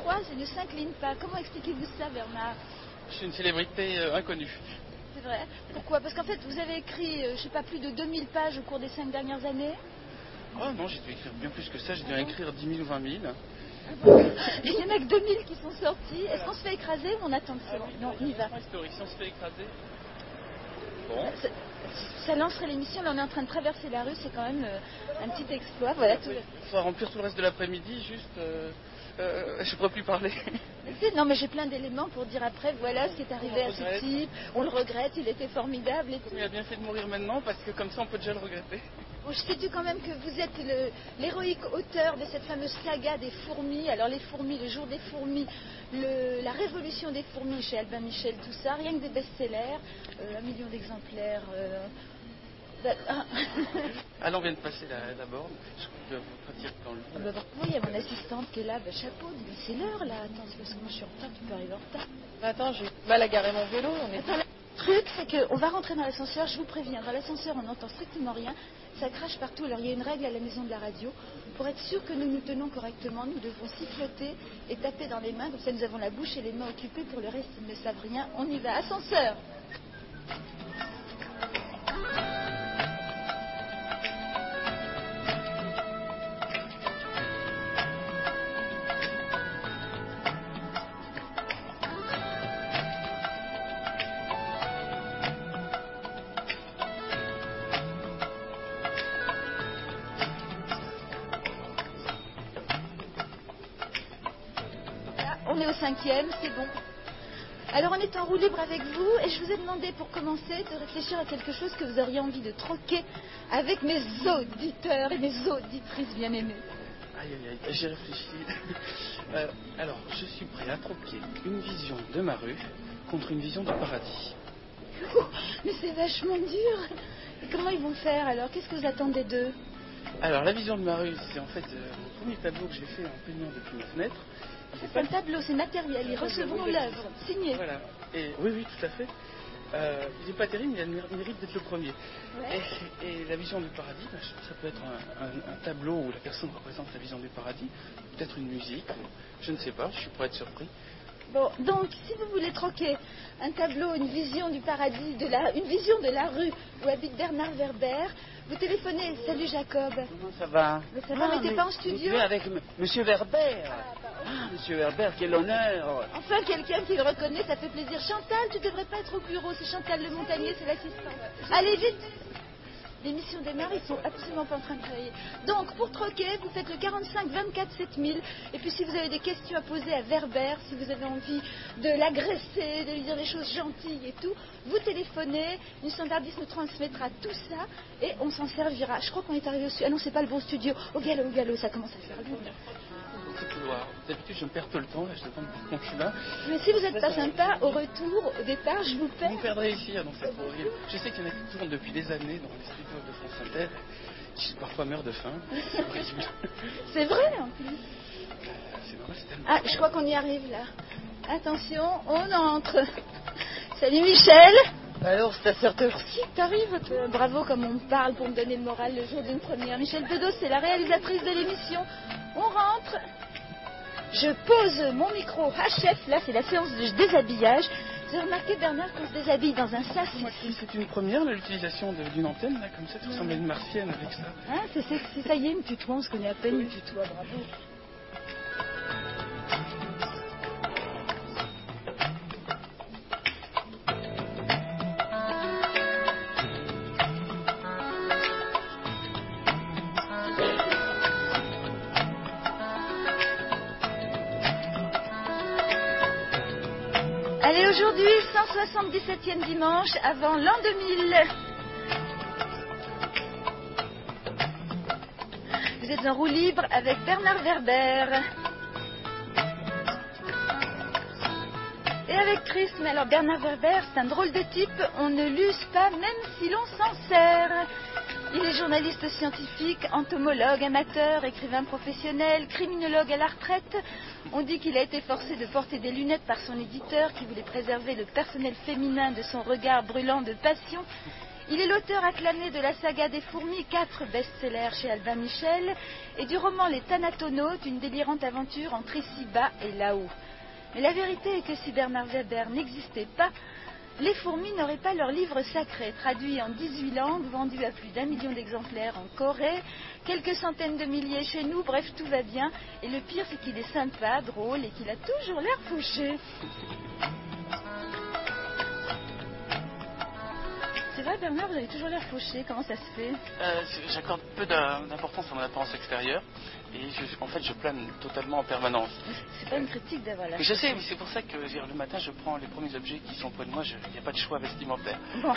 croise et ne s'incline pas. Comment expliquez-vous ça, Bernard? Je suis une célébrité inconnue. C'est vrai. Pourquoi? Parce qu'en fait, vous avez écrit, je sais pas, plus de 2000 pages au cours des 5 dernières années. Oh non, j'ai dû écrire bien plus que ça. J'ai dû écrire 10 000 ou 20 000. Il y en a que 2000 qui sont sortis. Est-ce qu'on se fait écraser ou on attend que c'est bon? Non, on y va. Historique, si on se fait écraser. Bon. Ça lancerait l'émission. Là, on est en train de traverser la rue. C'est quand même un petit exploit. Voilà. Il faudra remplir tout le reste de l'après-midi. Juste, je ne pourrais plus parler. Non, mais j'ai plein d'éléments pour dire après. Voilà ce qui est arrivé à ce type. On le regrette. Il était formidable. Et tout. Il a bien fait de mourir maintenant parce que comme ça, on peut déjà le regretter. Bon, je sais quand même que vous êtes l'héroïque auteur de cette fameuse saga des fourmis. Alors les fourmis, le jour des fourmis, la révolution des fourmis chez Albin Michel, tout ça, rien que des best-sellers, 1 million d'exemplaires. Ah là, on vient de passer la borne. Je dois vous partir dans le... Oui, il y a mon assistante qui est là. Chapeau, c'est l'heure là. Attends, c'est parce que moi je suis en retard, tu peux arriver en retard. Attends, j'ai mal à garer mon vélo. Attends, le truc, c'est qu'on va rentrer dans l'ascenseur, je vous préviens. Dans l'ascenseur, on n'entend strictement rien. Ça crache partout. Alors, il y a une règle à la maison de la radio. Pour être sûr que nous nous tenons correctement, nous devons siffloter et taper dans les mains. Comme ça, nous avons la bouche et les mains occupées. Pour le reste, ils ne savent rien. On y va. Ascenseur. On est au 5e, c'est bon. Alors on est en roue libre avec vous et je vous ai demandé pour commencer de réfléchir à quelque chose que vous auriez envie de troquer avec mes auditeurs et mes auditrices bien aimées. Aïe aïe aïe, j'ai réfléchi. Alors, je suis prêt à troquer une vision de ma rue contre une vision du paradis. Oh, mais c'est vachement dur. Et comment ils vont faire alors? Qu'est-ce que vous attendez d'eux? Alors la vision de ma rue, c'est en fait mon premier tableau que j'ai fait en peignant depuis ma fenêtre. C'est pas le tableau, c'est matériel. Ils recevront l'œuvre signée. Voilà. Et, oui, tout à fait. Il n'est pas terrible, mais il a le mérite d'être le premier. Ouais. Et la vision du paradis, ça peut être un tableau où la personne représente la vision du paradis, peut-être une musique, je ne sais pas, je suis prêt à être surpris. Bon, donc, si vous voulez troquer un tableau, une vision du paradis, une vision de la rue où habite Bernard Werber, vous téléphonez. Salut Jacob. Comment ça va? Mais ça va, mais t'es pas en studio? Avec Monsieur Werber. Monsieur Werber, quel honneur. Enfin, quelqu'un qui le reconnaît, ça fait plaisir. Chantal, tu devrais pas être au bureau. C'est Chantal Le Montagnier, c'est l'assistante. Allez, vite. L'émission démarre, ils sont absolument pas en train de travailler. Donc, pour troquer, vous faites le 45 24 7000. Et puis, si vous avez des questions à poser à Werber, si vous avez envie de l'agresser, de lui dire des choses gentilles et tout, vous téléphonez. Une standardiste nous transmettra tout ça et on s'en servira. Je crois qu'on est arrivé au studio. Ah non, c'est pas le bon studio. Au galop, ça commence à faire lourd. D'habitude, je me perds tout le temps, là, je t'attends quand je suis là. Mais si vous n'êtes pas sympa, au retour, au départ, je vous perds. Vous me perdrez ici, donc c'est horrible. Je sais qu'il y en a qui tournent depuis des années dans les studios de France Inter, qui parfois meurent de faim. C'est horrible. C'est vrai, en plus. C'est normal, c'est tellement... Ah, je crois qu'on y arrive, là. Attention, on entre. Salut, Michel. Alors, c'est à cette heure-ci que t'arrives. Bravo, comme on me parle pour me donner le moral le jour d'une première. Michel Bedos, c'est la réalisatrice de l'émission. On rentre. Je pose mon micro HF, là c'est la séance de déshabillage. Vous avez remarqué Bernard qu'on se déshabille dans un sas. C'est une première l'utilisation d'une antenne là comme ça, tu ressembles à une martienne avec ça. Hein, ça y est, une tutoie, on se connaît à peine, une tutoie, bravo. Allez, aujourd'hui, 177e dimanche avant l'an 2000. Vous êtes en roue libre avec Bernard Werber. Et avec Christ. Mais alors, Bernard Werber, c'est un drôle de type. On ne l'use pas même si l'on s'en sert. Il est journaliste scientifique, entomologue, amateur, écrivain professionnel, criminologue à la retraite. On dit qu'il a été forcé de porter des lunettes par son éditeur qui voulait préserver le personnel féminin de son regard brûlant de passion. Il est l'auteur acclamé de la saga des fourmis, 4 best-sellers chez Albin Michel, et du roman Les Thanatonautes, une délirante aventure entre ici-bas et là-haut. Mais la vérité est que si Bernard Werber n'existait pas, les fourmis n'auraient pas leur livre sacré, traduit en 18 langues, vendu à plus d'1 million d'exemplaires en Corée, quelques centaines de milliers chez nous, bref, tout va bien. Et le pire, c'est qu'il est sympa, drôle et qu'il a toujours l'air fauché. C'est vrai, Bernard, vous avez toujours l'air fauché, comment ça se fait? J'accorde peu d'importance à mon apparence extérieure et en fait je plane totalement en permanence. C'est pas une critique d'avoir l'air. Je sais, mais c'est pour ça que le matin je prends les premiers objets qui sont près de moi, il n'y a pas de choix vestimentaire. Bon.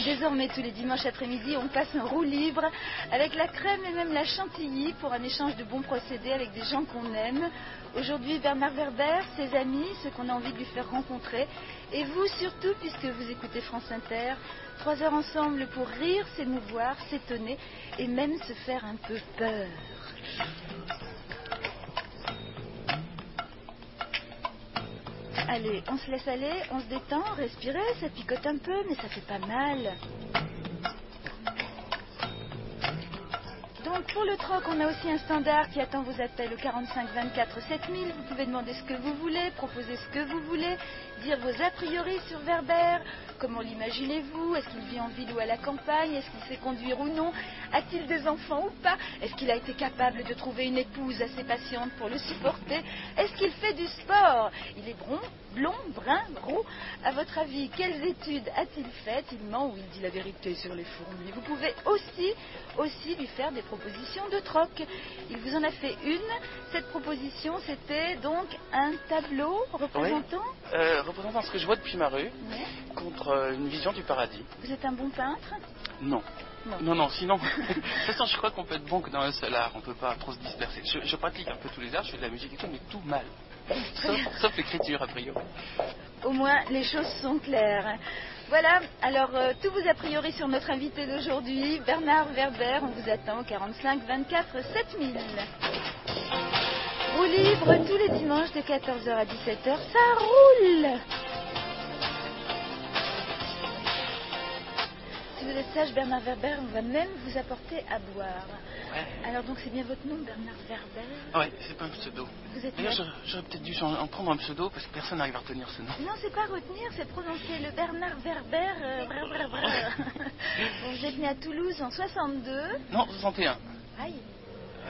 Désormais, tous les dimanches après-midi, on passe un roue libre avec la crème et même la chantilly pour un échange de bons procédés avec des gens qu'on aime. Aujourd'hui, Bernard Werber, ses amis, ceux qu'on a envie de lui faire rencontrer, et vous surtout, puisque vous écoutez France Inter, 3 heures ensemble pour rire, s'émouvoir, s'étonner et même se faire un peu peur. Allez, on se laisse aller, on se détend, respirez, ça picote un peu, mais ça fait pas mal. Donc pour le troc, on a aussi un standard qui attend vos appels au 45 24 7000. Vous pouvez demander ce que vous voulez, proposer ce que vous voulez, dire vos a priori sur Werber. Comment l'imaginez-vous? Est-ce qu'il vit en ville ou à la campagne? Est-ce qu'il sait conduire ou non? A-t-il des enfants ou pas? Est-ce qu'il a été capable de trouver une épouse assez patiente pour le supporter? Est-ce qu'il fait du sport? Il est blond, brun, roux. À votre avis, quelles études a-t-il faites? Il ment ou il dit la vérité sur les fourmis? Vous pouvez aussi lui faire des propositions de troc. Il vous en a fait une. Cette proposition, c'était donc un tableau représentant... Oui. Représentant ce que je vois depuis ma rue, contre une vision du paradis. Vous êtes un bon peintre? Non. Non, sinon, de toute façon, je crois qu'on peut être bon que dans un seul art, on ne peut pas trop se disperser. Je pratique un peu tous les arts, je fais de la musique et tout, mais tout mal. Sauf l'écriture, a priori. Au moins, les choses sont claires. Voilà, alors tous vos a priori sur notre invité d'aujourd'hui, Bernard Werber, on vous attend au 45 24 7000. Roue libre tous les dimanches de 14h à 17h, ça roule! Si vous êtes sage, Bernard Werber, on va même vous apporter à boire. Ouais. Alors donc c'est bien votre nom, Bernard Werber? Ouais, c'est pas un pseudo. D'ailleurs, j'aurais peut-être dû en prendre un pseudo parce que personne n'arrive à retenir ce nom. Non, c'est pas retenir, c'est prononcer le Bernard Werber. Bon, vous êtes né à Toulouse en 62. Non, 61. Aïe.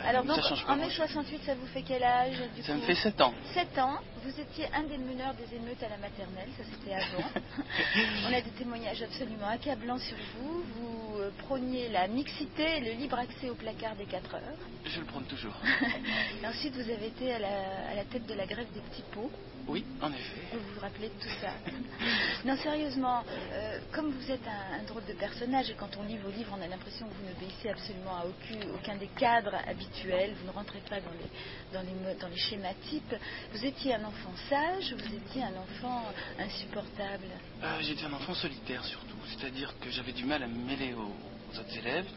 Alors donc, en mai mai 68, ça vous fait quel âge du Ça coup? me fait 7 ans. 7 ans. Vous étiez un des meneurs des émeutes à la maternelle, ça c'était avant. On a des témoignages absolument accablants sur vous. Vous prôniez la mixité et le libre accès au placard des 4 heures. Je le prône toujours. Et ensuite, vous avez été à la tête de la grève des petits pots. Oui, en effet. Vous vous rappelez de tout ça? Non, sérieusement, comme vous êtes un drôle de personnage et quand on lit vos livres, on a l'impression que vous n'obéissez absolument à aucun des cadres habituels, vous ne rentrez pas dans les schémas types. Vous étiez un enfant sage, vous étiez un enfant insupportable? J'étais un enfant solitaire surtout, c'est-à-dire que j'avais du mal à me mêler aux autres élèves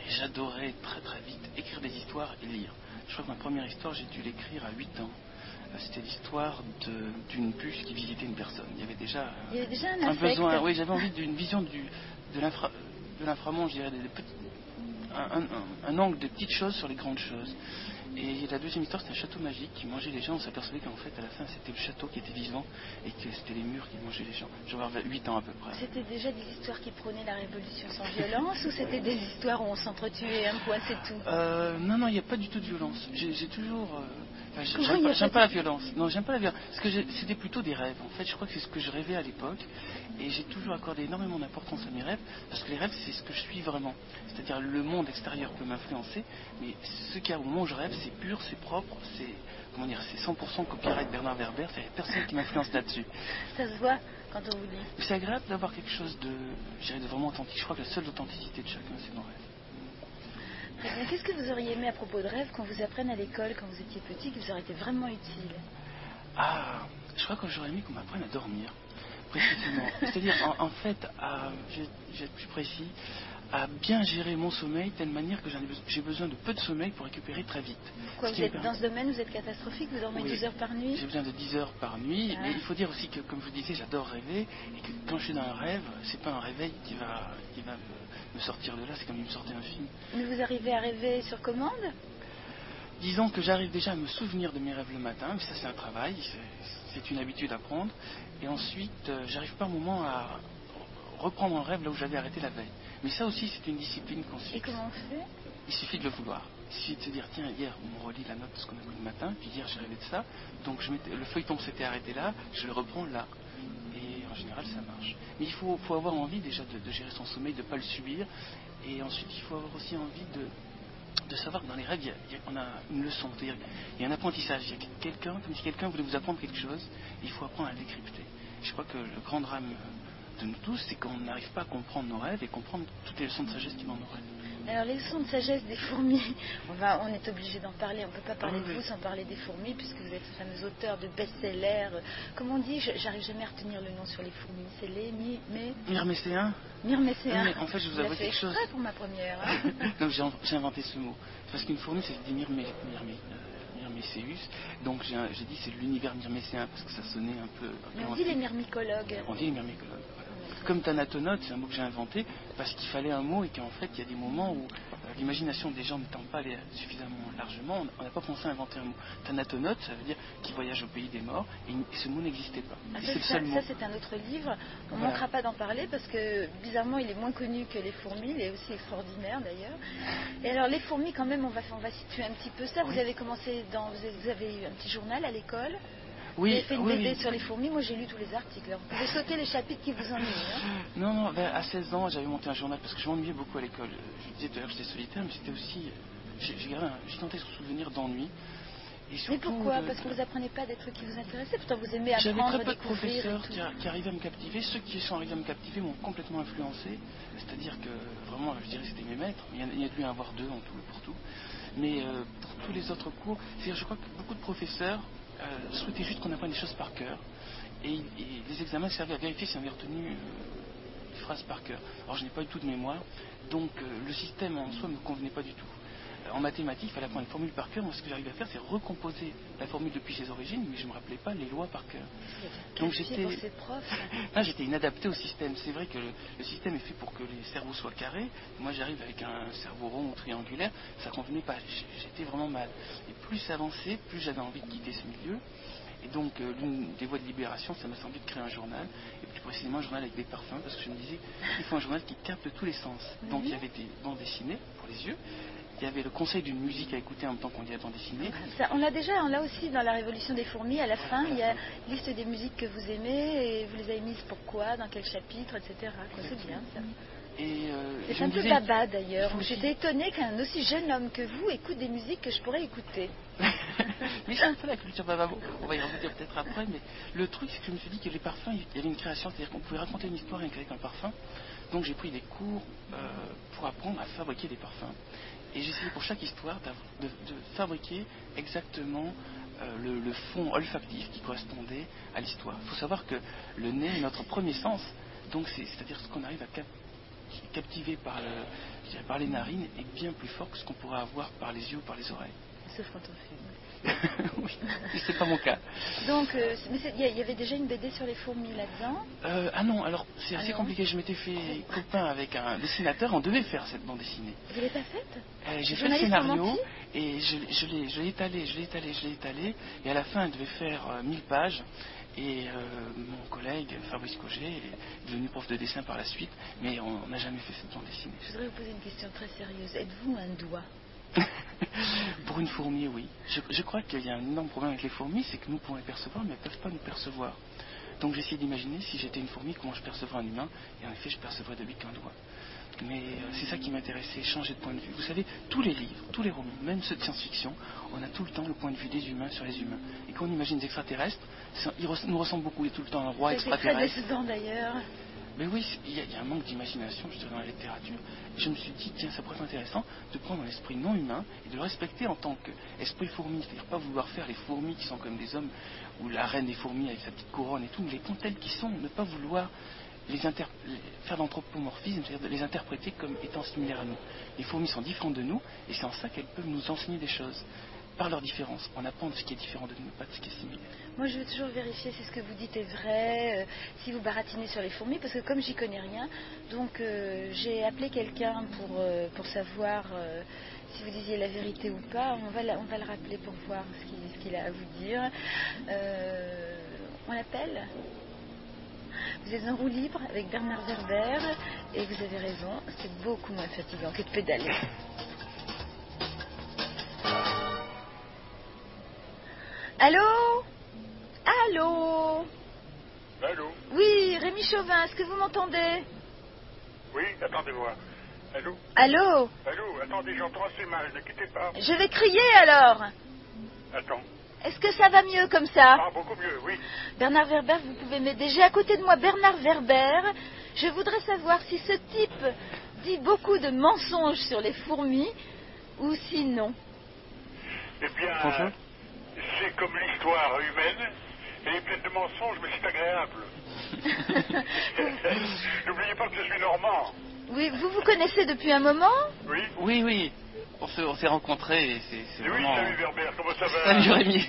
et j'adorais très très vite écrire des histoires et lire. Je crois que ma première histoire, j'ai dû l'écrire à 8 ans. C'était l'histoire d'une puce qui visitait une personne. Il y avait déjà un besoin. Oui, j'avais envie d'une vision de l'inframonde, je dirais, un angle de petites choses sur les grandes choses. Et la deuxième histoire, c'était un château magique qui mangeait les gens. On s'apercevait qu'en fait, à la fin, c'était le château qui était vivant et que c'était les murs qui mangeaient les gens. J'avais 8 ans à peu près. C'était déjà des histoires qui prônaient la révolution sans violence ou c'était des histoires où on s'entretuait un point, c'est tout? Non, il n'y a pas du tout de violence. J'ai toujours... j'aime pas la violence. Non, j'aime pas la violence. Parce que c'était plutôt des rêves. En fait, je crois que c'est ce que je rêvais à l'époque. Et j'ai toujours accordé énormément d'importance à mes rêves. Parce que les rêves, c'est ce que je suis vraiment. C'est-à-dire, le monde extérieur peut m'influencer. Mais ce qu'il y a au moment où je rêve, c'est pur, c'est propre, c'est 100% copyright Bernard Werber. Il n'y a personne qui m'influence là-dessus. Ça se voit quand on vous lit. C'est agréable d'avoir quelque chose de vraiment authentique. Je crois que la seule authenticité de chacun, c'est nos rêves. Très bien. Qu'est-ce que vous auriez aimé à propos de rêve qu'on vous apprenne à l'école quand vous étiez petit, qui vous aurait été vraiment utile? Je crois que j'aurais aimé qu'on m'apprenne à dormir, précisément. C'est-à-dire, en fait, je vais être plus précis, à bien gérer mon sommeil de telle manière que j'ai besoin de peu de sommeil pour récupérer très vite. Pourquoi vous êtes dans ce domaine, vous êtes catastrophique, vous dormez 12 heures par nuit? J'ai besoin de 10 heures par nuit, mais il faut dire aussi que, comme je vous disais, j'adore rêver, et que quand je suis dans un rêve, c'est pas un réveil qui va me sortir de là, c'est comme si me sortait un film. Mais vous arrivez à rêver sur commande? Disons que j'arrive déjà à me souvenir de mes rêves le matin, mais ça c'est un travail, c'est une habitude à prendre, et ensuite j'arrive par moment à reprendre un rêve là où j'avais arrêté la veille. Mais ça aussi c'est une discipline qu'on suit. Et comment on fait? Il suffit de le vouloir. Il suffit de se dire, tiens, hier on relit la note de ce qu'on a vu le matin, puis hier j'ai rêvé de ça, donc le feuilleton s'était arrêté là, je le reprends là. Et en général ça marche. Mais il faut avoir envie déjà de gérer son sommeil, de ne pas le subir, et ensuite il faut avoir aussi envie de savoir que dans les rêves, on a une leçon, c'est-à-dire il y a un apprentissage, il y a quelqu'un, comme si quelqu'un voulait vous apprendre quelque chose, il faut apprendre à le décrypter. Je crois que le grand drame de nous tous, c'est qu'on n'arrive pas à comprendre nos rêves et comprendre toutes les leçons de sagesse qui vont dans nos rêves. Alors les leçons de sagesse des fourmis, on est obligé d'en parler, on ne peut pas parler de vous sans parler des fourmis, puisque vous êtes ce fameux auteur de best-seller. Comment on dit, j'arrive jamais à retenir le nom sur les fourmis, c'est les Myrmécéens. Myrmécéens. Mais en fait, je vous avoue quelque chose. C'est pour ma première. Hein. Non, j'ai inventé ce mot. Parce qu'une fourmi, c'est des Myrmécéus. Donc j'ai dit c'est l'univers myrmécéen parce que ça sonnait un peu. Mais on dit les myrmicologues. On dit les myrmicologues. Voilà. Comme thanatonaute, c'est un mot que j'ai inventé parce qu'il fallait un mot et qu'en fait il y a des moments où l'imagination des gens n'étant pas allée suffisamment largement, on n'a pas pensé à inventer un mot. Thanatonaute, ça veut dire qui voyage au pays des morts, et ce mot n'existait pas. Ah, ça c'est un autre livre, on ne manquera pas d'en parler parce que bizarrement il est moins connu que les fourmis, il est aussi extraordinaire d'ailleurs. Et alors les fourmis quand même, on va situer un petit peu ça, vous avez commencé vous avez eu un petit journal à l'école. Oui, vous avez fait une BD sur les fourmis, moi j'ai lu tous les articles. Vous pouvez sauter les chapitres qui vous ennuient. Hein. Non, à 16 ans j'avais monté un journal parce que je m'ennuyais beaucoup à l'école. Je disais d'ailleurs que j'étais solitaire, mais c'était aussi. J'ai tenté ce souvenir d'ennui. Mais pourquoi? Parce que vous apprenez pas des trucs qui vous intéressaient, pourtant vous aimez apprendre. J'avais très peu de professeurs qui arrivaient à me captiver. Ceux qui sont arrivés à me captiver m'ont complètement influencé. C'est-à-dire que vraiment, je dirais que c'était mes maîtres. Il y a dû y en avoir 2 en tout pour tout. Mais pour tous les autres cours, je crois que beaucoup de professeurs souhaitaient juste qu'on apprenne des choses par cœur. Et les examens servaient à vérifier si on avait retenu les phrases par cœur. Alors je n'ai pas du tout de mémoire, donc le système en soi ne me convenait pas du tout. En mathématiques, il fallait apprendre une formule par cœur. Moi, ce que j'arrivais à faire, c'est recomposer la formule depuis ses origines, mais je ne me rappelais pas les lois par cœur. Donc j'étais inadapté au système. C'est vrai que le système est fait pour que les cerveaux soient carrés. Moi, j'arrive avec un cerveau rond ou triangulaire. Ça ne convenait pas. J'étais vraiment mal. Et plus ça avançait, plus j'avais envie de quitter ce milieu. Et donc, l'une des voies de libération, ça m'a semblé de créer un journal, et plus précisément un journal avec des parfums, parce que je me disais, il faut un journal qui capte tous les sens. Donc, il y avait des bandes dessinées pour les yeux, il y avait le conseil d'une musique à écouter en même temps qu'on lit la bande dessinée. On l'a aussi dans la Révolution des fourmis, à la fin, il y a liste des musiques que vous aimez, et vous les avez mises pourquoi, dans quel chapitre, etc. C'est bien ça. C'est un peu baba d'ailleurs. J'étais étonnée qu'un aussi jeune homme que vous écoute des musiques que je pourrais écouter. Mais c'est un peu la culture baba. On va y revenir peut-être après, mais le truc c'est que je me suis dit que les parfums, il y avait une création, c'est-à-dire qu'on pouvait raconter une histoire avec un parfum. Donc j'ai pris des cours pour apprendre à fabriquer des parfums. Et j'ai essayé pour chaque histoire de fabriquer exactement le fond olfactif qui correspondait à l'histoire. Il faut savoir que le nez est notre premier sens, donc c'est-à-dire ce qu'on arrive à captivé par les narines est bien plus fort que ce qu'on pourrait avoir par les yeux ou par les oreilles. Sauf quand on fume. Oui, c'est pas mon cas. Donc, il y avait déjà une BD sur les fourmis là-dedans. Ah non, alors c'est assez compliqué. Je m'étais fait copain avec un dessinateur, on devait faire cette bande dessinée. Vous l'avez pas faite? J'ai fait le scénario et je l'ai étalé, et à la fin elle devait faire 1000 pages. Et mon collègue Fabrice Cogé est devenu prof de dessin par la suite, mais on n'a jamais fait cette bande dessinée. Je voudrais vous poser une question très sérieuse. Êtes-vous un doigt? Pour une fourmi, oui. Je crois qu'il y a un énorme problème avec les fourmis, c'est que nous pouvons les percevoir, mais elles ne peuvent pas nous percevoir. Donc j'ai essayé d'imaginer si j'étais une fourmi, comment je percevrais un humain, et en effet je percevrais de lui qu'un doigt. Mais c'est ça qui m'intéressait, changer de point de vue. Vous savez, tous les livres, tous les romans, même ceux de science-fiction, on a tout le temps le point de vue des humains sur les humains. Et quand on imagine des extraterrestres, ils nous ressemblent beaucoup, il y a tout le temps un roi extraterrestre. C'est très décevant d'ailleurs. Mais oui, il y a un manque d'imagination, je dirais, dans la littérature. Et je me suis dit, tiens, ça pourrait être intéressant de prendre un esprit non humain et de le respecter en tant qu'esprit fourmi. C'est-à-dire pas vouloir faire les fourmis qui sont comme des hommes, ou la reine des fourmis avec sa petite couronne et tout, mais les prendre telles qu'ils sont, ne pas vouloir faire l'anthropomorphisme, c'est-à-dire de les interpréter comme étant similaires à nous. Les fourmis sont différentes de nous, et c'est en ça qu'elles peuvent nous enseigner des choses. Par leur différence, on apprend de ce qui est différent de nous, pas de ce qui est similaire. Moi, je veux toujours vérifier si ce que vous dites est vrai, si vous baratinez sur les fourmis, parce que comme j'y connais rien, donc j'ai appelé quelqu'un pour savoir si vous disiez la vérité ou pas. On va le rappeler pour voir ce qu'il a à vous dire. On l'appelle ? Vous êtes en roue libre avec Bernard Werber, et vous avez raison, c'est beaucoup moins fatigant que de pédaler. Allô ? Allô ? Allô ? Oui, Rémi Chauvin, est-ce que vous m'entendez ? Oui, attendez-moi. Allô ? Allô ? Allô, attendez, j'entends assez mal, ne quittez pas. Je vais crier alors. Attends. Est-ce que ça va mieux comme ça ? Ah, beaucoup mieux, oui. Bernard Werber, vous pouvez m'aider. J'ai à côté de moi Bernard Werber. Je voudrais savoir si ce type dit beaucoup de mensonges sur les fourmis ou si non. Eh bien, Bonjour. c'est comme l'histoire humaine. Elle est pleine de mensonges, mais c'est agréable. N'oubliez pas que je suis normand. Oui, vous connaissez depuis un moment ? Oui. Oui, oui, on s'est rencontrés, et c'est Et oui, vraiment... salut Werber, comment ça va ? Salut Rémi.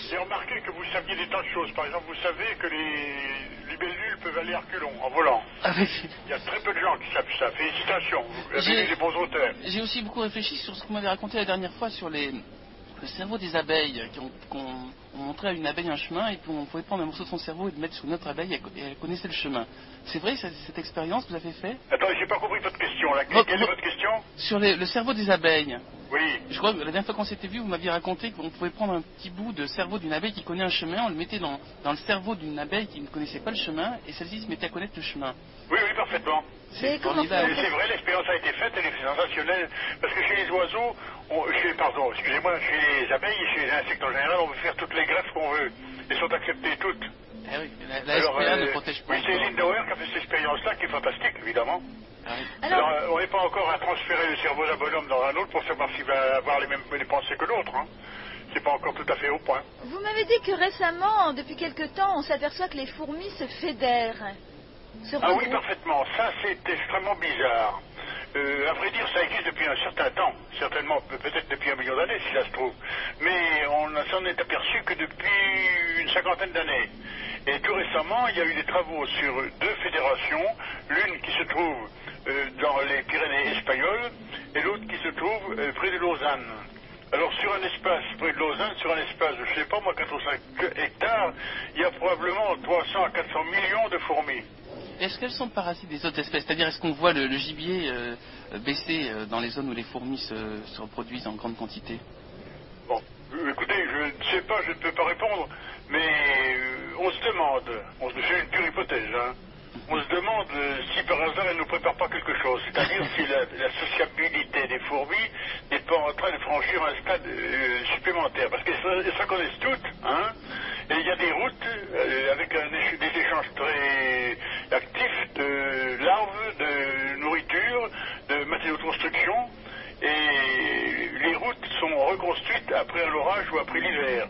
J'ai remarqué que vous saviez des tas de choses. Par exemple, vous savez que les libellules peuvent aller à reculons, en volant. Ah oui. Il y a très peu de gens qui savent ça. Félicitations, vous avez eu des bons auteurs. J'ai aussi beaucoup réfléchi sur ce que vous m'avez raconté la dernière fois sur le cerveau des abeilles, qu'on montrait à une abeille un chemin, et puis on pouvait prendre un morceau de son cerveau et le mettre sur une autre abeille, et elle connaissait le chemin. C'est vrai, cette expérience que vous avez fait ? Attendez, j'ai pas compris votre question, là. Quelle est votre question ? Sur le cerveau des abeilles. Oui. Je crois que la dernière fois qu'on s'était vu, vous m'aviez raconté qu'on pouvait prendre un petit bout de cerveau d'une abeille qui connaît un chemin, on le mettait dans le cerveau d'une abeille qui ne connaissait pas le chemin, et celle-ci se mettait à connaître le chemin. Oui, oui, parfaitement. C'est formidable. C'est vrai, l'expérience a été faite, elle est sensationnelle, parce que chez les oiseaux, chez les abeilles et chez les insectes en général, on peut faire toutes les greffes qu'on veut. Elles sont acceptées toutes. Eh oui, la SPA ne protège pas. Oui, c'est Lindauer qui a fait cette expérience-là, qui est fantastique, évidemment. Ah oui. Alors, on n'est pas encore à transférer le cerveau d'un bonhomme dans un autre pour savoir s'il va avoir les mêmes pensées que l'autre. Hein. C'est pas encore tout à fait au point. vous m'avez dit que récemment, depuis quelque temps, on s'aperçoit que les fourmis se fédèrent. Ah oui, parfaitement. Ça, c'est extrêmement bizarre. À vrai dire, ça existe depuis un certain temps. Certainement, peut-être depuis 1 million d'années, si ça se trouve. Mais on s'en est aperçu que depuis une 50aine d'années. Et tout récemment, il y a eu des travaux sur 2 fédérations. L'une qui se trouve dans les Pyrénées espagnoles et l'autre qui se trouve près de Lausanne. Alors sur un espace près de Lausanne, sur un espace de, je sais pas moi, 4 ou 5 hectares, il y a probablement 300 à 400 millions de fourmis. Est-ce qu'elles sont parasites des autres espèces ? C'est-à-dire, est-ce qu'on voit le gibier baisser dans les zones où les fourmis se reproduisent en grande quantité ? Bon, écoutez, je ne sais pas, je ne peux pas répondre, mais on se demande, c'est une pure hypothèse, hein, on se demande si par hasard elle ne nous prépare pas quelque chose, c'est-à-dire si la sociabilité des fourmis n'est pas en train de franchir un stade supplémentaire, parce qu'elles se connaissent toutes, hein, et il y a des routes avec des échanges très actifs de larves, de nourriture, de matériaux de construction, et les routes sont reconstruites après un orage ou après l'hiver.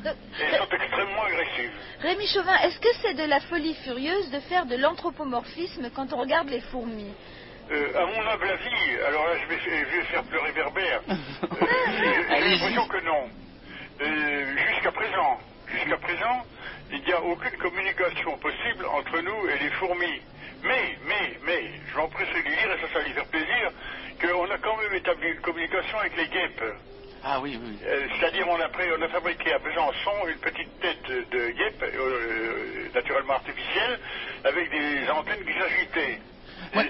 Elles sont extrêmement agressives. Rémi Chauvin, est-ce que c'est de la folie furieuse de faire de l'anthropomorphisme quand on regarde les fourmis ? À mon humble avis, alors là je vais faire pleurer Werber. J'ai l'impression que non. Jusqu'à présent, il n'y a aucune communication possible entre nous et les fourmis. Mais, je vais en presser lui dire, et ça lui faire plaisir, qu'on a quand même établi une communication avec les guêpes. Ah oui, oui. C'est-à-dire on a fabriqué à Besançon une petite tête de guêpe, naturellement artificielle, avec des antennes qui s'agitaient. Ouais.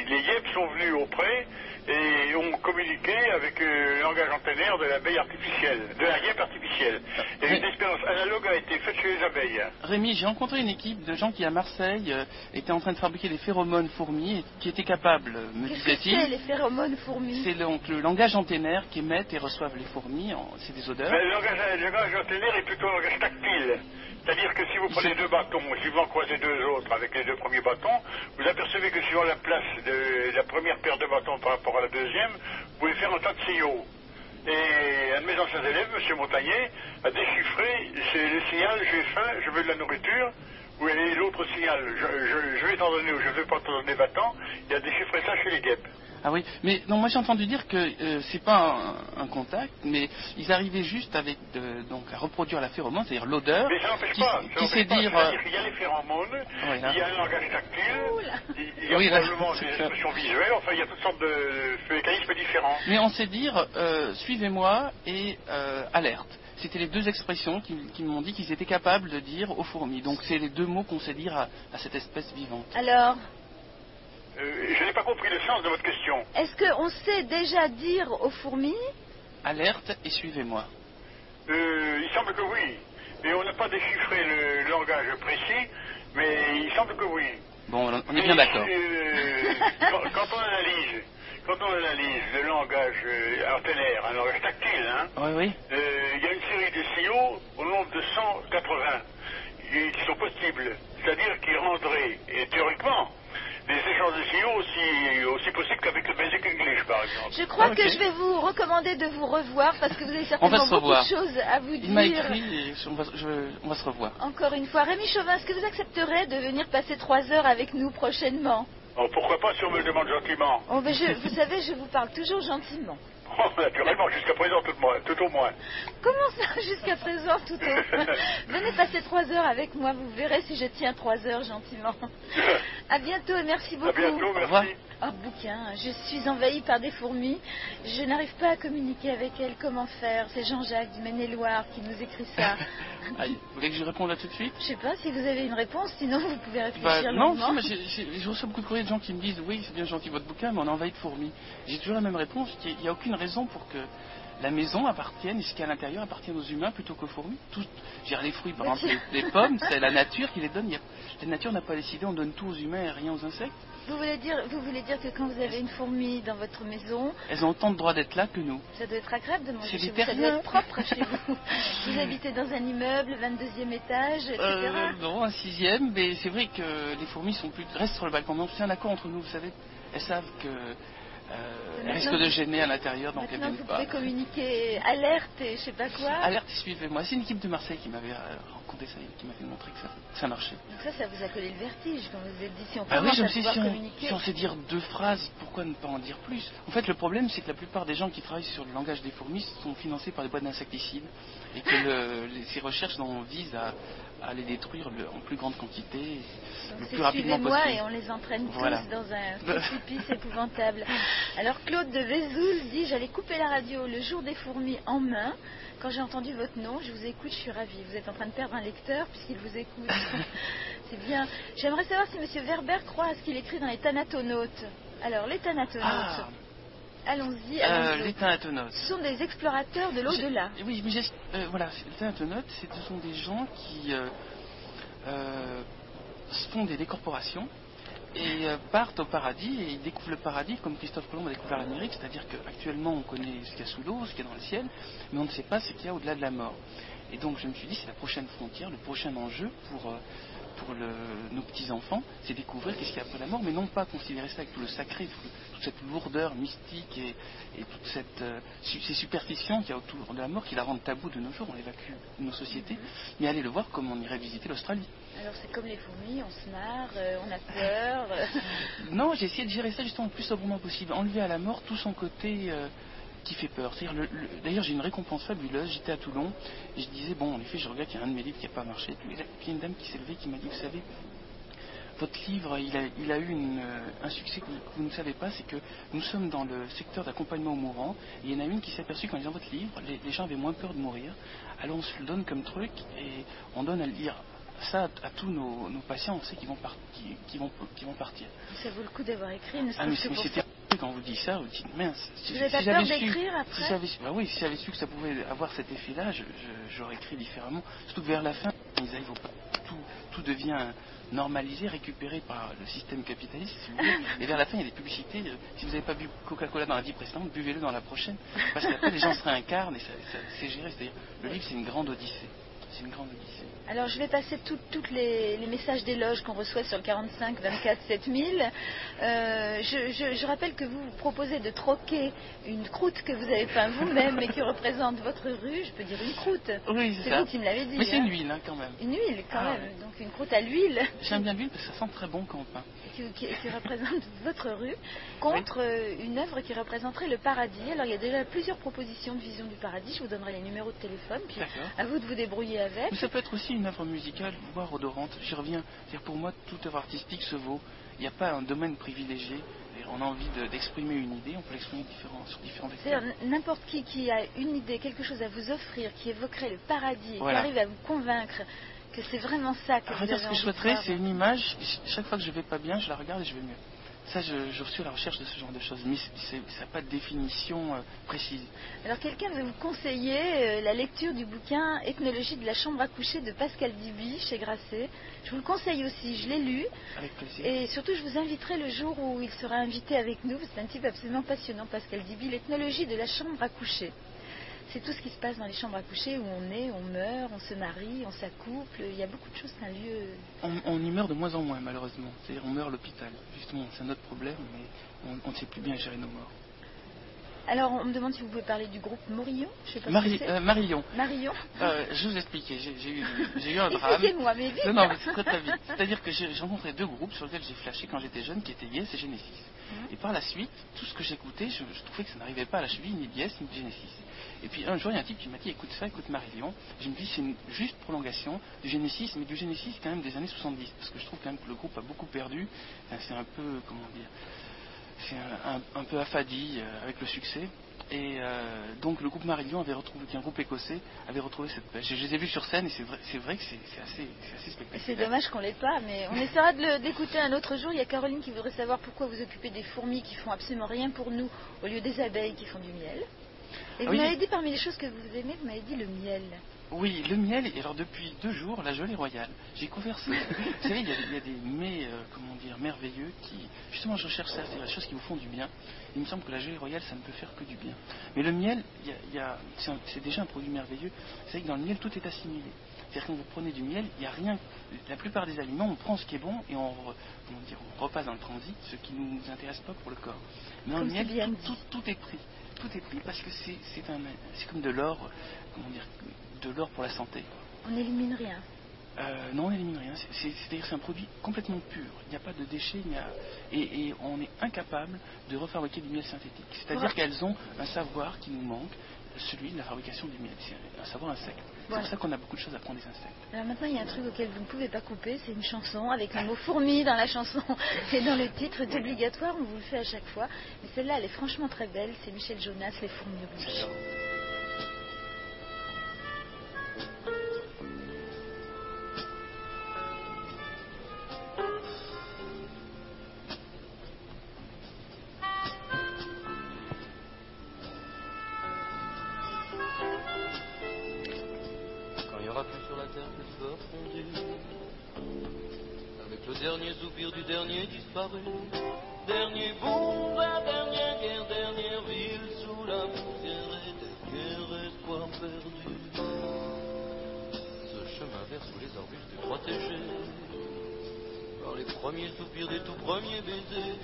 Les guêpes sont venues auprès et ont communiqué avec le langage antennaire de l'abeille artificielle, de la guêpe artificielle. Et une expérience analogue a été faite chez les abeilles. Rémi, j'ai rencontré une équipe de gens qui à Marseille étaient en train de fabriquer des phéromones fourmis et qui étaient capables, me disait-il. Qu'est-ce que c'est les phéromones fourmis ? C'est donc le langage antennaire qu'émettent et reçoivent les fourmis, c'est des odeurs. Le langage antennaire est plutôt un langage tactile. C'est-à-dire que si vous prenez 2 bâtons, si vous en croisez 2 autres avec les 2 premiers bâtons, vous apercevez que suivant la place de la première paire de bâtons par rapport à la deuxième, vous pouvez faire un tas de signaux. Et un de mes anciens élèves, M. Montagnier, a déchiffré le signal « j'ai faim, je veux de la nourriture » Oui, et l'autre signal, je vais t'en donner ou je ne vais pas t'en donner maintenant, il y a déchiffré ça chez les guêpes. Ah oui, mais non, moi j'ai entendu dire que c'est pas un contact, mais ils arrivaient juste avec donc à reproduire la phéromone, c'est-à-dire l'odeur. Mais ça n'empêche pas, qui sait dire. C'est-à-dire qu'il y a les phéromones, oui, il y a un langage tactile, il y a oui, probablement des expressions visuelles, enfin il y a toutes sortes de mécanismes différents. Mais on sait dire suivez-moi et alerte. C'était les deux expressions qui m'ont dit qu'ils étaient capables de dire aux fourmis. Donc c'est les deux mots qu'on sait dire à cette espèce vivante. Alors, je n'ai pas compris le sens de votre question. est-ce qu'on sait déjà dire aux fourmis? Alerte et suivez-moi. Il semble que oui. Mais on n'a pas déchiffré le langage précis, mais il semble que oui. Bon, on est bien d'accord. Quand on analyse le langage antennaire, un langage tactile, hein, oui. Il y a une série de signaux au nombre de 180 qui sont possibles. C'est-à-dire qui rendraient, et théoriquement, des échanges de signaux aussi possibles qu'avec le Basic English, par exemple. Je crois que je vais vous recommander de vous revoir parce que vous avez certainement beaucoup de choses à vous dire. Il m'a écrit et on va se revoir. Encore une fois, Rémi Chauvin, est-ce que vous accepterez de venir passer 3 heures avec nous prochainement? Oh, pourquoi pas si on me le demande gentiment? Oh, mais vous savez, je vous parle toujours gentiment. Oh, naturellement, jusqu'à présent, tout au moins. Comment ça, jusqu'à présent, tout au moins? Venez passer 3 heures avec moi, vous verrez si je tiens 3 heures gentiment. À bientôt et merci beaucoup. À bientôt, merci. Oh, bouquin, je suis envahie par des fourmis. Je n'arrive pas à communiquer avec elles. Comment faire? C'est Jean-Jacques du Maine-et-Loire qui nous écrit ça. Vous voulez que je réponde là tout de suite? Je sais pas si vous avez une réponse, sinon vous pouvez réfléchir non, longuement. mais je reçois beaucoup de courriers de gens qui me disent oui, c'est bien gentil votre bouquin, mais on est envahi de fourmis. J'ai toujours la même réponse, il n'y a aucune raison pour que la maison appartienne, et ce qui est à l'intérieur appartienne aux humains plutôt qu'aux fourmis. Les fruits, par exemple, les pommes, c'est la nature qui les donne. La nature n'a pas décidé, on donne tout aux humains et rien aux insectes. Vous voulez dire que quand vous avez une fourmi dans votre maison... Elles ont autant de droits d'être là que nous. Ça doit être agréable de manger chez vous, ça doit être propre chez vous. Vous habitez dans un immeuble, 22e étage, etc. Non, un 6e, mais c'est vrai que les fourmis restent sur le balcon. Mais c'est un accord entre nous, vous savez. Elles savent que... elles risquent de gêner à l'intérieur, donc elles ne viennent pas. Vous pouvez communiquer alerte et je sais pas quoi. Alerte et suivez-moi. C'est une équipe de Marseille qui m'avait raconté ça, qui m'avait montré que ça marchait. Donc ça vous a collé le vertige quand vous vous êtes dit si on commence à pouvoir communiquer. Si on sait dire 2 phrases, pourquoi ne pas en dire plus? En fait, le problème, c'est que la plupart des gens qui travaillent sur le langage des fourmis sont financés par des boîtes d'insecticides et que ces recherches visent à les détruire en plus grande quantité, le plus rapidement possible. Suivez-moi et on les entraîne tous dans un précipice épouvantable. Alors Claude de Vesoul dit: j'allais couper la radio le jour des fourmis en main. Quand j'ai entendu votre nom, je vous écoute, je suis ravie. Vous êtes en train de perdre un lecteur puisqu'il vous écoute. C'est bien. J'aimerais savoir si M. Werber croit à ce qu'il écrit dans les Thanatonautes. Alors, les Thanatonautes, allons-y. Les Thanatonautes. Ce sont des explorateurs de l'au-delà. Oui, mais voilà, les Thanatonautes, ce sont des gens qui font des décorporations et partent au paradis et ils découvrent le paradis comme Christophe Colomb a découvert l'Amérique, c'est-à-dire qu'actuellement on connaît ce qu'il y a sous l'eau, ce qu'il y a dans le ciel, mais on ne sait pas ce qu'il y a au-delà de la mort. Et donc je me suis dit, c'est la prochaine frontière, le prochain enjeu pour nos petits-enfants, c'est découvrir qu'est-ce qu'il y a après la mort, mais non pas considérer ça avec tout le sacré, toute cette lourdeur mystique et toutes ces superstitions qu'il y a autour de la mort qui la rendent tabou de nos jours, on l'évacue de nos sociétés, mais aller le voir comme on irait visiter l'Australie. Alors c'est comme les fourmis, on se marre, on a peur. Non, j'ai essayé de gérer ça justement le plus sobrement possible, enlever à la mort tout son côté qui fait peur. D'ailleurs, j'ai une récompense fabuleuse. J'étais à Toulon et je disais, bon, en effet, je regrette qu'il y a un de mes livres qui n'a pas marché. Puis il y a une dame qui s'est levée qui m'a dit, vous savez, votre livre, il a eu un succès que vous ne savez pas, c'est que nous sommes dans le secteur d'accompagnement aux mourants. Et il y en a une qui s'est aperçue qu'en lisant votre livre, les gens avaient moins peur de mourir. Alors on se le donne comme truc et on donne à le lire ça à tous nos patients, on sait qu'ils vont partir. Ça vaut le coup d'avoir écrit, ne mais serait-ce que pour c'était quand vous dites ça, vous dites mince. Vous n'avez pas peur d'écrire après si j'avais su que ça pouvait avoir cet effet-là, j'aurais écrit différemment. Surtout que vers la fin, ils arrivent tout devient normalisé, récupéré par le système capitaliste, si vous voulez. Et vers la fin, il y a des publicités. Si vous n'avez pas bu Coca-Cola dans la vie précédente, buvez-le dans la prochaine. Parce qu'après, les gens se réincarnent et c'est géré. C'est-à-dire, le livre, c'est une grande odyssée. c'est une grande odyssée. Alors je vais passer tous les messages d'éloge qu'on reçoit sur le 45 24 7000. Je rappelle que vous proposez de troquer une croûte que vous avez peint vous-même et qui représente votre rue. Je peux dire une croûte. Oui, c'est ça. vous qui me l'avez dit. Mais c'est une huile quand même. Une huile quand même. Ouais. Donc une croûte à l'huile. J'aime bien l'huile parce que ça sent très bon quand on peint. Qui représente votre rue contre une œuvre qui représenterait le paradis. Alors il y a déjà plusieurs propositions de vision du paradis. Je vous donnerai les numéros de téléphone. Puis à vous de vous débrouiller avec. Mais ça peut être aussi une œuvre musicale, voire odorante. J'y reviens. C'est-à-dire pour moi, toute œuvre artistique se vaut. Il n'y a pas un domaine privilégié. On a envie d'exprimer une idée, on peut l'exprimer sur différents vecteurs. C'est-à-dire n'importe qui a une idée, quelque chose à vous offrir, qui évoquerait le paradis, et voilà. qui arrive à vous convaincre que c'est vraiment ça que vous avez ce que je souhaiterais, c'est une image. Chaque fois que je vais pas bien, je la regarde et je vais mieux. Ça, je suis à la recherche de ce genre de choses, mais ça n'a pas de définition précise. Alors, quelqu'un veut vous conseiller la lecture du bouquin Ethnologie de la chambre à coucher de Pascal Duby chez Grasset. Je vous le conseille aussi, je l'ai lu. Avec plaisir. Et surtout, je vous inviterai le jour où il sera invité avec nous. C'est un type absolument passionnant, Pascal Duby, l'ethnologie de la chambre à coucher. C'est tout ce qui se passe dans les chambres à coucher où on est, on meurt, on se marie, on s'accouple. Il y a beaucoup de choses, c'est un lieu... On y meurt de moins en moins, malheureusement. C'est-à-dire, on meurt à l'hôpital. Justement, c'est un autre problème, mais on ne sait plus bien gérer nos morts. Alors, on me demande si vous pouvez parler du groupe Morillon. Je sais pas Marillon. Marillon. Je vous expliquais, j'ai eu un drame. Expliquez-moi, mais vite. Non, mais c'est très vite. C'est-à-dire que j'ai rencontré deux groupes sur lesquels j'ai flashé quand j'étais jeune, qui étaient Yes et Genesis. Et par la suite, tout ce que j'écoutais, je trouvais que ça n'arrivait pas à la cheville, ni de Yes, ni de Genesis. Et puis un jour, il y a un type qui m'a dit, écoute ça, écoute Marillon. Je me dis, c'est une juste prolongation du Genesis, mais du Genesis quand même des années 70. Parce que je trouve quand même que le groupe a beaucoup perdu. Enfin, c'est un peu, comment dire, c'est un peu affadi avec le succès. Et donc le groupe Marillon avait retrouvé, qui est un groupe écossais, avait retrouvé cette pêche. Je les ai vus sur scène et c'est vrai que c'est assez spectaculaire. C'est dommage qu'on l'ait pas, mais on essaiera d'écouter un autre jour. Il y a Caroline qui voudrait savoir pourquoi vous occupez des fourmis qui font absolument rien pour nous au lieu des abeilles qui font du miel. Et vous m'avez dit parmi les choses que vous aimez, vous m'avez dit le miel. Oui, le miel, et alors depuis 2 jours, la gelée royale. J'ai conversé. Vous savez, il y a des mets, merveilleux qui, justement, je recherche ça, c'est-à-dire des choses qui vous font du bien. Il me semble que la gelée royale, ça ne peut faire que du bien. Mais le miel, c'est déjà un produit merveilleux. Vous savez que dans le miel, tout est assimilé. C'est-à-dire quand vous prenez du miel, il n'y a rien. La plupart des aliments, on prend ce qui est bon et on repasse dans le transit, ce qui ne nous intéresse pas pour le corps. Mais dans le miel, tout est pris. Tout est pris parce que c'est comme de l'or, de l'or pour la santé. On n'élimine rien. Non, on n'élimine rien. C'est-à-dire que c'est un produit complètement pur. Il n'y a pas de déchets, et on est incapable de refabriquer du miel synthétique. C'est-à-dire qu'elles ont un savoir qui nous manque, celui de la fabrication du miel. C'est un savoir insecte. C'est pour ça qu'on a beaucoup de choses à prendre des insectes. Alors maintenant, il y a un truc auquel vous ne pouvez pas couper, c'est une chanson avec le mot fourmi dans la chanson et dans le titre. C'est obligatoire, on vous le fait à chaque fois. Mais celle-là, elle est franchement très belle. C'est Michel Jonas, Les fourmis rouges. Dernier soupir du dernier disparu, dernier boom, la dernière guerre, dernière ville sous la poussière et dernier espoir perdu. Ce chemin vert sous les arbustes est protégé par les premiers soupirs des tout premiers baisers.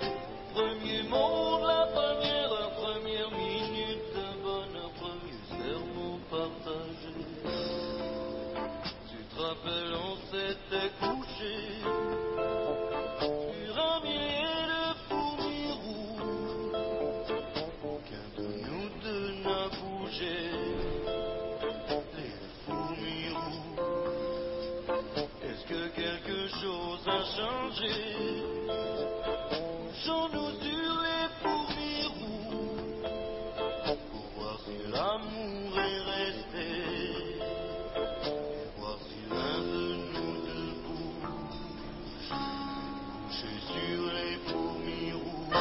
Premier monde, la première minute, un bonheur, premier sermon partagé. Tu te rappelles, on s'était couché sur un millier de fourmis rouges, qu'un de nous deux n'a bougé. Les fourmis rouges, est-ce que quelque chose a changé? Couchons-nous sur les fourmis rouges pour voir si l'amour est resté, et voir si l'un de nous deux bouge, couché sur les fourmis rouges.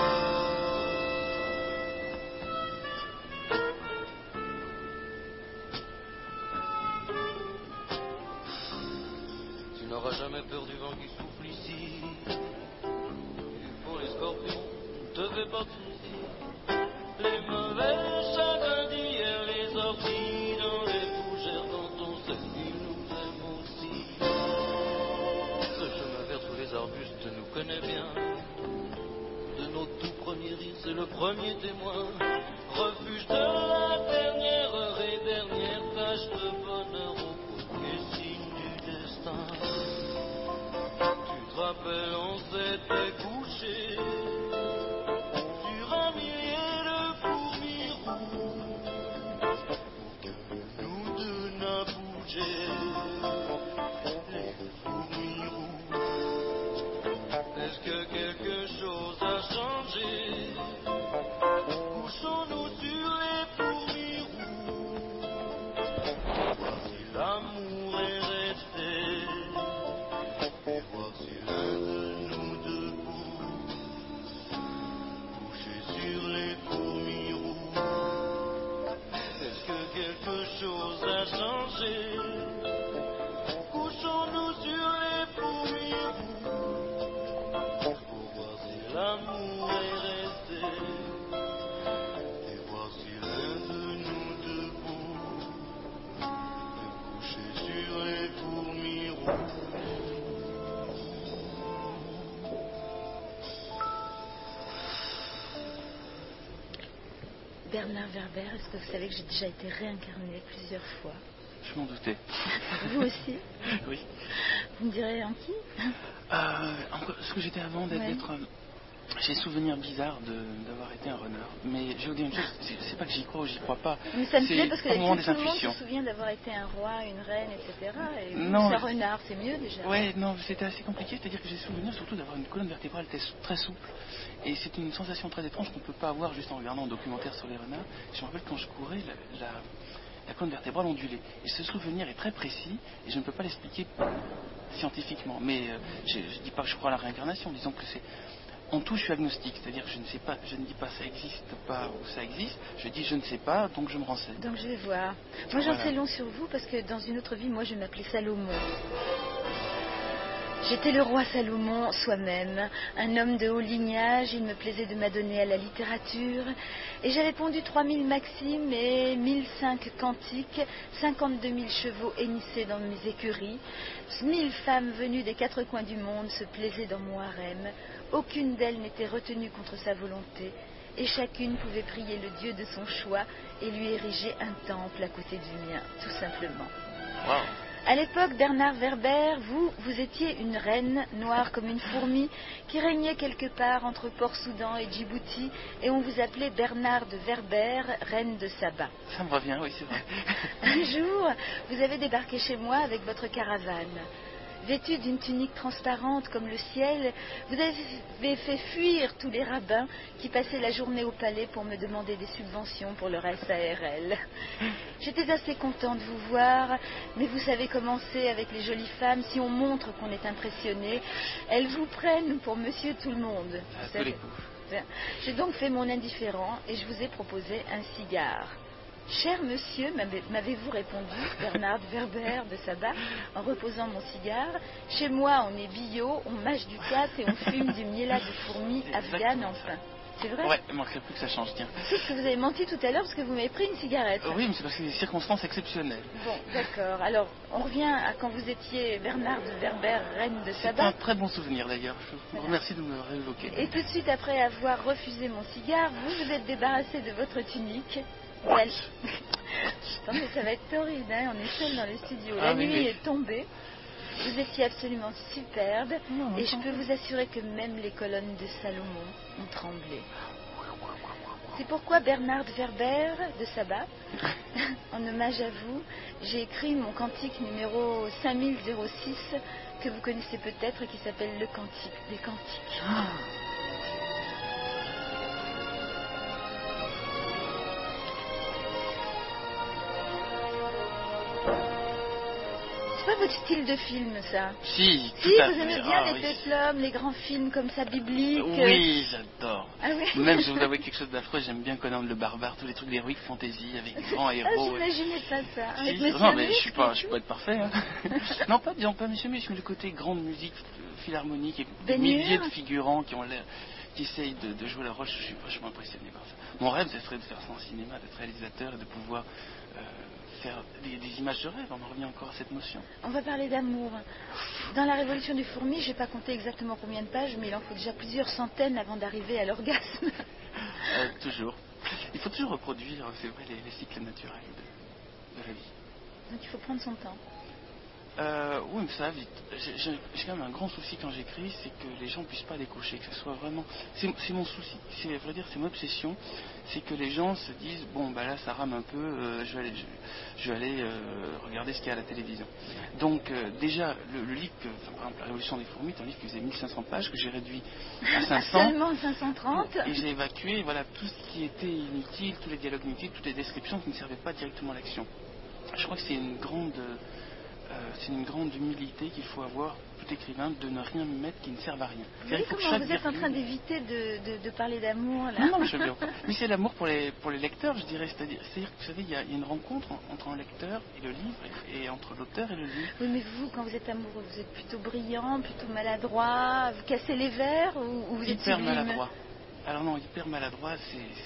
Tu n'auras jamais peur du vent qui souffle ici. Pour les scorpions, ne te fais pas de soucis. Les mauvais chagrins d'hier, les orties dans les fougères, quand on sait ce qui nous premier témoin, refuge de la dernière heure et dernière tâche de bonheur au premier signe du destin. Tu te rappelles, on s'était couché sur un millier de fourmis rouges. Aucun de nous deux n'a bougé. Les fourmis rouges. Est-ce que quelque chose a changé? Couchons-nous sur les fourmis rouges. Voir si l'amour est resté. Et voir si l'un de nous deux couché sur les fourmis rouges. Est-ce que quelque chose a changé? Couchons-nous sur les fourmis rouges. Pour voir si l'amour est resté. Et voir si l'un de nous deux couché sur les fourmis rouges. Bernard Werber, est-ce que vous savez que j'ai déjà été réincarné plusieurs fois? Je m'en doutais. Vous aussi? Oui. Vous me direz en qui? Ce que j'étais avant d'être... J'ai souvenir bizarre d'avoir été un renard. Mais je vais vous dire une chose, c'est pas que j'y crois ou j'y crois pas. Mais ça me plaît parce que tout le monde se souvient d'avoir été un roi, une reine, etc. Et vous, non, un renard, c'est mieux déjà. Ouais, non, c'était assez compliqué, c'est-à-dire que j'ai souvenir surtout d'avoir une colonne vertébrale très souple. Et c'est une sensation très étrange qu'on ne peut pas avoir juste en regardant un documentaire sur les renards. Je me rappelle quand je courais, la colonne vertébrale ondulait. Et ce souvenir est très précis et je ne peux pas l'expliquer scientifiquement. Mais je ne dis pas que je crois à la réincarnation, disons que c'est... En tout, je suis agnostique, c'est-à-dire que je ne sais pas, je ne dis pas ça existe pas ou ça existe, je dis je ne sais pas, donc je me renseigne. Donc je vais voir. Moi j'en sais long sur vous parce que dans une autre vie, moi je m'appelais Salomon. J'étais le roi Salomon soi-même, un homme de haut lignage, il me plaisait de m'adonner à la littérature, et j'avais pondu 3000 maximes et 1005 cantiques, 52 000 chevaux hennissés dans mes écuries, 1000 femmes venues des 4 coins du monde se plaisaient dans mon harem, aucune d'elles n'était retenue contre sa volonté, et chacune pouvait prier le Dieu de son choix et lui ériger un temple à côté du mien, tout simplement. Wow. À l'époque, Bernard Werber, vous étiez une reine, noire comme une fourmi, qui régnait quelque part entre Port-Soudan et Djibouti, et on vous appelait Bernard de Werber, reine de Saba. Ça me revient, oui, c'est vrai. Un jour, vous avez débarqué chez moi avec votre caravane. Vêtu d'une tunique transparente comme le ciel, vous avez fait fuir tous les rabbins qui passaient la journée au palais pour me demander des subventions pour leur SARL. J'étais assez content de vous voir, mais vous savez comment c'est avec les jolies femmes, si on montre qu'on est impressionné, elles vous prennent pour monsieur tout le monde. À tous les coups. J'ai donc fait mon indifférent et je vous ai proposé un cigare. Cher monsieur, m'avez-vous répondu, Bernard Werber de Saba, en reposant mon cigare, chez moi on est bio, on mâche du cat et on fume du mielat de fourmis afghane enfin. C'est vrai? Ouais, il manquerait plus que ça change, tiens. C'est ce que vous avez menti tout à l'heure parce que vous m'avez pris une cigarette. Oui, mais c'est parce que c'est des circonstances exceptionnelles. Bon, d'accord. Alors, on revient à quand vous étiez Bernard de Werber, reine de C'est Saba. un très bon souvenir d'ailleurs. Je vous remercie de me réévoquer. Et tout de suite après avoir refusé mon cigare, vous vous êtes débarrassé de votre tunique. Non mais ça va être horrible, hein, on est seul dans le studio. La nuit est tombée, vous étiez absolument superbe et je peux vous assurer que même les colonnes de Salomon ont tremblé. C'est pourquoi Bernard Werber de Saba, en hommage à vous, j'ai écrit mon cantique numéro 5006 que vous connaissez peut-être et qui s'appelle le Cantique des Cantiques. C'est pas votre style de film, ça? Si, Si, vous aimez bien les péplums, les grands films comme ça, bibliques. Oui, j'adore. Ah oui. Même, je vous avoue quelque chose d'affreux, j'aime bien Conan le Barbare, tous les trucs d'héroïque fantasy avec des grands héros. Ah, j'imaginais pas ça. Avec Si, non, mais je suis pas être parfait. Hein. Non, pas disons pas Monsieur Mus, mais le côté grande musique philharmonique et des milliers de figurants qui ont l'air, qui essayent de jouer leur rôle. Je suis vachement impressionné par ça. Mon rêve, ce serait de faire ça en cinéma, d'être réalisateur et de pouvoir faire des images de rêve. On en revient encore à cette notion. On va parler d'amour. Dans la Révolution des fourmis, je n'ai pas compté exactement combien de pages, mais il en faut déjà plusieurs centaines avant d'arriver à l'orgasme. Toujours. Il faut toujours reproduire, c'est vrai, les cycles naturels de la vie. Donc il faut prendre son temps. Oui, mais ça va vite. J'ai quand même un grand souci quand j'écris, c'est que les gens ne puissent pas décrocher, que ce soit vraiment... C'est mon souci, à vrai dire, c'est mon obsession, c'est que les gens se disent, bon, bah là, ça rame un peu, je vais aller regarder ce qu'il y a à la télévision. Donc, déjà, le livre, par exemple, La Révolution des fourmis, c'est un livre qui faisait 1500 pages, que j'ai réduit à 500. Seulement 530. Et j'ai évacué, voilà, tout ce qui était inutile, tous les dialogues inutiles, toutes les descriptions qui ne servaient pas directement à l'action. Je crois que c'est une grande humilité qu'il faut avoir, tout écrivain, de ne rien mettre qui ne serve à rien. Vous voyez comment vous êtes en train d'éviter de parler d'amour là. Non, je veux bien. Mais c'est l'amour pour les lecteurs, je dirais. C'est-à-dire que, vous savez, il y a une rencontre entre un lecteur et le livre, et entre l'auteur et le livre. Oui, mais vous, quand vous êtes amoureux, vous êtes plutôt brillant, plutôt maladroit, vous cassez les verres ou vous êtes hyper sublime? Maladroit. Alors non, hyper maladroit,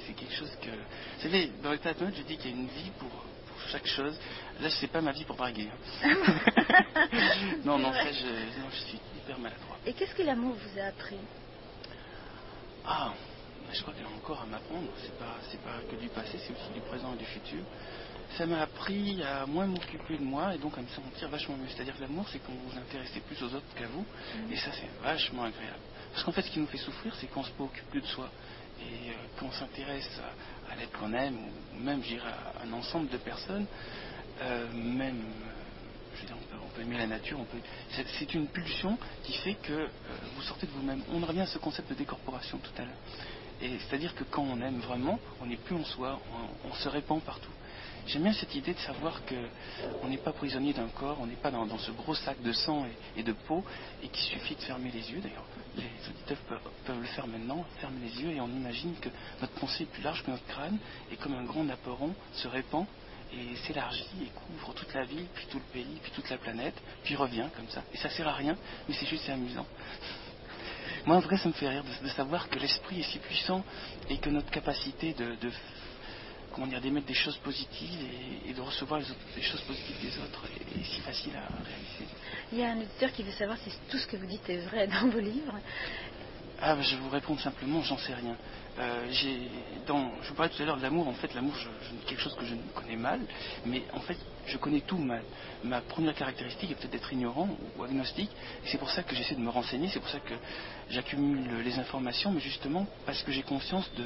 c'est quelque chose que... Vous savez, dans l'état de je dis qu'il y a une vie pour chaque chose. Là, c'est pas ma vie pour draguer. Non, je suis hyper maladroit. Et qu'est-ce que l'amour vous a appris? Ah, je crois qu'il y a encore à m'apprendre. C'est pas que du passé, c'est aussi du présent et du futur. Ça m'a appris à moins m'occuper de moi et donc à me sentir vachement mieux. C'est-à-dire que l'amour, c'est quand vous vous intéressez plus aux autres qu'à vous. Et ça, c'est vachement agréable. Parce qu'en fait, ce qui nous fait souffrir, c'est qu'on ne se préoccupe plus de soi. Et quand on s'intéresse à l'être qu'on aime, ou même, je dirais, à un ensemble de personnes, même, je veux dire, on peut aimer la nature, c'est une pulsion qui fait que vous sortez de vous-même. On revient à ce concept de décorporation tout à l'heure. Et c'est-à-dire que quand on aime vraiment, on n'est plus en soi, on se répand partout. J'aime bien cette idée de savoir qu'on n'est pas prisonnier d'un corps, on n'est pas dans ce gros sac de sang et de peau, et qu'il suffit de fermer les yeux. D'ailleurs, les auditeurs peuvent le faire maintenant, fermer les yeux, et on imagine que notre pensée est plus large que notre crâne, et comme un grand naperon se répand, et s'élargit, et couvre toute la ville, puis tout le pays, puis toute la planète, puis revient comme ça. Et ça sert à rien, mais c'est amusant. Moi, en vrai, ça me fait rire de savoir que l'esprit est si puissant, et que notre capacité d'émettre des choses positives et de recevoir les choses positives des autres est si facile à réaliser. Il y a un auditeur qui veut savoir si tout ce que vous dites est vrai dans vos livres. Ah, je vais vous répondre simplement, j'en sais rien. Je vous parlais tout à l'heure de l'amour. En fait, l'amour, c'est quelque chose que je connais mal, mais en fait, je connais tout mal. Ma première caractéristique est peut-être d'être ignorant ou agnostique, et c'est pour ça que j'essaie de me renseigner, c'est pour ça que j'accumule les informations, mais justement parce que j'ai conscience de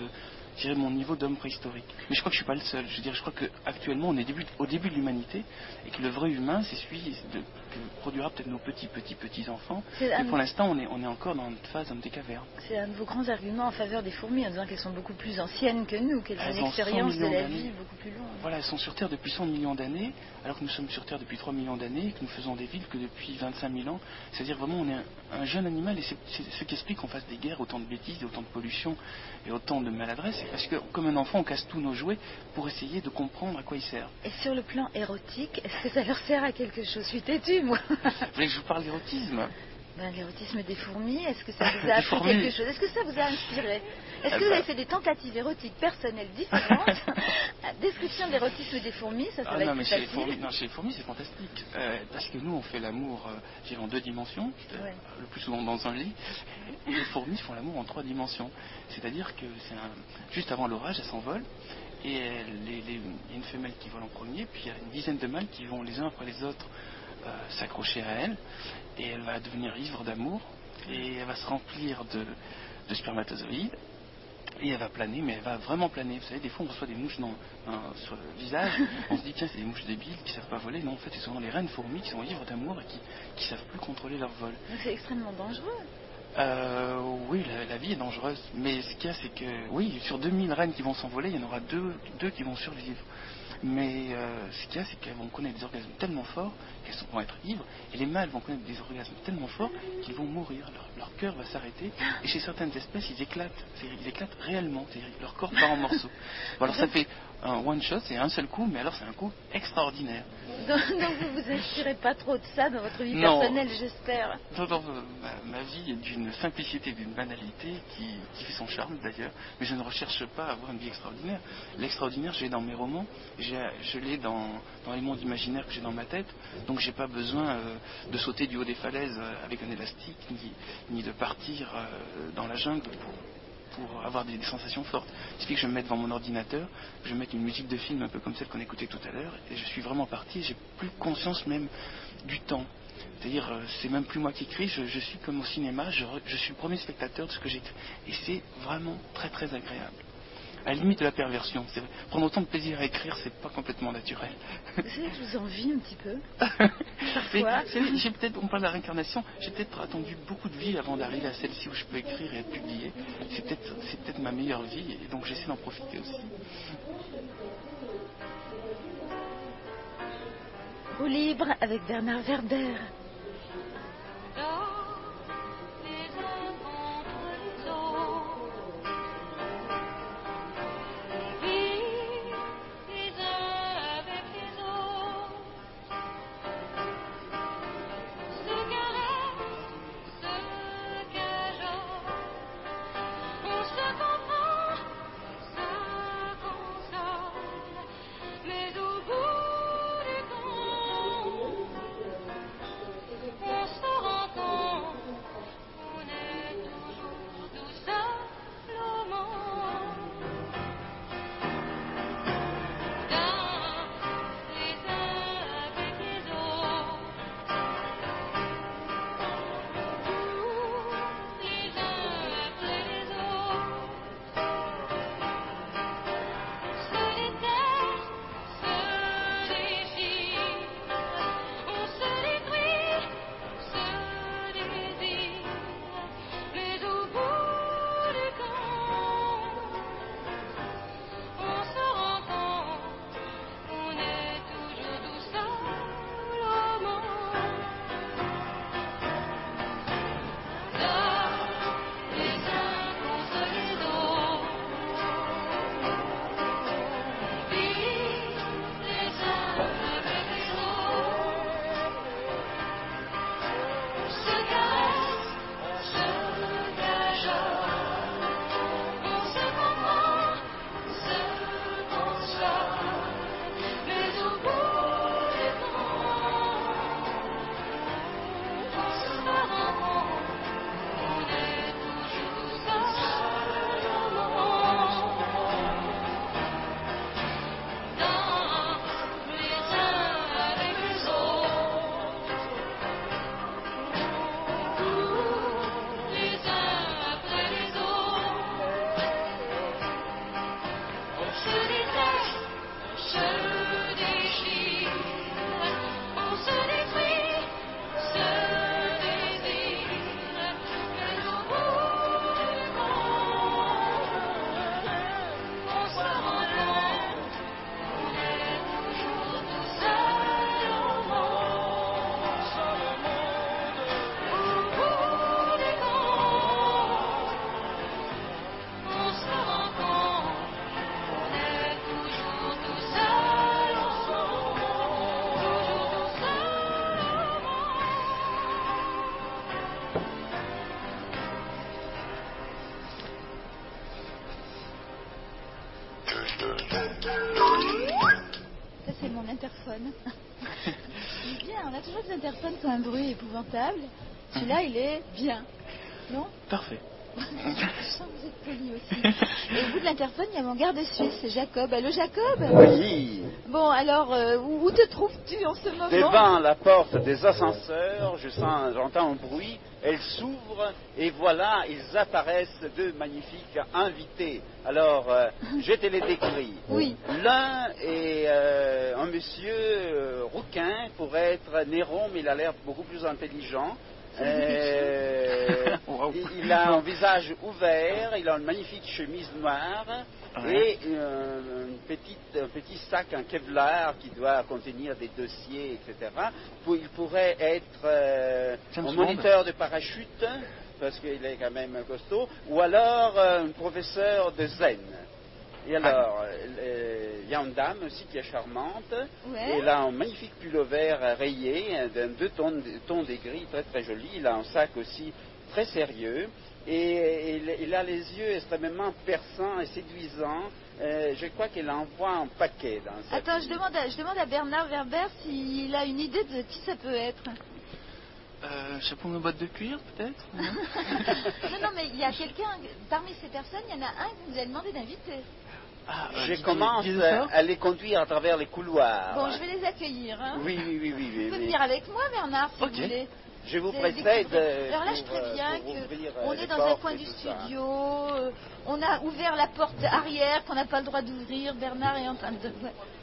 mon niveau d'homme préhistorique. Mais je crois que je ne suis pas le seul. Je veux dire, je crois qu'actuellement, on est au début de l'humanité, et que le vrai humain, c'est celui que produira peut-être nos petits-enfants. Mais pour l'instant, on est encore dans une phase des cavernes. C'est un de vos grands arguments en faveur des fourmis, en disant qu'elles sont beaucoup plus anciennes que nous, qu'elles ont une expérience de la vie beaucoup plus longue. Voilà, elles sont sur Terre depuis 100 millions d'années, alors que nous sommes sur Terre depuis 3 millions d'années, et que nous faisons des villes que depuis 25 000 ans. C'est-à-dire vraiment, on est un jeune animal, et c'est ce qui explique qu'on fasse des guerres, autant de bêtises, autant de pollution, et autant de maladresse. Parce que, comme un enfant, on casse tous nos jouets pour essayer de comprendre à quoi ils servent. Et sur le plan érotique, est-ce que ça leur sert à quelque chose? Je suis têtue, moi. Vous voulez que je vous parle d'érotisme? L'érotisme des fourmis, est-ce que ça vous a appris quelque chose? Est-ce que ça vous a inspiré? Est-ce que vous avez fait des tentatives érotiques personnelles différentes? Description de l'érotisme des fourmis, ça va être plus facile. Chez les fourmis, c'est fantastique. Parce que nous, on fait l'amour en 2 dimensions, le plus souvent dans un lit. Et les fourmis font l'amour en 3 dimensions. C'est-à-dire que juste avant l'orage, elles s'envolent. Et il y a une femelle qui vole en premier, puis il y a une dizaine de mâles qui vont les uns après les autres s'accrocher à elle, et elle va devenir ivre d'amour, et elle va se remplir de spermatozoïdes, et elle va planer, mais elle va vraiment planer. Vous savez, des fois on reçoit des mouches sur le visage, on se dit tiens, c'est des mouches débiles qui savent pas voler. Non, en fait, c'est souvent les reines fourmis qui sont ivres d'amour et qui savent plus contrôler leur vol. Donc c'est extrêmement dangereux. Oui, la vie est dangereuse, mais ce qu'il y a, c'est que oui, sur 2000 reines qui vont s'envoler, il y en aura deux qui vont survivre. Mais ce qu'il y a, c'est qu'elles vont connaître des orgasmes tellement forts qu'elles vont être ivres, et les mâles vont connaître des orgasmes tellement forts qu'ils vont mourir. Leur cœur va s'arrêter, et chez certaines espèces, ils éclatent. Ils éclatent réellement, leur corps part en morceaux. Bon, alors ça fait un one shot, c'est un seul coup, mais alors c'est un coup extraordinaire. Donc vous vous inspirez pas trop de ça dans votre vie personnelle, j'espère. Non, ma vie est d'une simplicité, d'une banalité qui fait son charme d'ailleurs, mais je ne recherche pas à avoir une vie extraordinaire. L'extraordinaire, je l'ai dans mes romans, je l'ai dans les mondes imaginaires que j'ai dans ma tête, donc j'ai pas besoin de sauter du haut des falaises avec un élastique, ni de partir dans la jungle pour avoir des sensations fortes. Il suffit que je me mette devant mon ordinateur, que je mette une musique de film un peu comme celle qu'on écoutait tout à l'heure, et je suis vraiment parti, j'ai plus conscience même du temps. C'est-à-dire, c'est même plus moi qui écris, je suis comme au cinéma, je suis le premier spectateur de ce que j'écris. Et c'est vraiment très très agréable. À la limite de la perversion. C'est vrai. Prendre autant de plaisir à écrire, c'est pas complètement naturel. Vous savez que je vous envie un petit peu. J'ai peut-être, on parle de la réincarnation, j'ai peut-être attendu beaucoup de vies avant d'arriver à celle-ci où je peux écrire et être publié. C'est peut-être ma meilleure vie, et donc j'essaie d'en profiter aussi. Roue libre avec Bernard Werber. Ça, c'est mon interphone. Il est bien, on a toujours des interphones qui ont un bruit épouvantable. Celui-là, il est bien. Non? Parfait. Je sens que vous êtes poli aussi. Et au bout de l'interphone, il y a mon garde suisse, c'est Jacob. Allô, Jacob? Oui. Bon, alors, où te trouves-tu en ce moment? Devant la porte des ascenseurs, j'entends un bruit, elle s'ouvre et voilà, ils apparaissent deux magnifiques invités. Alors, je te les décris. Oui. L'un est un monsieur rouquin, pour être Néron, mais il a l'air beaucoup plus intelligent. Wow. Il a un visage ouvert, il a une magnifique chemise noire et un petit sac en Kevlar qui doit contenir des dossiers, etc. Il pourrait être un moniteur de parachute, parce qu'il est quand même costaud, ou alors un professeur de zen. Et alors, il y a une dame aussi qui est charmante, Ouais. et elle a un magnifique pull vert rayé, d'un deux tons de gris, très très joli. Il a un sac aussi très sérieux, et il a les yeux extrêmement perçants et séduisants. Je crois qu'il envoie un paquet dans cette... Attends, je demande à Bernard Werber s'il a une idée de qui ça peut être. Chapeau mes boîtes de cuir, peut-être. Non, mais il y a quelqu'un, parmi ces personnes, il y en a un que vous avez demandé d'inviter. Je commence à les conduire à travers les couloirs. Bon, je vais les accueillir. Hein. Oui. Vous pouvez venir avec moi, Bernard, si vous voulez. Je vous précède. Alors là, je préviens qu'on est dans un coin du studio. On a ouvert la porte arrière qu'on n'a pas le droit d'ouvrir. Bernard est en train de...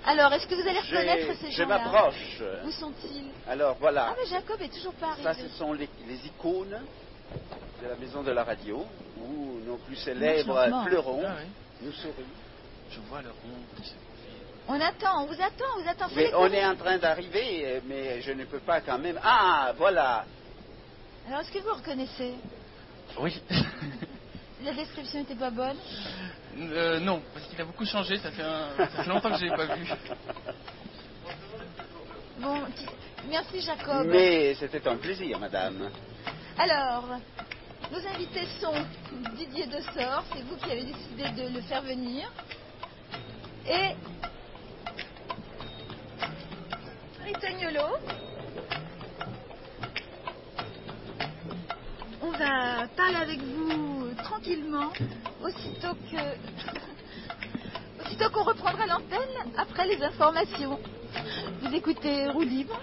Alors, est-ce que vous allez reconnaître ces gens-là? Je m'approche. Où sont-ils? Alors, voilà. Ah, mais Jacob est toujours pas arrivé. Ça, ce sont les icônes de la maison de la radio, où nos plus célèbres fleurons nous sourient. Je vois leur ombre. On attend, on vous attend. Mais on est en train d'arriver, mais je ne peux pas quand même... Ah, voilà. Alors, est-ce que vous reconnaissez? Oui. La description n'était pas bonne? Non, parce qu'il a beaucoup changé, ça fait longtemps que je ne l'ai pas vu. Bon, merci Jacob. Mais c'était un plaisir, madame. Alors, nos invités sont Didier Dessort, c'est vous qui avez décidé de le faire venir. Et Ritognolo. On va parler avec vous tranquillement, aussitôt qu'on reprendra l'antenne après les informations. Vous écoutez Roue Libre.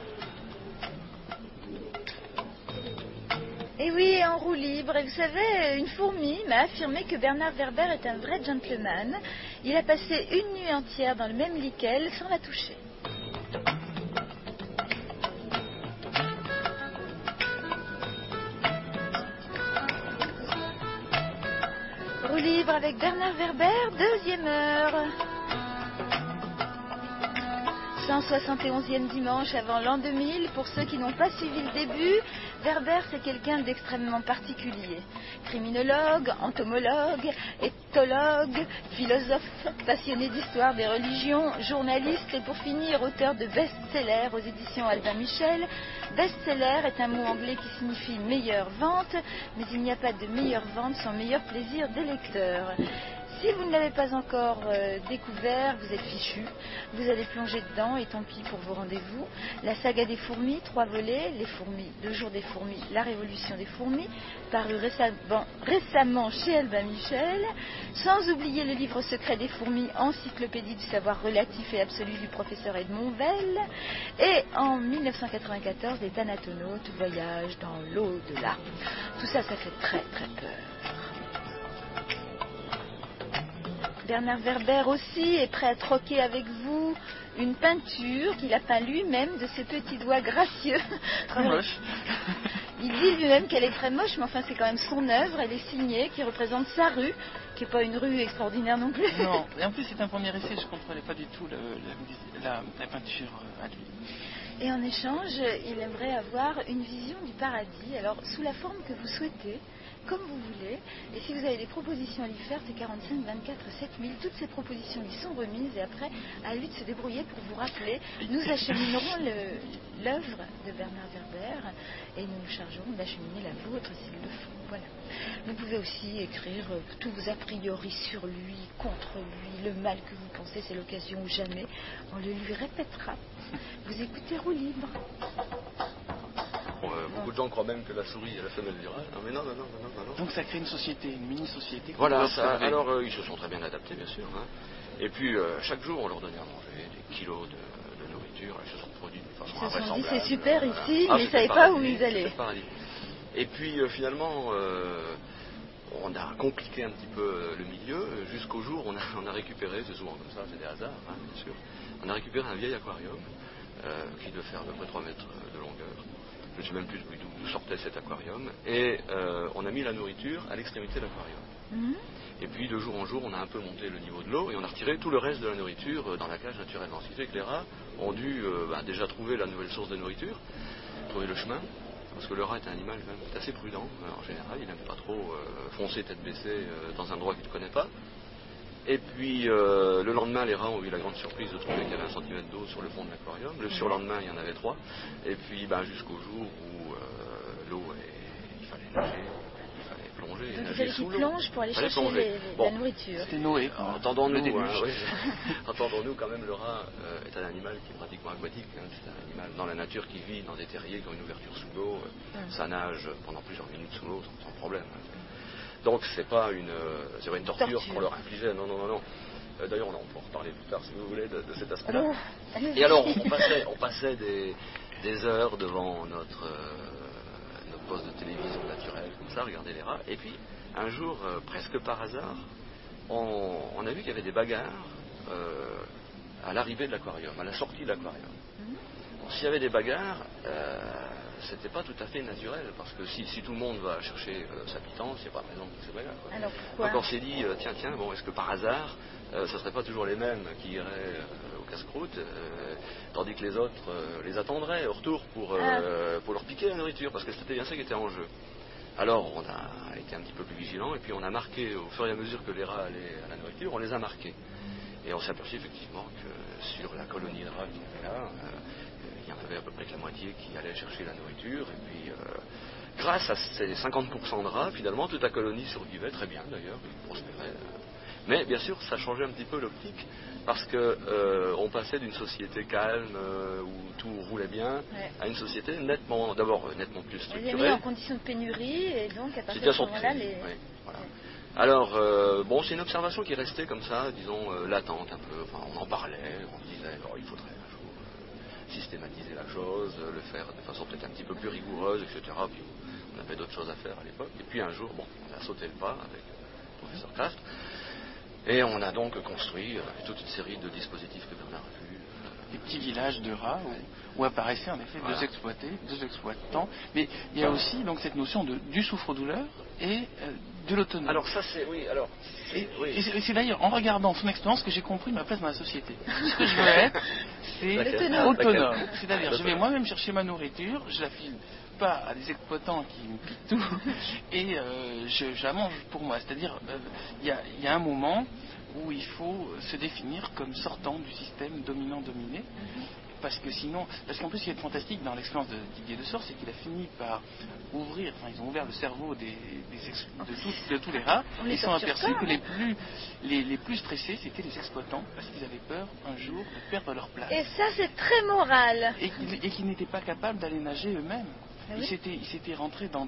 Et oui, en roue libre. Et vous savez, une fourmi m'a affirmé que Bernard Werber est un vrai gentleman. Il a passé une nuit entière dans le même lit qu'elle sans la toucher. Roue libre avec Bernard Werber, deuxième heure. 171e dimanche avant l'an 2000. Pour ceux qui n'ont pas suivi le début, Werber, c'est quelqu'un d'extrêmement particulier. Criminologue, entomologue, éthologue, philosophe, passionné d'histoire des religions, journaliste et pour finir, auteur de best-seller aux éditions Albin Michel. Best-seller est un mot anglais qui signifie meilleure vente, mais il n'y a pas de meilleure vente sans meilleur plaisir des lecteurs. Si vous ne l'avez pas encore découvert, vous êtes fichu. Vous allez plonger dedans et tant pis pour vos rendez-vous. La saga des fourmis, 3 volets, les fourmis, 2 jours des fourmis, la révolution des fourmis, paru récemment chez Albin Michel. Sans oublier le livre secret des fourmis, encyclopédie du savoir relatif et absolu du professeur Edmond Vell. Et en 1994, les Thanatonautes voyagent dans l'au-delà. Tout ça, ça fait très très peur. Bernard Werber aussi est prêt à troquer avec vous une peinture qu'il a peint lui-même de ses petits doigts gracieux. Très moche. Il dit lui-même qu'elle est très moche, mais enfin c'est quand même son œuvre, elle est signée, qui représente sa rue, qui n'est pas une rue extraordinaire non plus. Non, et en plus c'est un premier essai, je ne comprenais pas du tout la peinture à lui. Et en échange, il aimerait avoir une vision du paradis, alors sous la forme que vous souhaitez, comme vous voulez. Et si vous avez des propositions à lui faire, c'est 45 24 7000. Toutes ces propositions lui sont remises et après, à lui de se débrouiller pour vous rappeler. Nous acheminerons l'œuvre de Bernard Werber et nous nous chargerons d'acheminer la vôtre s'il le faut. Voilà. Vous pouvez aussi écrire tous vos a priori sur lui, contre lui, le mal que vous pensez, c'est l'occasion ou jamais. On le lui répétera. Vous écoutez Roue Libre. Beaucoup de gens croient même que la souris est la femelle virale. Non, mais non. Donc ça crée une société, une mini-société. Voilà, ça, alors ils se sont très bien adaptés, bien sûr. Hein. Et puis, chaque jour, on leur donnait à manger des kilos de nourriture. Ils se sont produits d'une façon invraisemblable. Ils se sont dit, c'est super ici, mais ils ne savaient pas où ils allaient. Et puis, finalement, on a compliqué un petit peu le milieu, jusqu'au jour où on a récupéré, c'est souvent comme ça, c'est des hasards, hein, bien sûr. On a récupéré un vieil aquarium qui devait faire à peu près 3 mètres de longueur. Je ne sais même plus d'où sortait cet aquarium. Et on a mis la nourriture à l'extrémité de l'aquarium. Et puis de jour en jour, on a un peu monté le niveau de l'eau et on a retiré tout le reste de la nourriture dans la cage naturellement. Ce qui fait que les rats ont dû déjà trouver la nouvelle source de nourriture, trouver le chemin. Parce que le rat est un animal quand même assez prudent. En général, il n'aime pas trop foncer tête baissée dans un endroit qu'il ne connaît pas. Et puis le lendemain, les rats ont eu la grande surprise de trouver qu'il y avait 1 centimètre d'eau sur le fond de l'aquarium. Le surlendemain, il y en avait 3. Et puis jusqu'au jour où l'eau, il fallait nager, il fallait plonger. plonger. Donc il fallait qu'il plonge pour aller chercher la nourriture. C'était Noé. Entendons-nous, entendons-nous quand même, le rat est un animal qui est pratiquement aquatique. Hein. C'est un animal dans la nature qui vit dans des terriers qui ont une ouverture sous l'eau. Ça nage pendant plusieurs minutes sous l'eau sans problème. Donc c'est pas une torture qu'on leur infligeait. Non. D'ailleurs, on peut en reparler plus tard si vous voulez de cet aspect-là. Et alors, on passait des heures devant notre poste de télévision naturelle, comme ça, regarder les rats. Et puis, un jour, presque par hasard, on a vu qu'il y avait des bagarres à l'arrivée de l'aquarium, à la sortie de l'aquarium. S'il y avait des bagarres, c'était pas tout à fait naturel, parce que si tout le monde va chercher sa pitance, il n'y a pas de raison de ces bagarres. Alors pourquoi ? Donc on s'est dit, tiens, bon, est-ce que par hasard, ce ne serait pas toujours les mêmes qui iraient au casse-croûte, tandis que les autres les attendraient au retour pour leur piquer la nourriture, parce que c'était bien ça qui était en jeu. Alors on a été un petit peu plus vigilants, et puis on a marqué, au fur et à mesure que les rats allaient à la nourriture, on les a marqués. Et on s'est aperçu effectivement que sur la colonie de rats qui était là, il y en avait à peu près que la moitié qui allait chercher la nourriture, et puis grâce à ces 50% de rats, finalement, toute la colonie survivait très bien d'ailleurs, ils prospéraient. Mais bien sûr, ça changeait un petit peu l'optique, parce que on passait d'une société calme, où tout roulait bien, à une société d'abord nettement plus structurée. Vous avez mis en condition de pénurie, et donc à partir de ce moment-là, voilà. Alors, c'est une observation qui est restée comme ça, disons, latente un peu. Enfin, on en parlait, on disait, il faudrait un jour systématiser la chose, le faire de façon peut-être un petit peu plus rigoureuse, etc. Puis on avait d'autres choses à faire à l'époque. Et puis un jour, on a sauté le pas avec le professeur Kraft, et on a donc construit toute une série de dispositifs que Bernard a vus. Des petits villages de rats où apparaissaient en effet deux exploitants. Mais il y a aussi donc cette notion du souffre-douleur et de l'autonomie. Alors ça c'est, Et c'est d'ailleurs en regardant son expérience que j'ai compris ma place dans la société. Ce que je veux être, c'est autonome. C'est-à-dire, je vais moi-même chercher ma nourriture, je la file pas à des exploitants qui me piquent tout, et je la mange pour moi. C'est-à-dire, il y a un moment où il faut se définir comme sortant du système dominant-dominé, parce qu'en plus, ce qui est fantastique dans l'expérience de Didier Dessort, c'est qu'il a fini par ils ont ouvert le cerveau de tous les rats, et ils sont aperçus que les plus stressés, c'était les exploitants, parce qu'ils avaient peur un jour de perdre leur place. Et ça, c'est très moral. Et qu'ils n'étaient pas capables d'aller nager eux-mêmes. Ils s'étaient rentrés dans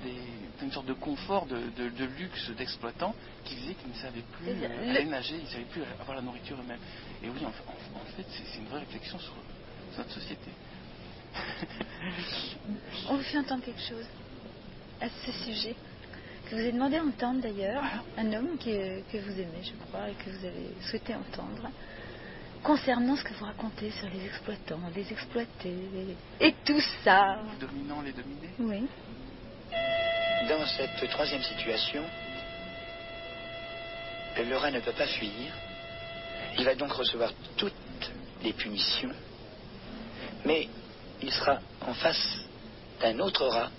une sorte de confort, de luxe d'exploitants qui faisait qu'ils ne savaient plus aller nager, ils ne savaient plus avoir la nourriture eux-mêmes. Et oui, en fait, c'est une vraie réflexion sur notre société. On vous fait entendre quelque chose à ce sujet, que vous avez demandé à entendre d'ailleurs, un homme que vous aimez, je crois, et que vous avez souhaité entendre, concernant ce que vous racontez sur les exploitants, les exploités, et tout ça. Les dominants, les dominés. Oui. Dans cette troisième situation, le rat ne peut pas fuir. Il va donc recevoir toutes les punitions, mais il sera en face d'un autre rat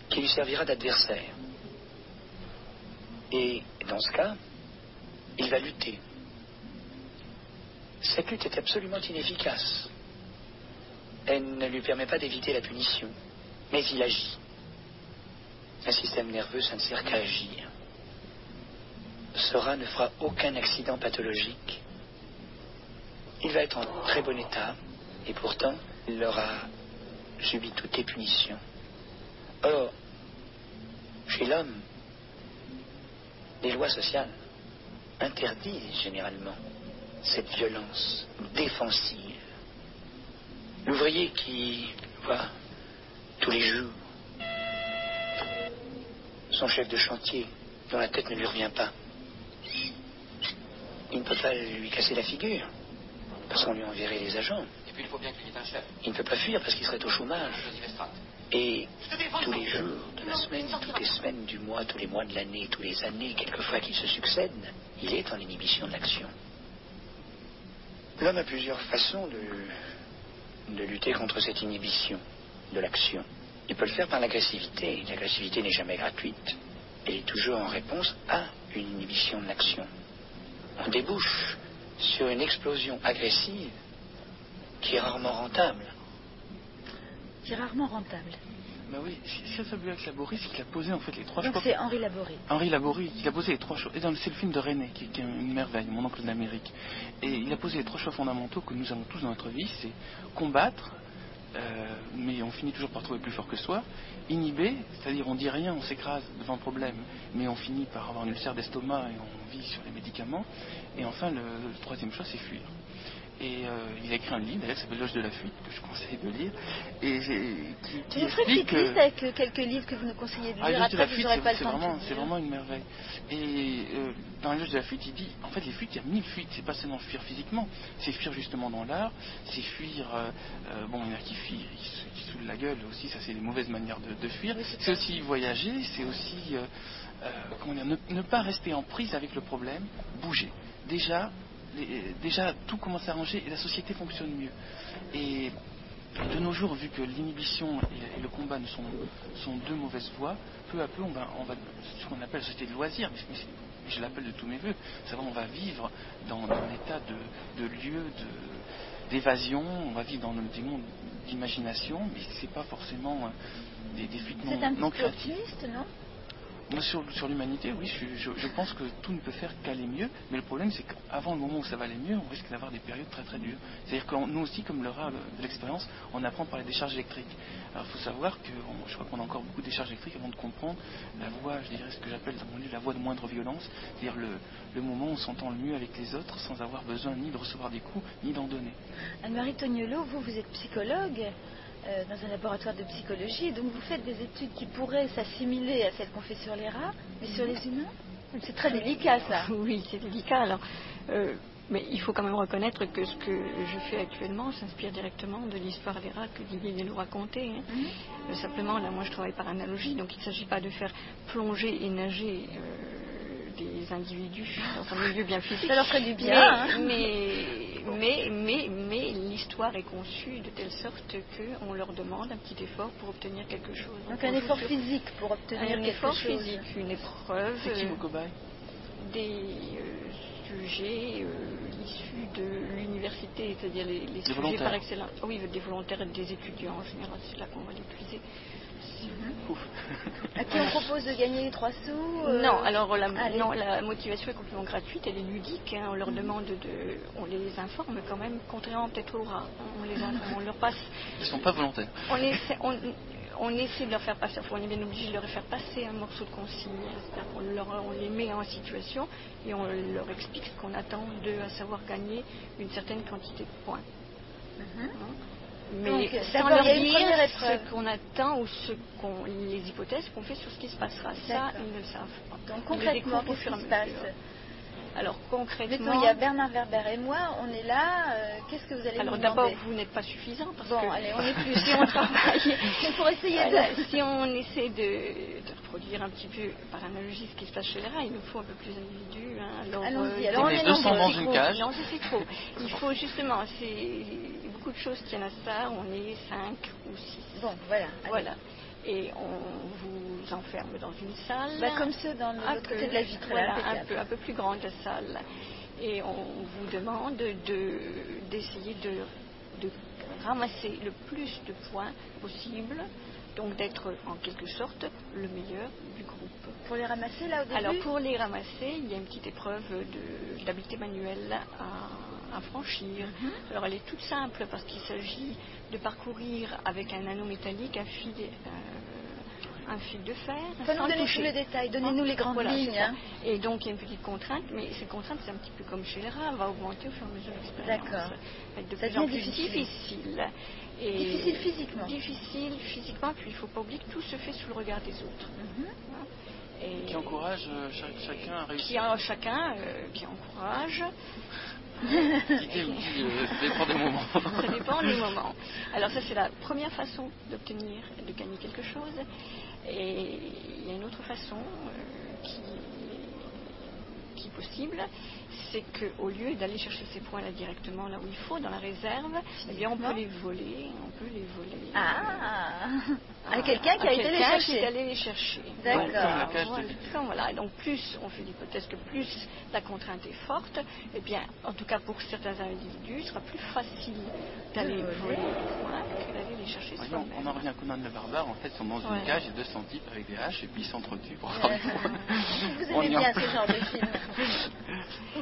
qui lui servira d'adversaire. Et dans ce cas, il va lutter. Cette lutte est absolument inefficace. Elle ne lui permet pas d'éviter la punition, mais il agit. Un système nerveux, ça ne sert qu'à agir. Ce rat ne fera aucun accident pathologique. Il va être en très bon état, et pourtant, il aura subi toutes les punitions. Or, chez l'homme, les lois sociales interdisent généralement cette violence défensive. L'ouvrier qui voit tous les jours son chef de chantier dont la tête ne lui revient pas, il ne peut pas lui casser la figure parce qu'on lui enverrait les agents. Et puis il faut bien qu'il y ait un chef. Il ne peut pas fuir parce qu'il serait au chômage. Et tous les jours de la semaine, toutes les semaines du mois, tous les mois de l'année, tous les années, quelquefois qui se succèdent, il est en inhibition de l'action. L'homme a plusieurs façons de lutter contre cette inhibition de l'action. Il peut le faire par l'agressivité. L'agressivité n'est jamais gratuite. Elle est toujours en réponse à une inhibition de l'action. On débouche sur une explosion agressive qui est rarement rentable. C'est rarement rentable. Bah oui, si ça s'appelait avec Laborie, c'est qu'il a posé en fait les 3 choix. Donc c'est Henri Laborie. Henri Laborie, il a posé les 3 choix. Et c'est le film de René, qui est une merveille, mon oncle d'Amérique. Et il a posé les 3 choix fondamentaux que nous avons tous dans notre vie, c'est combattre, mais on finit toujours par trouver plus fort que soi. Inhiber, c'est-à-dire on dit rien, on s'écrase devant le problème, mais on finit par avoir une ulcère d'estomac et on vit sur les médicaments. Et enfin, le 3e choix, c'est fuir. Et il a écrit un livre, d'ailleurs, qui s'appelle L'Oge de la fuite, que je conseille de lire, et qui vous ferez une explique... petite liste avec quelques livres que vous nous conseillez de lire, L'Oge de la après fuite, vous n'aurez pas le temps. c'est vraiment une merveille. Et dans L'Oge de la fuite, il dit, en fait, les fuites, il y a 1000 fuites, c'est pas seulement fuir physiquement, c'est fuir justement dans l'art, c'est fuir, bon, il y en a qui fuient, qui saoulent la gueule aussi, ça c'est les mauvaises manières de fuir, oui, c'est aussi voyager, c'est aussi, comment dire, ne pas rester en prise avec le problème, bouger. Déjà, tout commence à arranger et la société fonctionne mieux. Et de nos jours, vu que l'inhibition et le combat sont 2 mauvaises voies, peu à peu, on va ce qu'on appelle la société de loisirs, mais je l'appelle de tous mes voeux, on va vivre dans un état de lieu d'évasion, on va vivre dans des mondes d'imagination, mais c'est pas forcément des fuites non créatives. C'est un petit peu optimiste, non ? Sur l'humanité, oui, je pense que tout ne peut faire qu'aller mieux, mais le problème c'est qu'avant le moment où ça va aller mieux, on risque d'avoir des périodes très très dures. C'est-à-dire que nous aussi, comme le rat de l'expérience, on apprend par les décharges électriques. Alors il faut savoir que je crois qu'on a encore beaucoup de décharges électriques avant de comprendre la voie, je dirais ce que j'appelle dans mon livre la voie de moindre violence, c'est-à-dire le moment où on s'entend le mieux avec les autres sans avoir besoin ni de recevoir des coups, ni d'en donner. Anne-Marie Tognolot, vous êtes psychologue dans un laboratoire de psychologie, donc vous faites des études qui pourraient s'assimiler à celles qu'on fait sur les rats, mais sur les humains. C'est très délicat ça. Oui, c'est délicat. Alors, mais il faut quand même reconnaître que ce que je fais actuellement s'inspire directement de l'histoire des rats que Didier vient nous raconter. Hein. Simplement, là, moi je travaille par analogie, donc il ne s'agit pas de faire plonger et nager des individus dans un milieu bien physique. Ça leur ferait du bien. Mais l'histoire est conçue de telle sorte qu'on leur demande un petit effort pour obtenir quelque chose. Donc un effort physique pour obtenir quelque chose. Un effort physique, une épreuve. C'est qui vos cobayes ? Des sujets issus de l'université, c'est-à-dire les sujets par excellence. Oui, des volontaires et des étudiants en général, c'est là qu'on va les puiser. À qui on propose de gagner 3 sous Non, alors la motivation est complètement gratuite, elle est ludique. Hein, on leur demande on les informe quand même, contrairement peut-être aux rats. On leur passe. Ils ne sont pas volontaires. On essaie de leur faire passer, on est bien obligé de leur faire passer un morceau de consigne. On les met en situation et on leur explique ce qu'on attend d'eux, à savoir gagner une certaine quantité de points. Mais donc, sans leur dire ce qu'on attend ou les hypothèses qu'on fait sur ce qui se passera. Ça, ils ne le savent pas. Donc concrètement, qu'est-ce qui se passe ? Alors concrètement... Mettons, il y a Bernard Werber et moi, on est là, qu'est-ce que vous allez nous demander ? Alors d'abord, vous n'êtes pas suffisant parce que... allez, on est plus. Si on travaille, pour essayer si on essaie de reproduire un petit peu par analogie ce qui se passe chez les rats, il nous faut un peu plus d'individus. Hein. Allons-y, alors on est 200 dans une cage. Non, c'est trop. Il faut justement, beaucoup de choses tiennent à ça, on est 5 ou 6. Bon, voilà. Et on vous enferme dans une salle. Comme ceux dans l'autre côté de la vitre. Voilà, un peu plus grande la salle. Et on vous demande d'essayer de ramasser le plus de points possible, donc d'être en quelque sorte le meilleur du groupe. Pour les ramasser là au début ? Alors pour les ramasser, il y a une petite épreuve d'habileté manuelle à franchir. Alors elle est toute simple parce qu'il s'agit de parcourir avec un anneau métallique un fil de fer. Faut nous donner tout le détail, donnez-nous les grandes lignes. Hein. Et donc il y a une petite contrainte, mais cette contrainte c'est un petit peu comme chez les rats, elle va augmenter au fur et à mesure de l'expérience. D'accord. Elle va être de plus en plus difficile. Et difficile physiquement. Difficile physiquement, puis il ne faut pas oublier que tout se fait sous le regard des autres. Et qui encourage chacun à réussir. Qui encourage. Ça dépend des moments. Ça dépend des moments. Alors ça c'est la première façon d'obtenir, de gagner quelque chose. Et il y a une autre façon qui est possible, c'est qu'au lieu d'aller chercher ces points là directement là où il faut, dans la réserve, eh bien on peut les voler, À quelqu'un qui a été les quelqu'un chercher. qui est allé les chercher. D'accord. Voilà. Donc plus on fait l'hypothèse que plus la contrainte est forte, eh bien, en tout cas pour certains individus, il sera plus facile d'aller voler les points que d'aller les chercher soi-même. On en revient à Conan le barbare, en fait, ils sont dans une cage, il y a 200 types avec des haches et puis ils s'entretuent pour avoir Vous aimez bien ce genre de film.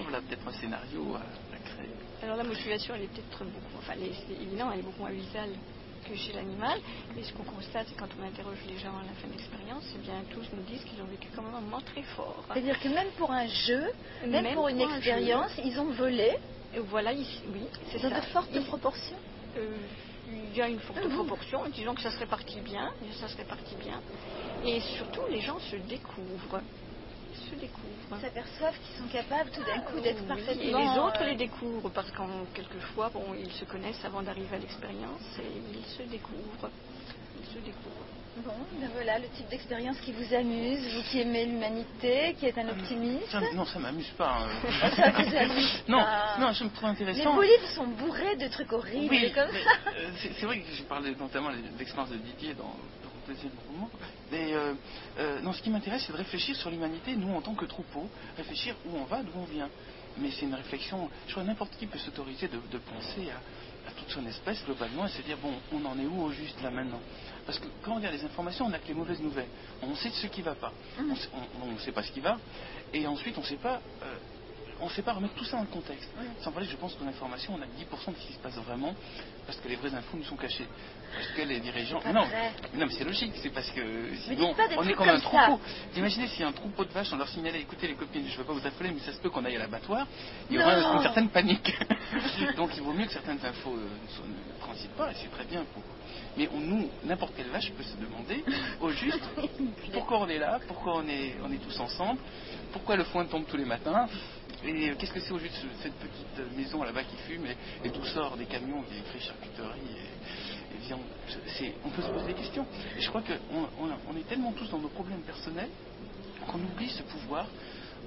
Voilà, peut-être un scénario à créer. Alors la motivation, elle est peut-être beaucoup, enfin, évidemment, elle est beaucoup moins vitale que chez l'animal. Et ce qu'on constate, c'est quand on interroge les gens à la fin de l'expérience, eh bien, tous nous disent qu'ils ont vécu quand même un moment très fort. C'est-à-dire que même pour un jeu, même pour une expérience, ils ont volé. Et voilà, ici, oui, c'est dans ça. de fortes proportions. Il y a une forte proportion, disons que ça se répartit bien, et surtout les gens se découvrent. Ils s'aperçoivent qu'ils sont capables tout d'un coup d'être parfaitement... Et les autres les découvrent, parce qu'en quelquefois, ils se connaissent avant d'arriver à l'expérience, et ils se découvrent. Bon, ben voilà le type d'expérience qui vous amuse, vous qui aimez l'humanité, qui êtes un optimiste. Non, ça m'amuse pas. Ça vous amuse pas. Non, je me trouve intéressant. Mais vos livres sont bourrés de trucs horribles comme ça. C'est vrai que j'ai parlé notamment de l'expérience de Didier dans le deuxième roman. Mais non, ce qui m'intéresse, c'est de réfléchir sur l'humanité, nous en tant que troupeau, réfléchir où on va, d'où on vient. Mais c'est une réflexion, je crois que n'importe qui peut s'autoriser de penser à toute son espèce globalement et se dire, bon, on en est où au juste là maintenant? Parce que quand on regarde les informations, on n'a que les mauvaises nouvelles. On sait ce qui ne va pas. On ne sait pas ce qui va. Et ensuite, on ne sait pas remettre tout ça dans le contexte. Sans parler, je pense que l'information, on a 10% de ce qui se passe vraiment, parce que les vraies infos nous sont cachées. Parce que les dirigeants... Non, mais c'est logique, c'est parce que sinon, on est comme un troupeau. Imaginez si un troupeau de vaches, on leur signalait, écoutez les copines, je ne veux pas vous affoler, mais ça se peut qu'on aille à l'abattoir, il y aura une certaine panique. Donc il vaut mieux que certaines infos ne transitent pas, et c'est très bien pour... Mais nous, n'importe quelle vache peut se demander, au juste, pourquoi on est là, pourquoi on est tous ensemble, pourquoi le foin tombe tous les matins, et qu'est-ce que c'est au juste cette petite maison là-bas qui fume, et d'où sort des camions qui écrit charcuterie et viande. On peut se poser des questions. Et je crois qu'on est tellement tous dans nos problèmes personnels qu'on oublie ce pouvoir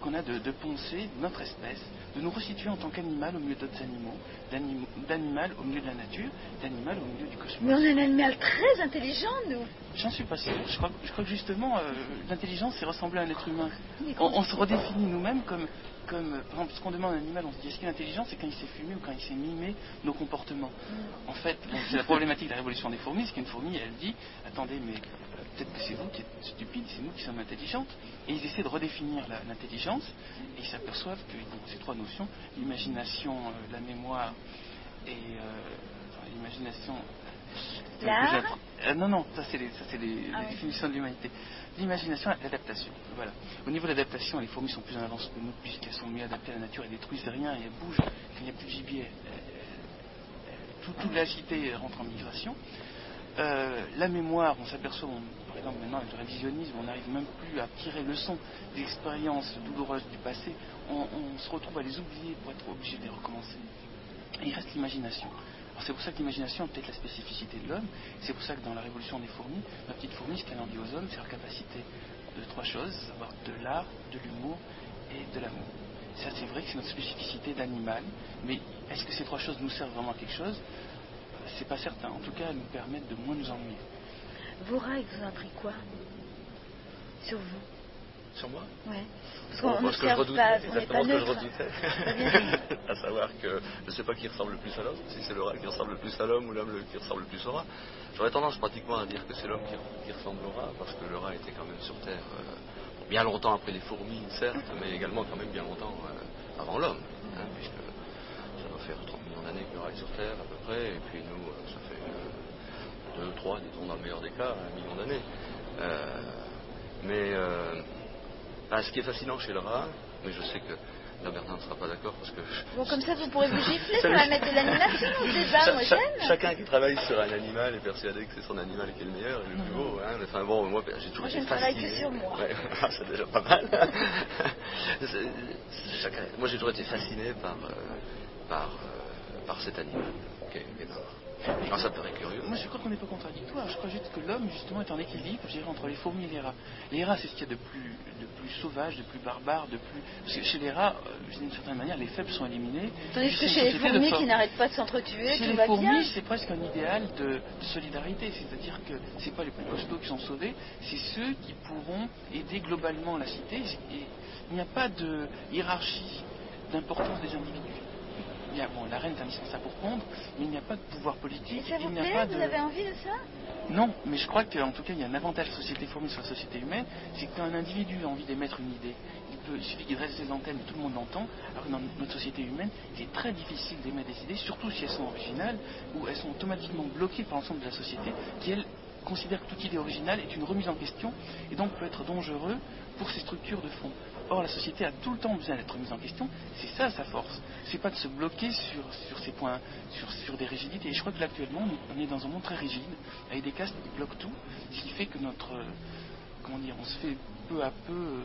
qu'on a de penser notre espèce, de nous resituer en tant qu'animal au milieu d'autres animaux, d'animal au milieu de la nature, d'animal au milieu du cosmos. Mais on est un animal très intelligent, nous. J'en suis pas sûr. Je crois que justement, l'intelligence, c'est ressembler à un être humain. On se redéfinit nous-mêmes comme par exemple, ce qu'on demande à un animal, on se dit est-ce qu'il est intelligent, c'est quand il s'est fumé ou quand il s'est mimé nos comportements. En fait, c'est la problématique de la révolution des fourmis, c'est qu'une fourmi, elle dit attendez, mais peut-être que c'est vous qui êtes stupides, c'est nous qui sommes intelligentes. Et ils essaient de redéfinir l'intelligence, et ils s'aperçoivent que ces trois notions, l'imagination, la mémoire et l'imagination... L'art Non, ça c'est les définitions de l'humanité. L'imagination et l'adaptation. Voilà. Au niveau de l'adaptation, les fourmis sont plus en avance que nous, puisqu'elles sont mieux adaptées à la nature, elles détruisent rien et elles bougent. Quand il n'y a plus de gibier, toute la cité rentre en migration. La mémoire, on s'aperçoit, par exemple maintenant avec le révisionnisme, on n'arrive même plus à tirer leçon d'expériences douloureuses du passé. On se retrouve à les oublier pour être obligé de les recommencer. Et il reste l'imagination. Alors c'est pour ça que l'imagination est peut-être la spécificité de l'homme. C'est pour ça que dans la révolution des fourmis, la petite fourmi, ce qu'elle envie aux hommes, c'est leur capacité de trois choses, à savoir de l'art, de l'humour et de l'amour. Ça, c'est vrai que c'est notre spécificité d'animal, mais est-ce que ces trois choses nous servent vraiment à quelque chose? C'est pas certain. En tout cas, elles nous permettent de moins nous ennuyer. Vos règles vous ont appris quoi sur vous? Sur moi? Ouais. Parce que je redoutais, exactement ce que je redoutais. À savoir que je ne sais pas qui ressemble le plus à l'homme, si c'est le rat qui ressemble le plus à l'homme ou l'homme qui ressemble le plus au rat. J'aurais tendance pratiquement à dire que c'est l'homme qui ressemble au rat, parce que le rat était quand même sur Terre bien longtemps après les fourmis, certes, mais également quand même bien longtemps avant l'homme, puisque ça doit faire 30 millions d'années que le rat est sur Terre à peu près, et puis nous, ça fait 2, 3, disons dans le meilleur des cas, 1 million d'années. Ce qui est fascinant chez le rat, mais je sais que la Bernard ne sera pas d'accord parce que... Bon, comme ça, vous pourrez vous gifler, ça va mettre de l'animation au débat, moi j'aime. Chacun qui travaille sur un animal est persuadé que c'est son animal qui est le meilleur et le plus beau. Enfin bon, moi j'ai toujours été fasciné. Je ne travaille que sur moi. Ouais, c'est déjà pas mal. Moi j'ai toujours été fasciné par cet animal. Alors ça paraît curieux. Moi je crois qu'on n'est pas contradictoire, je crois juste que l'homme justement est en équilibre, je dirais, entre les fourmis et les rats. Les rats c'est ce qu'il y a de plus sauvage, de plus barbare, de plus... Parce que chez les rats, d'une certaine manière, les faibles sont éliminés. Tandis que chez les fourmis qui n'arrêtent pas de s'entretuer, tout va bien. Chez les fourmis, c'est presque un idéal de solidarité, c'est-à-dire que c'est pas les plus costauds qui sont sauvés, c'est ceux qui pourront aider globalement la cité, et il n'y a pas de hiérarchie d'importance des individus. La reine est indispensable pour pondre, mais il n'y a pas de pouvoir politique. Et ça vous il n'y a plaît pas Vous avez envie de ça? Non, mais je crois qu'en tout cas, il y a un avantage de la société fourmi sur la société humaine, c'est que quand un individu a envie d'émettre une idée, il suffit qu'il dresse ses antennes et tout le monde l'entend, alors que dans notre société humaine, c'est très difficile d'émettre des idées, surtout si elles sont originales, ou elles sont automatiquement bloquées par l'ensemble de la société, qui, elle, considère que toute idée originale est une remise en question, et donc peut être dangereux pour ces structures de fond. Or, la société a tout le temps besoin d'être mise en question, c'est ça sa force. C'est pas de se bloquer sur ces points, sur des rigidités. Et je crois que là, actuellement, on est dans un monde très rigide, avec des castes qui bloquent tout, ce qui fait que on se fait peu à peu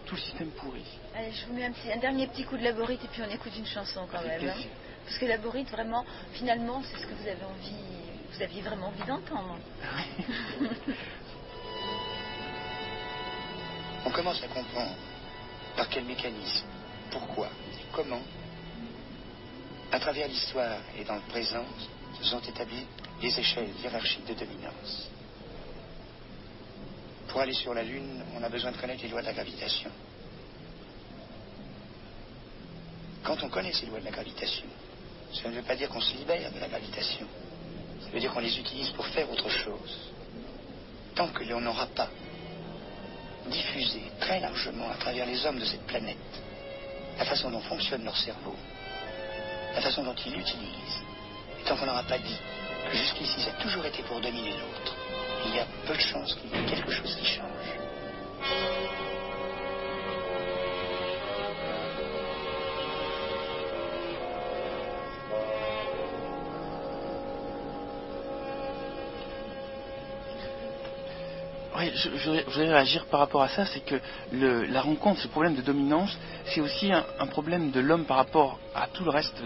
tout le système pourri. Allez, je vous mets un dernier petit coup de Laborite et puis on écoute une chanson quand même. Hein. Parce que Laborite, vraiment, finalement, c'est ce que vous aviez vraiment envie d'entendre. On commence à comprendre par quel mécanisme, pourquoi, comment, à travers l'histoire et dans le présent, se sont établies les échelles hiérarchiques de dominance. Pour aller sur la Lune, on a besoin de connaître les lois de la gravitation. Quand on connaît ces lois de la gravitation, ça ne veut pas dire qu'on se libère de la gravitation. Ça veut dire qu'on les utilise pour faire autre chose. Tant que l'on n'aura pas diffusé très largement à travers les hommes de cette planète la façon dont fonctionne leur cerveau, la façon dont ils l'utilisent, et tant qu'on n'aura pas dit que jusqu'ici ça a toujours été pour dominer l'autre, il y a peu de chances qu'il y ait quelque chose qui change. Oui, je voudrais réagir par rapport à ça, c'est que la rencontre, ce problème de dominance, c'est aussi un problème de l'homme par rapport à tout le reste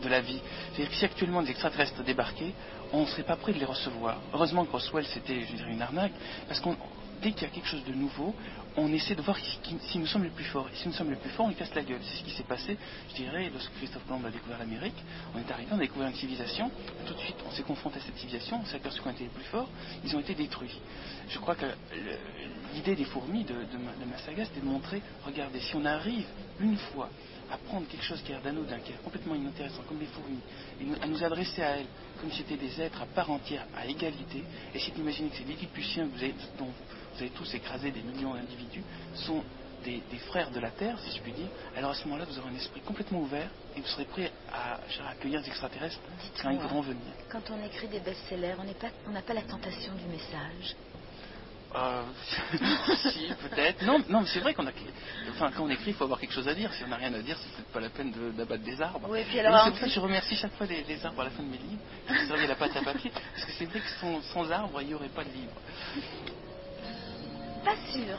de la vie. C'est-à-dire que si actuellement des extraterrestres débarquaient, on ne serait pas prêt de les recevoir. Heureusement que Roswell, c'était, je dirais, une arnaque, parce que dès qu'il y a quelque chose de nouveau, on essaie de voir si nous sommes les plus forts. Et si nous sommes les plus forts, on lui casse la gueule. C'est ce qui s'est passé, je dirais, lorsque Christophe Colomb a découvert l'Amérique. On est arrivé, on a découvert une civilisation. Tout de suite, on s'est confronté à cette civilisation, on s'est aperçu qu'on était les plus forts. Ils ont été détruits. Je crois que l'idée des fourmis de Massaga, c'était de montrer, regardez, si on arrive une fois à prendre quelque chose qui est d'anodin, qui est complètement inintéressant, comme les fourmis, et à nous adresser à elles comme si c'était des êtres à part entière, à égalité, et si vous imaginez que ces Lilliputiens dont vous avez tous écrasé des millions d'individus, sont des frères de la Terre, si je puis dire, alors à ce moment-là, vous aurez un esprit complètement ouvert, et vous serez prêt à accueillir des extraterrestres quand ils voudront venir. Quand on écrit des best-sellers, on n'a pas la tentation du message. Si, peut-être. Non, mais c'est vrai quand on écrit, il faut avoir quelque chose à dire. Si on n'a rien à dire, c'est peut-être pas la peine d'abattre des arbres. Oui, puis alors, c'est pour ça que je remercie chaque fois les arbres à la fin de mes livres. Je servir la pâte à papier, parce que c'est vrai que sans arbres, il n'y aurait pas de livre. Pas sûr.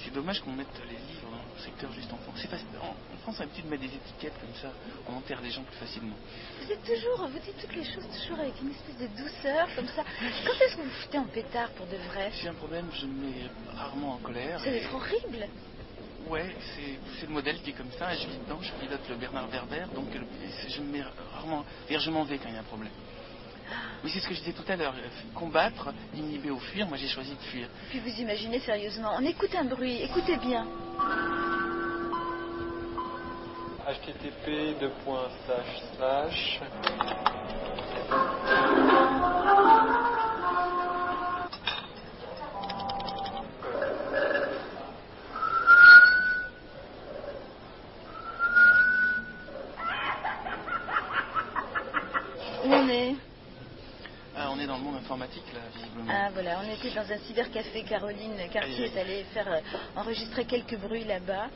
C'est dommage qu'on mette les livres dans le secteur juste enfant. C'est facile. En France, on a l'habitude de mettre des étiquettes comme ça. On enterre les gens plus facilement. Vous dites toutes les choses toujours avec une espèce de douceur comme ça. Quand est-ce que vous foutez en pétard pour de vrai? J'ai un problème, je me mets rarement en colère. Ça va être horrible. Ouais, c'est le modèle qui est comme ça. Et je vis dedans, je pilote le Bernard Werber, donc je me mets rarement. D'ailleurs, je m'en vais quand il y a un problème. Oui, c'est ce que je disais tout à l'heure. Combattre, inhiber ou fuir, moi j'ai choisi de fuir. Puis vous imaginez sérieusement, on écoute un bruit, écoutez bien. http:// Où on est? On est dans le monde informatique, là, visiblement. Ah voilà, on était dans un cybercafé, Caroline Cartier est allée faire enregistrer quelques bruits là-bas.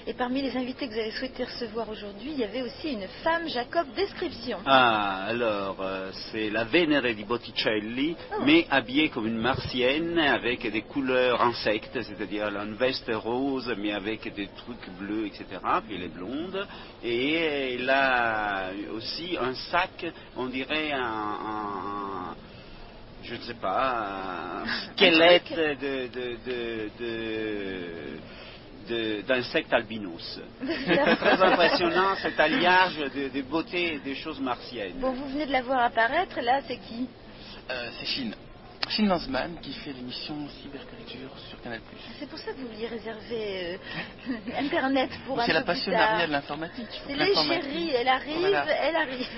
Et parmi les invités que vous avez souhaité recevoir aujourd'hui, il y avait aussi une femme, Jacob, description. Ah, alors, c'est la Vénère di Botticelli, mais habillée comme une martienne, avec des couleurs insectes, c'est-à-dire elle a une veste rose, mais avec des trucs bleus, etc., puis elle est blonde, et elle a aussi un sac, on dirait je ne sais pas, un squelette d'insectes albinos. C'est très impressionnant, cet alliage de beauté et des choses martiennes. Bon, vous venez de la voir apparaître, là, c'est qui? C'est Chine Lanzmann qui fait l'émission Cyberculture sur Canal+. C'est pour ça que vous vouliez réserver Internet pour un peu plus tard. C'est la passionnariat de l'informatique. C'est l'égérie, elle arrive, voilà. Elle arrive.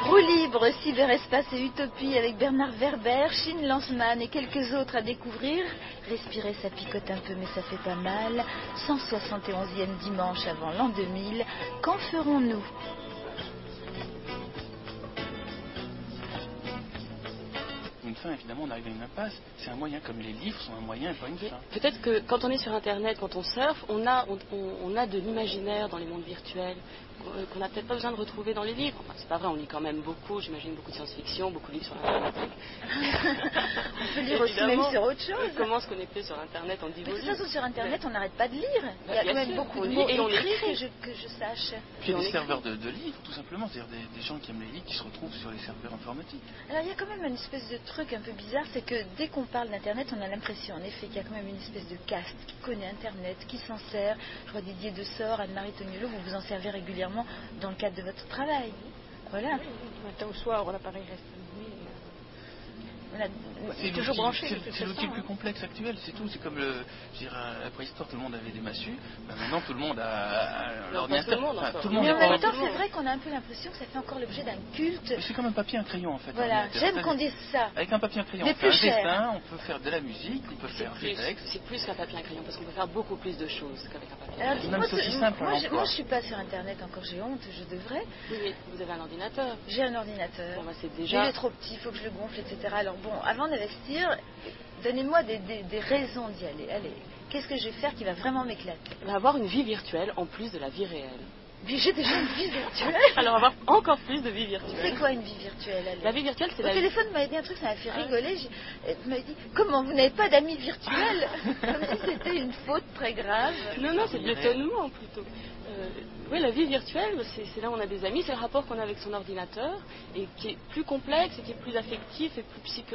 Roue libre, cyberespace et utopie avec Bernard Werber, Chine Lanzmann et quelques autres à découvrir. Respirer, ça picote un peu mais ça fait pas mal. 171e dimanche avant l'an 2000. Qu'en ferons-nous? Une fin, évidemment, on arrive à une impasse. C'est un moyen, comme les livres sont un moyen et pas une fin. Peut-être que quand on est sur Internet, quand on surfe, on a de l'imaginaire dans les mondes virtuels qu'on n'a peut-être pas besoin de retrouver dans les livres. Enfin, c'est pas vrai, on lit quand même beaucoup, j'imagine beaucoup de science-fiction, beaucoup de livres sur l'informatique. On peut lire aussi même sur autre chose. Comment se connecter sur Internet, on dit. De toute façon, sur Internet, on n'arrête pas de lire. Il y a quand même beaucoup de mots écrits que je sache. Puis il y a des serveurs de livres, tout simplement, c'est-à-dire des gens qui aiment les livres qui se retrouvent sur les serveurs informatiques. Alors il y a quand même une espèce de truc un peu bizarre, c'est que dès qu'on parle d'Internet, on a l'impression en effet qu'il y a quand même une espèce de caste qui connaît Internet, qui s'en sert. Je vois Didier Dessort, Anne-Marie Toniolo, vous vous en servez régulièrement dans le cadre de votre travail. Voilà. Matin au soir, l'appareil reste allumé. C'est toujours branché. C'est l'outil le plus complexe actuel, c'est tout. C'est comme à la préhistoire, tout le monde avait des massues. Maintenant, tout le monde a l'ordinateur. Tout le monde. Mais en même temps, c'est vrai qu'on a un peu l'impression que ça fait encore l'objet d'un culte. Mais c'est comme un papier et un crayon, en fait. Voilà, j'aime qu'on dise ça. Avec un papier et un crayon, on fait un dessin, on peut faire de la musique, on peut faire des textes. C'est plus qu'un papier et un crayon, parce qu'on peut faire beaucoup plus de choses qu'avec un papier. Alors, dites-moi, moi, je ne suis pas sur Internet encore, j'ai honte, je devrais. Oui, mais vous avez un ordinateur. J'ai un ordinateur. Bon, bah, c'est déjà. Il est trop petit, il faut que je le gonfle, etc. Alors bon, avant d'investir, donnez-moi des raisons d'y aller. Allez, qu'est-ce que je vais faire qui va vraiment m'éclater? Avoir une vie virtuelle en plus de la vie réelle. Mais j'ai déjà une vie virtuelle. Alors avoir encore plus de vie virtuelle. C'est quoi une vie virtuelle? Allez. La vie virtuelle, c'est Au téléphone, vous m'avez dit un truc, ça m'a fait rigoler. Vous m'avez dit, comment, vous n'avez pas d'amis virtuels? Comme si c'était une faute très grave. Non, c'est de l'étonnement plutôt. Oui, la vie virtuelle, c'est là où on a des amis, c'est le rapport qu'on a avec son ordinateur, et qui est plus complexe, et qui est plus affectif, et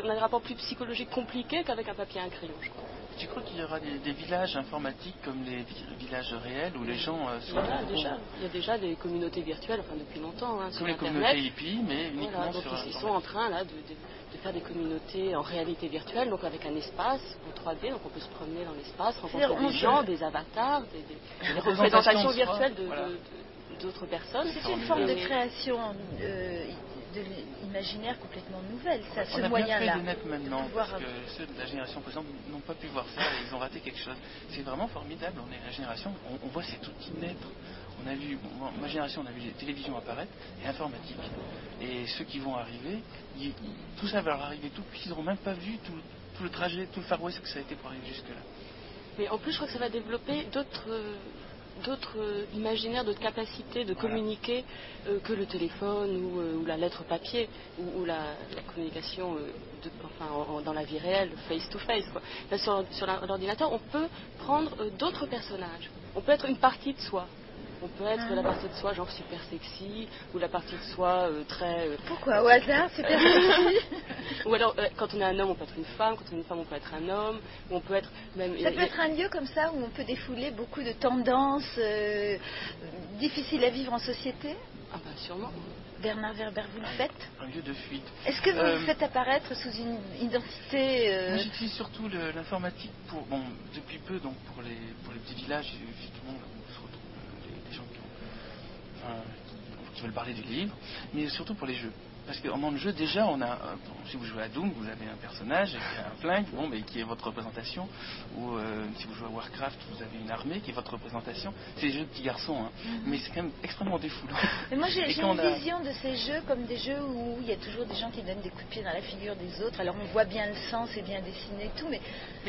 on a des rapports plus psychologiques compliqués qu'avec un papier et un crayon, je crois. Tu crois qu'il y aura des villages informatiques comme les villages réels où les gens sont il y a déjà des communautés virtuelles, enfin depuis longtemps, comme sur les Internet. Communautés hippies, mais uniquement voilà, donc ils sont en train là de faire des communautés en réalité virtuelle, donc avec un espace en 3D, donc on peut se promener dans l'espace, rencontrer des gens, des avatars, des représentations virtuelles d'autres personnes. C'est une forme de création de l'imaginaire complètement nouvelle, ça, ce moyen-là. On a bien fait de net maintenant, parce que ceux de la génération précédente n'ont pas pu voir ça et ils ont raté quelque chose. C'est vraiment formidable, on est la génération, on voit cet outil naître. On a vu, ma génération, on a vu les télévisions apparaître et informatique. Et ceux qui vont arriver, tout ça va leur arriver tout cuit, ils n'auront même pas vu tout le trajet, tout le Far West que ça a été pour arriver jusque-là. Mais en plus, je crois que ça va développer d'autres imaginaires, d'autres capacités de communiquer que le téléphone ou la lettre papier ou la communication dans la vie réelle, face to face. Quoi. Là, sur l'ordinateur, on peut prendre d'autres personnages. On peut être une partie de soi. On peut être la partie de soi genre super sexy ou la partie de soi très... Pourquoi au hasard super sexy? Ou alors quand on est un homme on peut être une femme, quand on est une femme on peut être un homme, ou on peut être même... Ça peut être un lieu comme ça où on peut défouler beaucoup de tendances difficiles à vivre en société? Ah bah sûrement. Bernard Werber, vous le faites? Un lieu de fuite. Est-ce que vous le faites apparaître sous une identité Moi j'utilise surtout l'informatique depuis peu donc pour les petits villages justement où se retrouvent les gens qui veulent parler du livre, mais surtout pour les jeux. Parce que dans le jeu, déjà, on a, si vous jouez à Doom, vous avez un personnage qui a un flingue, mais qui est votre représentation. Ou si vous jouez à Warcraft, vous avez une armée qui est votre représentation. C'est des jeux de petits garçons, hein. Mais c'est quand même extrêmement défoulant. Mais moi, j'ai une vision de ces jeux comme des jeux où il y a toujours des gens qui donnent des coups de pied dans la figure des autres. Alors on voit bien le sens, c'est bien dessiné et tout, mais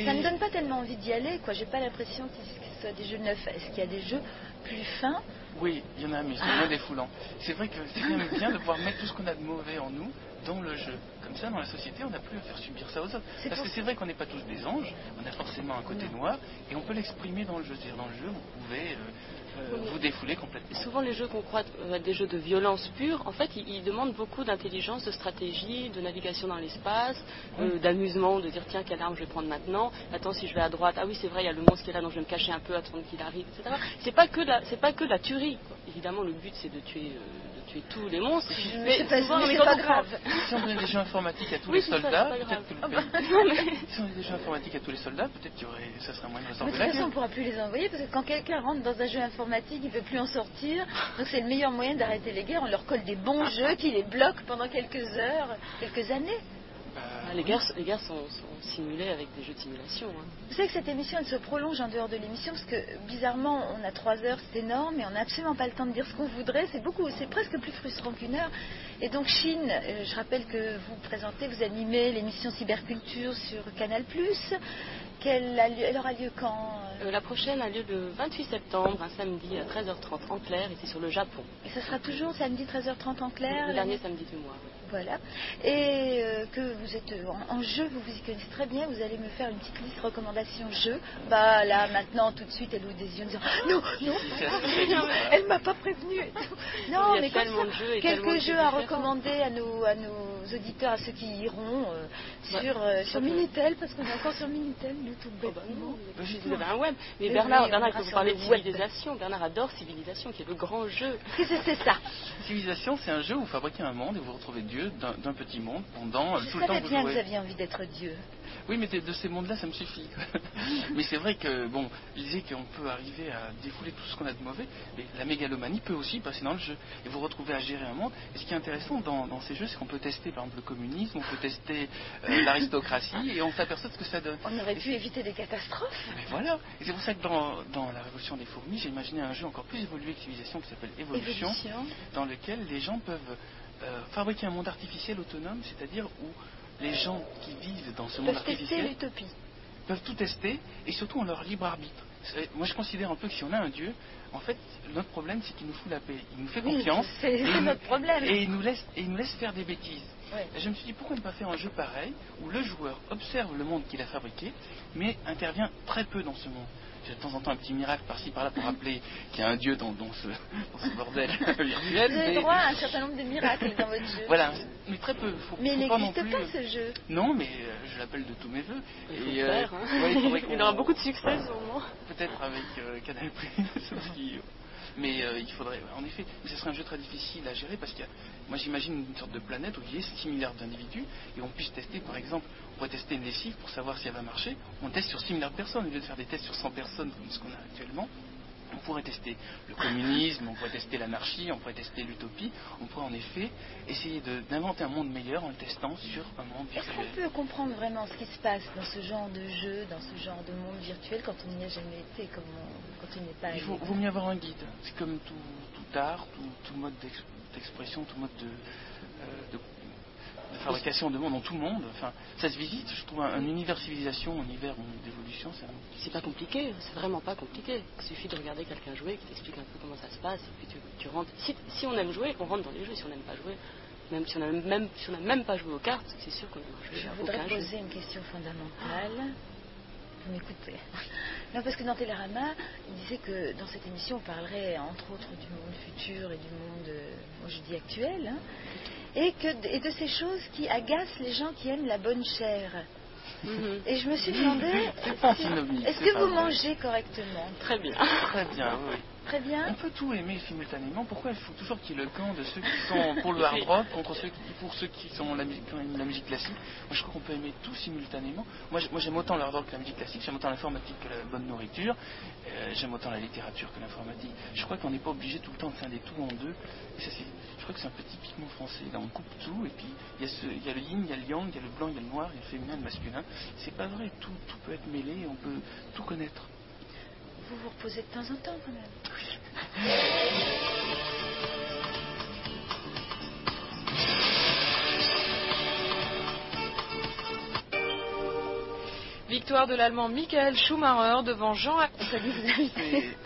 ça ne me donne pas tellement envie d'y aller, quoi. J'ai pas l'impression que ce soit des jeux neufs. Est-ce qu'il y a des jeux plus fins? Oui, il y en a, mais c'est moins défoulant. C'est vrai que c'est quand même bien de pouvoir mettre tout ce qu'on a de mauvais en nous dans le jeu. Comme ça, dans la société, on n'a plus à faire subir ça aux autres. Parce que c'est vrai qu'on n'est pas tous des anges, on a forcément un côté noir, et on peut l'exprimer dans le jeu. C'est-à-dire, dans le jeu, vous pouvez vous défouler complètement. Souvent, les jeux qu'on croit être des jeux de violence pure, en fait, ils demandent beaucoup d'intelligence, de stratégie, de navigation dans l'espace, d'amusement, de dire tiens, quelle arme je vais prendre maintenant. Attends, si je vais à droite, ah oui, c'est vrai, il y a le monstre qui est là, donc je vais me cacher un peu, attendre qu'il arrive, etc. C'est pas que la tuerie, quoi. Évidemment, le but c'est de tuer tous les monstres, mais souvent, c'est pas grave. Si on donnait des jeux informatiques à tous les soldats, peut-être que si on donnait des jeux informatiques à tous les soldats, peut-être qu'il y aurait, ça serait un moyen de Mais sortir de la toute façon, on gueule. ne pourra plus les envoyer parce que quand quelqu'un rentre dans un jeu informatique, il ne peut plus en sortir. Donc c'est le meilleur moyen d'arrêter les guerres. On leur colle des bons jeux qui les bloquent pendant quelques heures, quelques années. Les guerres sont simulées avec des jeux de simulation. Hein. Vous savez que cette émission, elle se prolonge en dehors de l'émission parce que bizarrement, on a 3 heures, c'est énorme, et on n'a absolument pas le temps de dire ce qu'on voudrait. C'est presque plus frustrant qu'1 heure. Et donc Chine, je rappelle que vous présentez, vous animez l'émission Cyberculture sur Canal+. Elle aura lieu quand La prochaine a lieu le 28 septembre, un samedi à 13h30 en clair, et c'est sur le Japon. Et ce sera toujours samedi 13h30 en clair? Le dernier samedi du mois. Oui. Voilà. Et que vous êtes en jeu, vous y connaissez très bien, vous allez me faire une petite liste recommandations jeux. Bah là, maintenant, tout de suite, elle ouvre des yeux en disant non, elle m'a pas prévenue. Et tout. Non, mais comme ça, quelques jeux à recommander à nos auditeurs, à ceux qui iront sur Minitel, parce qu'on est encore sur Minitel, YouTube. Vous avez un web. Mais Bernard, il faut vous parler de Civilisation. Bernard adore Civilisation, qui est le grand jeu. Qu'est-ce que c'est ça? Civilisation, c'est un jeu où vous fabriquez un monde et vous retrouvez Dieu d'un petit monde pendant tout le temps que vous bien jouez. Que vous aviez envie d'être Dieu. Oui, mais de ces mondes-là, ça me suffit. Mais c'est vrai que, bon, il disait qu'on peut arriver à défouler tout ce qu'on a de mauvais, mais la mégalomanie peut aussi passer dans le jeu. Et vous retrouvez à gérer un monde. Et ce qui est intéressant dans ces jeux, c'est qu'on peut tester, par exemple, le communisme, on peut tester l'aristocratie, et on s'aperçoit de ce que ça donne. On aurait pu éviter des catastrophes. Mais voilà. Et c'est pour ça que dans la Révolution des fourmis, j'ai imaginé un jeu encore plus évolué que Civilisation, qui s'appelle Évolution, dans lequel les gens peuvent fabriquer un monde artificiel autonome, c'est-à-dire où les gens qui vivent dans ce monde artificiel peuvent tout tester, et surtout en leur libre arbitre. Moi je considère un peu que si on a un Dieu, en fait notre problème c'est qu'il nous fout la paix, il nous fait confiance, c'est notre problème. Et il nous laisse faire des bêtises. Et je me suis dit pourquoi ne pas faire un jeu pareil où le joueur observe le monde qu'il a fabriqué mais intervient très peu dans ce monde. J'ai de temps en temps un petit miracle par-ci par-là pour rappeler qu'il y a un Dieu dans ce bordel virtuel. Vous avez droit à un certain nombre de miracles dans votre jeu. Voilà, mais très peu. Mais il n'existe pas ce jeu. Non, mais je l'appelle de tous mes voeux. Il aura beaucoup de succès sûrement. Peut-être avec Canal+. Mais il faudrait, en effet, ce serait un jeu très difficile à gérer parce que moi j'imagine une sorte de planète où il y ait 6 milliards d'individus et on puisse tester, par exemple, on pourrait tester une lessive pour savoir si elle va marcher. On teste sur 6 milliards de personnes au lieu de faire des tests sur 100 personnes comme ce qu'on a actuellement. On pourrait tester le communisme, on pourrait tester l'anarchie, on pourrait tester l'utopie. On pourrait en effet essayer d'inventer un monde meilleur en le testant sur un monde virtuel. Est-ce qu'on peut comprendre vraiment ce qui se passe dans ce genre de jeu, dans ce genre de monde virtuel quand on n'y a jamais été, quand on n'est pas allé? Il vaut mieux avoir un guide. C'est comme tout art, tout mode d'expression, tout mode de fabrication de monde dans tout le monde. Enfin, ça se visite, je trouve, un univers civilisation, un univers d'évolution. C'est pas compliqué, c'est vraiment pas compliqué. Il suffit de regarder quelqu'un jouer qui t'explique un peu comment ça se passe, et puis tu rentres. Si on aime jouer, on rentre dans les jeux. Si on n'aime pas jouer, même si on n'a même pas joué aux cartes, c'est sûr qu'on aime jouer. Je voudrais poser une question fondamentale. Vous m'écoutez? Non, parce que dans Télérama, il disait que dans cette émission, on parlerait entre autres du monde futur et du monde, moi je dis actuel, hein, et de ces choses qui agacent les gens qui aiment la bonne chair. Et je me suis demandé, est-ce que vous mangez correctement? Très bien. Très bien, oui. très bien. On peut tout aimer simultanément. Pourquoi il faut toujours qu'il y ait le camp de ceux qui sont pour le hard rock contre pour ceux qui sont la musique classique? Moi, je crois qu'on peut aimer tout simultanément. Moi j'aime autant le hard rock que la musique classique, j'aime autant l'informatique que la bonne nourriture, j'aime autant la littérature que l'informatique. Je crois qu'on n'est pas obligé tout le temps de scinder tout en deux. Et ça, je crois que c'est un peu typiquement français. Là, on coupe tout, et puis il y a le yin, il y a le yang, il y a le blanc, il y a le noir, il y a le féminin, le masculin. C'est pas vrai, tout peut être mêlé, on peut tout connaître. Vous vous reposez de temps en temps, quand même. Victoire de l'Allemand Michael Schumacher devant Jean... Salut, vous invitez.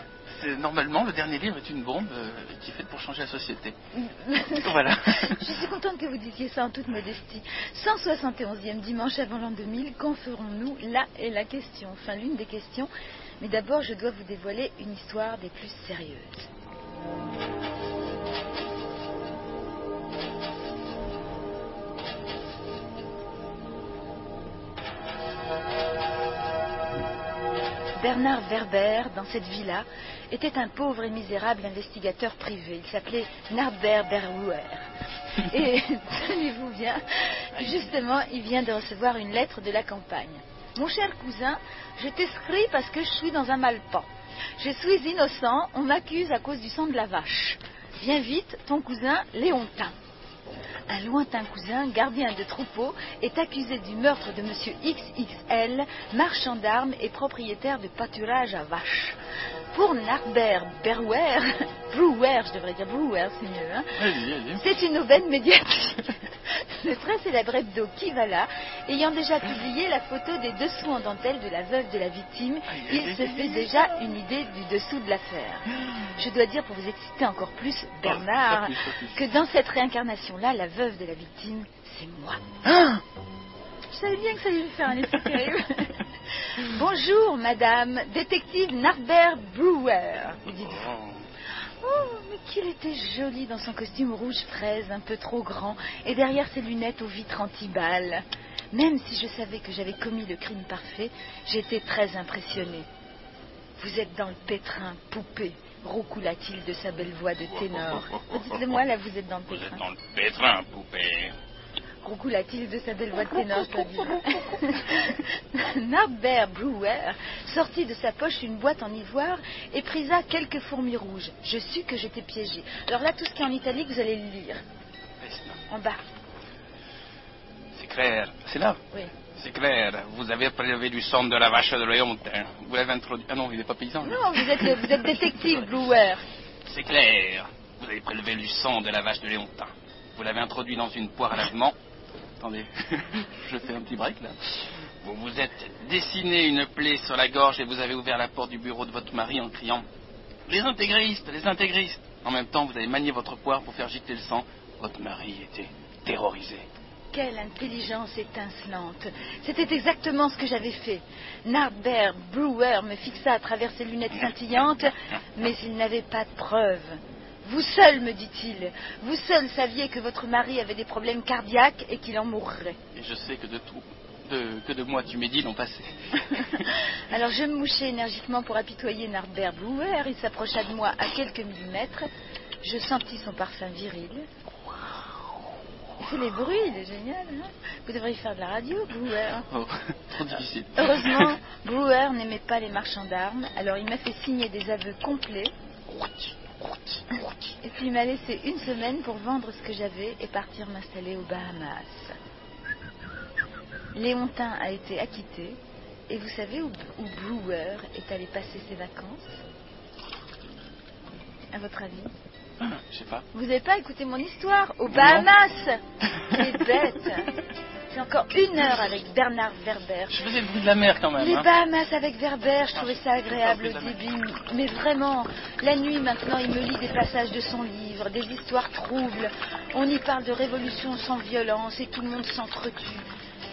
Normalement, le dernier livre est une bombe qui est faite pour changer la société. Voilà. Je suis contente que vous disiez ça en toute modestie. 171e dimanche avant l'an 2000, quand ferons-nous? Là est la question. Enfin, l'une des questions. Mais d'abord, je dois vous dévoiler une histoire des plus sérieuses. Bernard Werber, dans cette villa, était un pauvre et misérable investigateur privé. Il s'appelait Norbert Berrouer. Et, tenez-vous bien, justement, il vient de recevoir une lettre de la campagne. Mon cher cousin, je t'écris parce que je suis dans un mal pas. Je suis innocent, on m'accuse à cause du sang de la vache. Viens vite, ton cousin Léontin. Un lointain cousin, gardien de troupeau, est accusé du meurtre de monsieur XXL, marchand d'armes et propriétaire de pâturage à vaches. Pour Norbert Berrouer, je devrais dire Brouwer, c'est mieux, hein. C'est une aubaine médiatique. Le très célèbre hebdo Kivala, ayant déjà publié la photo des dessous en dentelle de la veuve de la victime, il se fait déjà une idée du dessous de l'affaire. Je dois dire, pour vous exciter encore plus, Bernard, que dans cette réincarnation-là, la veuve de la victime, c'est moi. Je savais bien que ça allait lui faire un effet terrible. Bonjour, madame, détective Norbert Brewer. Oh, mais qu'il était joli dans son costume rouge fraise, un peu trop grand, et derrière ses lunettes aux vitres anti-balles. Même si je savais que j'avais commis le crime parfait, j'étais très impressionnée. Vous êtes dans le pétrin, poupée, roucoula-t-il de sa belle voix de ténor. Dites-le-moi, là, vous êtes dans le pétrin. Vous êtes dans le pétrin, poupée. Roucoula-t-il de sa belle voix de ténor, je dois dire. Norbert Brewer sortit de sa poche une boîte en ivoire et prisa quelques fourmis rouges. Je sus que j'étais piégée. Alors là, tout ce qui est en italique, vous allez le lire. En bas. C'est clair. C'est là? Oui. C'est clair. Vous avez prélevé du sang de la vache de Léontin. Vous l'avez introduit... Ah non, il n'est pas paysan. Non, vous êtes détective, Brewer. C'est clair. Vous avez prélevé du sang de la vache de Léontin. Vous l'avez introduit dans une poire à lavement. Attendez, je fais un petit break là. Vous vous êtes dessiné une plaie sur la gorge et vous avez ouvert la porte du bureau de votre mari en criant « Les intégristes, les intégristes !» En même temps, vous avez manié votre poire pour faire gicler le sang. Votre mari était terrorisé. Quelle intelligence étincelante. C'était exactement ce que j'avais fait. Norbert Brewer me fixa à travers ses lunettes scintillantes, mais il n'avait pas de preuves. Vous seul, me dit-il, vous seul saviez que votre mari avait des problèmes cardiaques et qu'il en mourrait. Et je sais que de moi tu médis l'an passé. Alors je me mouchai énergiquement pour apitoyer Norbert Brewer. Il s'approcha de moi à quelques millimètres. Je sentis son parfum viril. Il fait les bruits, il est génial. Hein, vous devriez faire de la radio, Brewer. Oh, trop difficile. Heureusement, Brewer n'aimait pas les marchands d'armes. Alors il m'a fait signer des aveux complets. Et puis il m'a laissé une semaine pour vendre ce que j'avais et partir m'installer aux Bahamas. Léontin a été acquitté. Et vous savez où Brewer est allé passer ses vacances? À votre avis? Je sais pas. Vous n'avez pas écouté mon histoire? Aux Bahamas. C'est bête. C'est encore 1 heure avec Bernard Werber. Je faisais le bruit de la mer quand même. Les Bahamas avec Werber, je trouvais ça agréable au début. Mais vraiment, la nuit maintenant, il me lit des passages de son livre, des histoires troubles. On y parle de révolution sans violence et tout le monde s'entretue.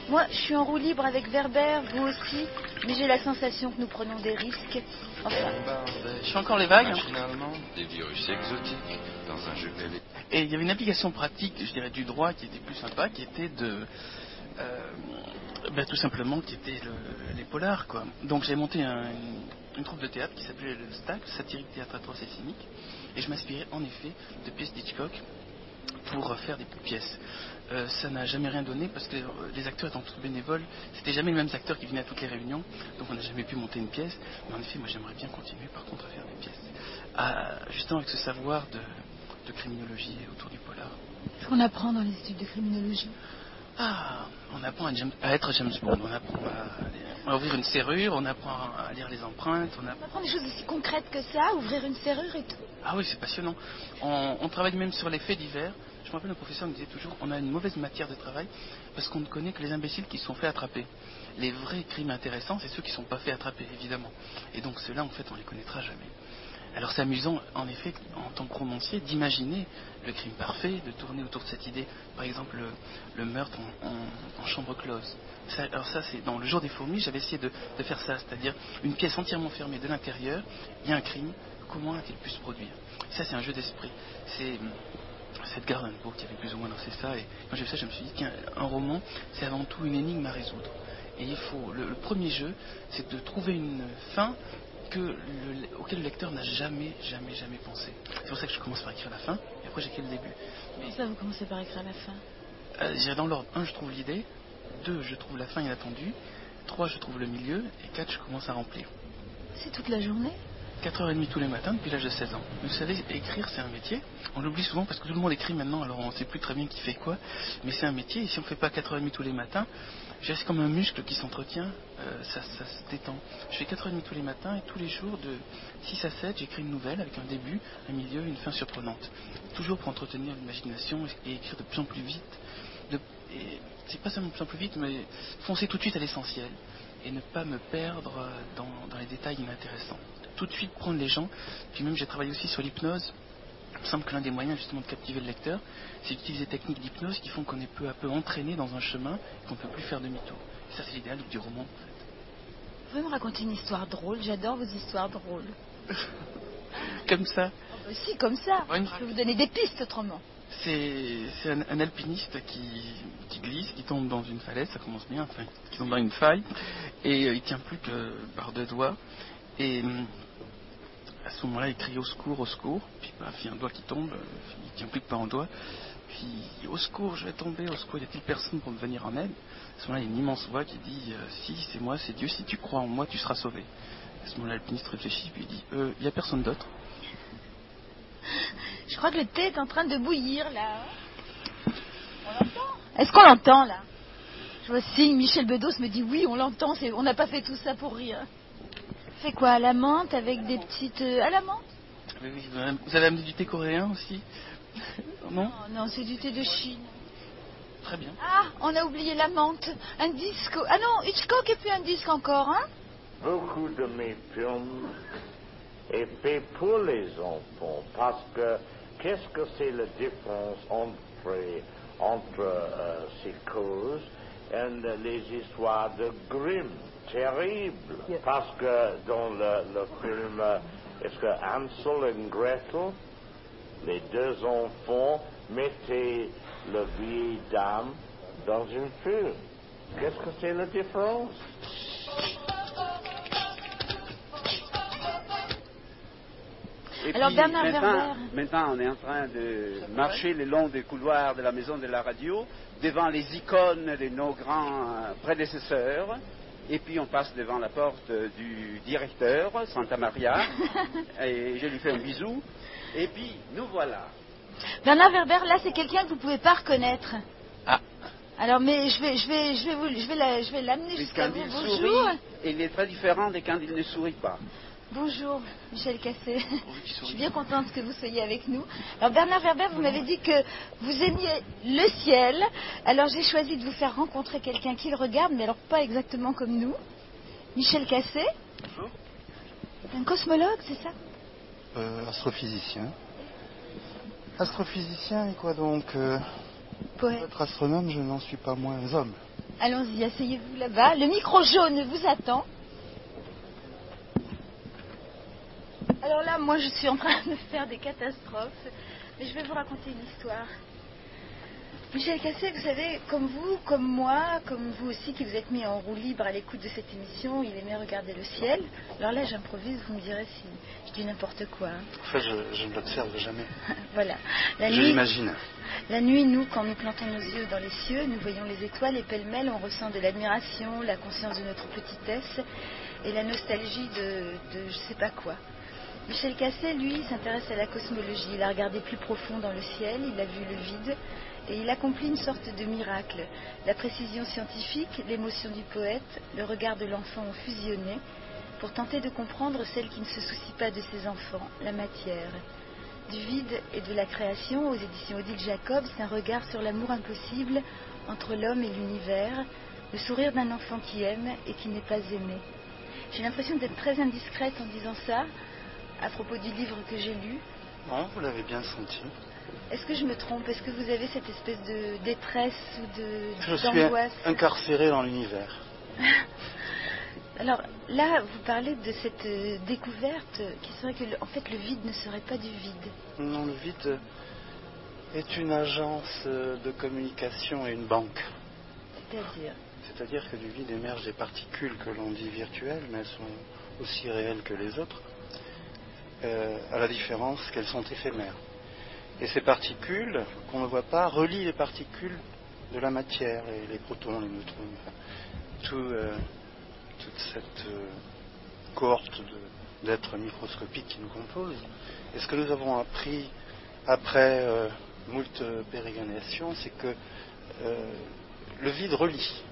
Moi, je suis en roue libre avec Werber, vous aussi, mais j'ai la sensation que nous prenons des risques. Enfin... Je fais encore les vagues. Finalement, des virus exotiques dans un jeu télé. Et il y avait une application pratique, je dirais, du droit qui était plus sympa, qui était de... tout simplement, qui était les polars, quoi. Donc j'ai monté une troupe de théâtre qui s'appelait le STAC, Satirique Théâtre Atroce et Cynique, et je m'inspirais en effet de pièces d'Hitchcock pour faire des pièces. Ça n'a jamais rien donné parce que les acteurs étant tous bénévoles, c'était jamais les mêmes acteurs qui venaient à toutes les réunions, donc on n'a jamais pu monter une pièce. Mais en effet, moi j'aimerais bien continuer par contre à faire des pièces. Justement avec ce savoir de criminologie autour du polar. Qu'est-ce qu'on apprend dans les études de criminologie? On apprend à être James Bond, on apprend à ouvrir une serrure, on apprend à lire les empreintes. On apprend des choses aussi concrètes que ça, ouvrir une serrure et tout. Ah oui, c'est passionnant. On travaille même sur les faits divers. Je me rappelle, le professeur me disait toujours, on a une mauvaise matière de travail parce qu'on ne connaît que les imbéciles qui se sont fait attraper. Les vrais crimes intéressants, c'est ceux qui ne sont pas fait attraper, évidemment. Et donc ceux-là, en fait, on ne les connaîtra jamais. Alors c'est amusant, en effet, en tant que romancier, d'imaginer le crime parfait, de tourner autour de cette idée. Par exemple, le meurtre en chambre close. Alors ça, c'est dans Le Jour des fourmis, j'avais essayé de faire ça, c'est-à-dire une pièce entièrement fermée de l'intérieur, il y a un crime, comment a-t-il pu se produire? Ça, c'est un jeu d'esprit. C'est Edgar Allan Poe qui avait plus ou moins lancé ça, et quand j'ai vu ça, je me suis dit qu'un roman, c'est avant tout une énigme à résoudre. Et il faut, le premier jeu, c'est de trouver une fin auquel le lecteur n'a jamais pensé. C'est pour ça que je commence par écrire la fin, et après j'écris le début. Comment ça, vous commencez par écrire la fin? J'irai dans l'ordre. 1, je trouve l'idée. 2, je trouve la fin inattendue. 3, je trouve le milieu. Et 4, je commence à remplir. C'est toute la journée? 4h30 tous les matins depuis l'âge de 16 ans. Vous savez, écrire c'est un métier. On l'oublie souvent parce que tout le monde écrit maintenant, alors on ne sait plus très bien qui fait quoi. Mais c'est un métier, et si on ne fait pas 4h30 tous les matins, c'est comme un muscle qui s'entretient, ça se détend. Je fais 4h30 tous les matins, et tous les jours, de 6 à 7, j'écris une nouvelle avec un début, un milieu, une fin surprenante. Toujours pour entretenir l'imagination et écrire de plus en plus vite. Et c'est pas seulement de plus en plus vite, mais foncer tout de suite à l'essentiel. Et ne pas me perdre dans les détails inintéressants. Tout de suite prendre les gens. Puis même j'ai travaillé aussi sur l'hypnose. Il me semble que l'un des moyens justement de captiver le lecteur, c'est d'utiliser des techniques d'hypnose qui font qu'on est peu à peu entraîné dans un chemin et qu'on ne peut plus faire demi-tour. Et ça c'est l'idéal du roman. Vous pouvez me raconter une histoire drôle? J'adore vos histoires drôles. Comme ça? Oh, si, comme ça. Je peux vous donner des pistes autrement. C'est un alpiniste qui glisse, qui tombe dans une falaise, ça commence bien, enfin, qui tombe dans une faille, et il tient plus que par 2 doigts. Et à ce moment-là, il crie au secours, puis il y a un doigt qui tombe, il tient plus que par un doigt, puis au secours, je vais tomber, au secours, y a-t-il personne pour me venir en aide? À ce moment-là, il y a une immense voix qui dit si, c'est moi, c'est Dieu, si tu crois en moi, tu seras sauvé. À ce moment-là, l'alpiniste réfléchit, puis il dit il n'y a personne d'autre. Je crois que le thé est en train de bouillir là. On l'entend? Est-ce qu'on l'entend là? Je vois signe, Michel Bedos me dit oui, on l'entend, on n'a pas fait tout ça pour rire. C'est quoi, à la menthe avec des petites... à la menthe? Oui, vous avez amené du thé coréen aussi? Non? Non, c'est du thé de Chine. Très bien. Ah, on a oublié la menthe. Un disque... Ah non, Hitchcock et puis un disque encore, hein? Beaucoup de mes films est fait pour les enfants parce que qu'est-ce que c'est la différence entre ces causes et les histoires de Grimm? Terrible, parce que dans le film, est-ce que Hansel et Gretel, les 2 enfants mettaient la vieille dame dans une film? Qu'est-ce que c'est la différence? Et alors puis, Bernard Werber. Maintenant, on est en train de marcher le long des couloirs de la maison de la radio, devant les icônes de nos grands prédécesseurs. Et puis on passe devant la porte du directeur, Santa Maria, et je lui fais un bisou. Et puis nous voilà. Bernard Werber, là c'est quelqu'un que vous ne pouvez pas reconnaître. Ah. Alors mais je vais l'amener jusqu'à vous. Bonjour. Sourit, il est très différent de quand il ne sourit pas. Bonjour, Michel Cassé. Je suis bien contente que vous soyez avec nous. Alors Bernard Werber, vous m'avez dit que vous aimiez le ciel. Alors j'ai choisi de vous faire rencontrer quelqu'un qui le regarde, mais alors pas exactement comme nous. Michel Cassé. Bonjour. Un cosmologue, c'est ça? Astrophysicien. Astrophysicien et quoi donc Poète. Être astronome, je n'en suis pas moins homme. Allons-y, asseyez-vous là-bas. Le micro jaune vous attend. Alors là, moi, je suis en train de faire des catastrophes, mais je vais vous raconter une histoire. Michel Casset, vous savez, comme vous, comme moi, comme vous aussi qui vous êtes mis en roue libre à l'écoute de cette émission, il aimait regarder le ciel. Alors là, j'improvise, vous me direz si je dis n'importe quoi. Hein. En fait, je ne l'observe jamais. Voilà. Je l'imagine. La nuit, nous, quand nous plantons nos yeux dans les cieux, nous voyons les étoiles et pêle-mêle, on ressent de l'admiration, la conscience de notre petitesse et la nostalgie de je sais pas quoi. Michel Casset, lui, s'intéresse à la cosmologie. Il a regardé plus profond dans le ciel, il a vu le vide. Et il accomplit une sorte de miracle. La précision scientifique, l'émotion du poète, le regard de l'enfant ont fusionné pour tenter de comprendre celle qui ne se soucie pas de ses enfants, la matière. Du vide et de la création, aux éditions Odile Jacob, c'est un regard sur l'amour impossible entre l'homme et l'univers, le sourire d'un enfant qui aime et qui n'est pas aimé. J'ai l'impression d'être très indiscrète en disant ça, à propos du livre que j'ai lu. Non, vous l'avez bien senti. Est-ce que je me trompe? Est-ce que vous avez cette espèce de détresse ou d'angoisse? Je suis incarcéré dans l'univers. Alors là, vous parlez de cette découverte qui serait que en fait le vide ne serait pas du vide. Non, le vide est une agence de communication et une banque. C'est-à-dire? C'est-à-dire que du vide émergent des particules que l'on dit virtuelles, mais elles sont aussi réelles que les autres, à la différence qu'elles sont éphémères. Et ces particules, qu'on ne voit pas, relient les particules de la matière, les protons, les neutrons, enfin, toute cette cohorte d'êtres microscopiques qui nous composent. Et ce que nous avons appris après moult pérégrinations, c'est que le vide relie.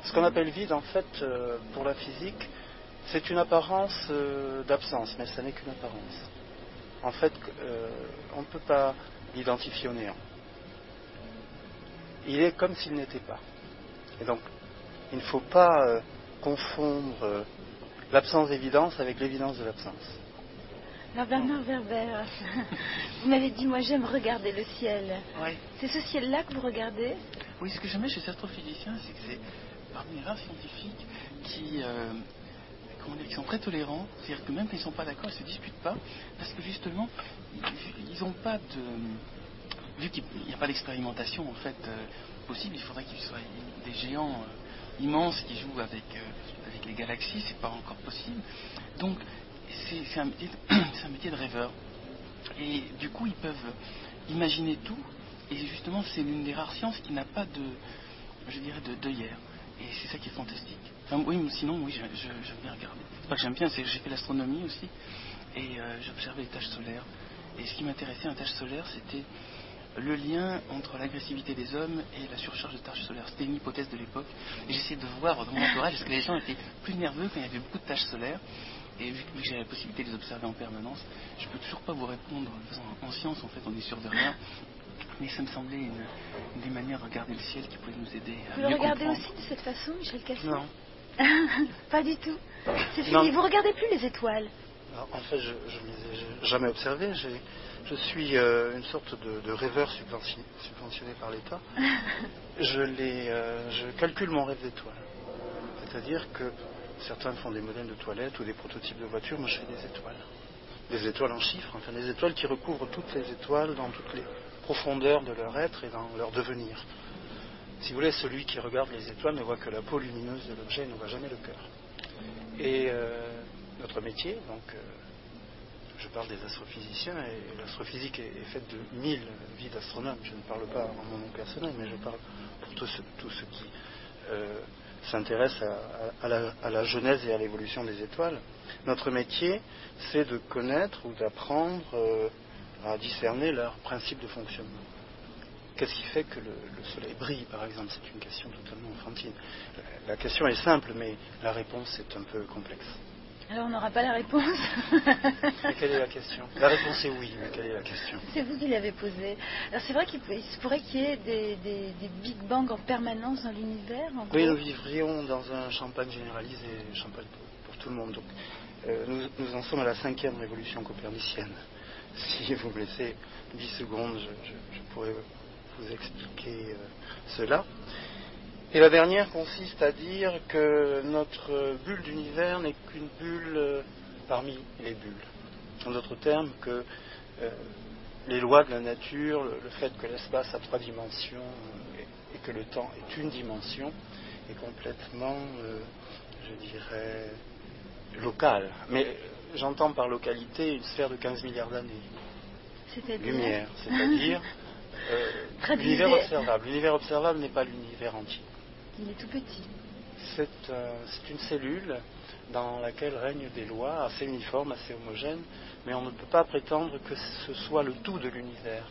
Ce qu'on appelle vide, en fait, pour la physique, c'est une apparence d'absence, mais ça n'est qu'une apparence. En fait, on ne peut pas l'identifier au néant. Il est comme s'il n'était pas. Et donc, il ne faut pas confondre l'absence d'évidence avec l'évidence de l'absence. Alors Bernard Werber, vous m'avez dit, moi j'aime regarder le ciel. Oui. C'est ce ciel-là que vous regardez? Oui, ce que j'aimais chez ces astrophysiciens, c'est que c'est parmi les rares scientifiques qui sont très tolérants, c'est-à-dire que même quand ils ne sont pas d'accord, ils ne se disputent pas, parce que justement, ils n'ont pas de... Vu qu'il n'y a pas d'expérimentation en fait possible, il faudrait qu'ils soient des géants immenses qui jouent avec les galaxies, c'est pas encore possible. Donc c'est un métier de rêveur. Et du coup, ils peuvent imaginer tout, et justement, c'est l'une des rares sciences qui n'a pas de d'œillère. Et c'est ça qui est fantastique. Enfin, oui, sinon, oui, j'aime bien regarder. C'est pas que j'aime bien, c'est que j'ai fait l'astronomie aussi, et j'observais les taches solaires. Et ce qui m'intéressait en taches solaires, c'était le lien entre l'agressivité des hommes et la surcharge de taches solaires. C'était une hypothèse de l'époque. Et j'essayais de voir dans mon entourage, parce que les gens étaient plus nerveux quand il y avait beaucoup de taches solaires. Et vu que j'avais la possibilité de les observer en permanence, je ne peux toujours pas vous répondre. En science, en fait, on est sûr de rien. Mais ça me semblait une des manières de regarder le ciel qui pouvait nous aider à mieux comprendre. Vous le regardez aussi de cette façon, Michel Casset? Non. Pas du tout. C'est fini. Vous ne regardez plus les étoiles? Alors, en fait, je ne les ai jamais observées. Je suis une sorte de rêveur subventionné par l'État. Je calcule mon rêve d'étoiles. C'est-à-dire que certains font des modèles de toilettes ou des prototypes de voitures. Moi, je fais des étoiles. Des étoiles en chiffres, enfin des étoiles qui recouvrent toutes les étoiles dans toutes les profondeurs de leur être et dans leur devenir. Si vous voulez, celui qui regarde les étoiles ne voit que la peau lumineuse de l'objet et ne voit jamais le cœur. Et notre métier, donc, je parle des astrophysiciens, et l'astrophysique est faite de 1000 vies d'astronomes. Je ne parle pas en mon nom personnel, mais je parle pour tous ceux qui s'intéressent à la genèse et à l'évolution des étoiles. Notre métier, c'est de connaître ou d'apprendre à discerner leur principe de fonctionnement. Qu'est-ce qui fait que le soleil brille, par exemple? C'est une question totalement enfantine. La question est simple, mais la réponse est un peu complexe. Alors on n'aura pas la réponse. Mais quelle est la question? La réponse est oui, mais quelle est la question? C'est vous qui l'avez posée. Alors c'est vrai qu'il se pourrait qu'il y ait des Big Bang en permanence dans l'univers. Oui, nous vivrions dans un champagne généralisé, champagne pour tout le monde. Donc, nous en sommes à la 5e révolution copernicienne. Si vous me laissez 10 secondes, je pourrais vous expliquer cela. Et la dernière consiste à dire que notre bulle d'univers n'est qu'une bulle parmi les bulles. En d'autres termes, que les lois de la nature, le fait que l'espace a 3 dimensions et que le temps est une dimension, est complètement, je dirais, local. Mais j'entends par localité une sphère de 15 milliards d'années. C'est-à-dire Lumière, c'est-à-dire l'univers observable. L'univers observable n'est pas l'univers entier. Il est tout petit. C'est une cellule dans laquelle règnent des lois assez uniformes, assez homogènes, mais on ne peut pas prétendre que ce soit le tout de l'univers.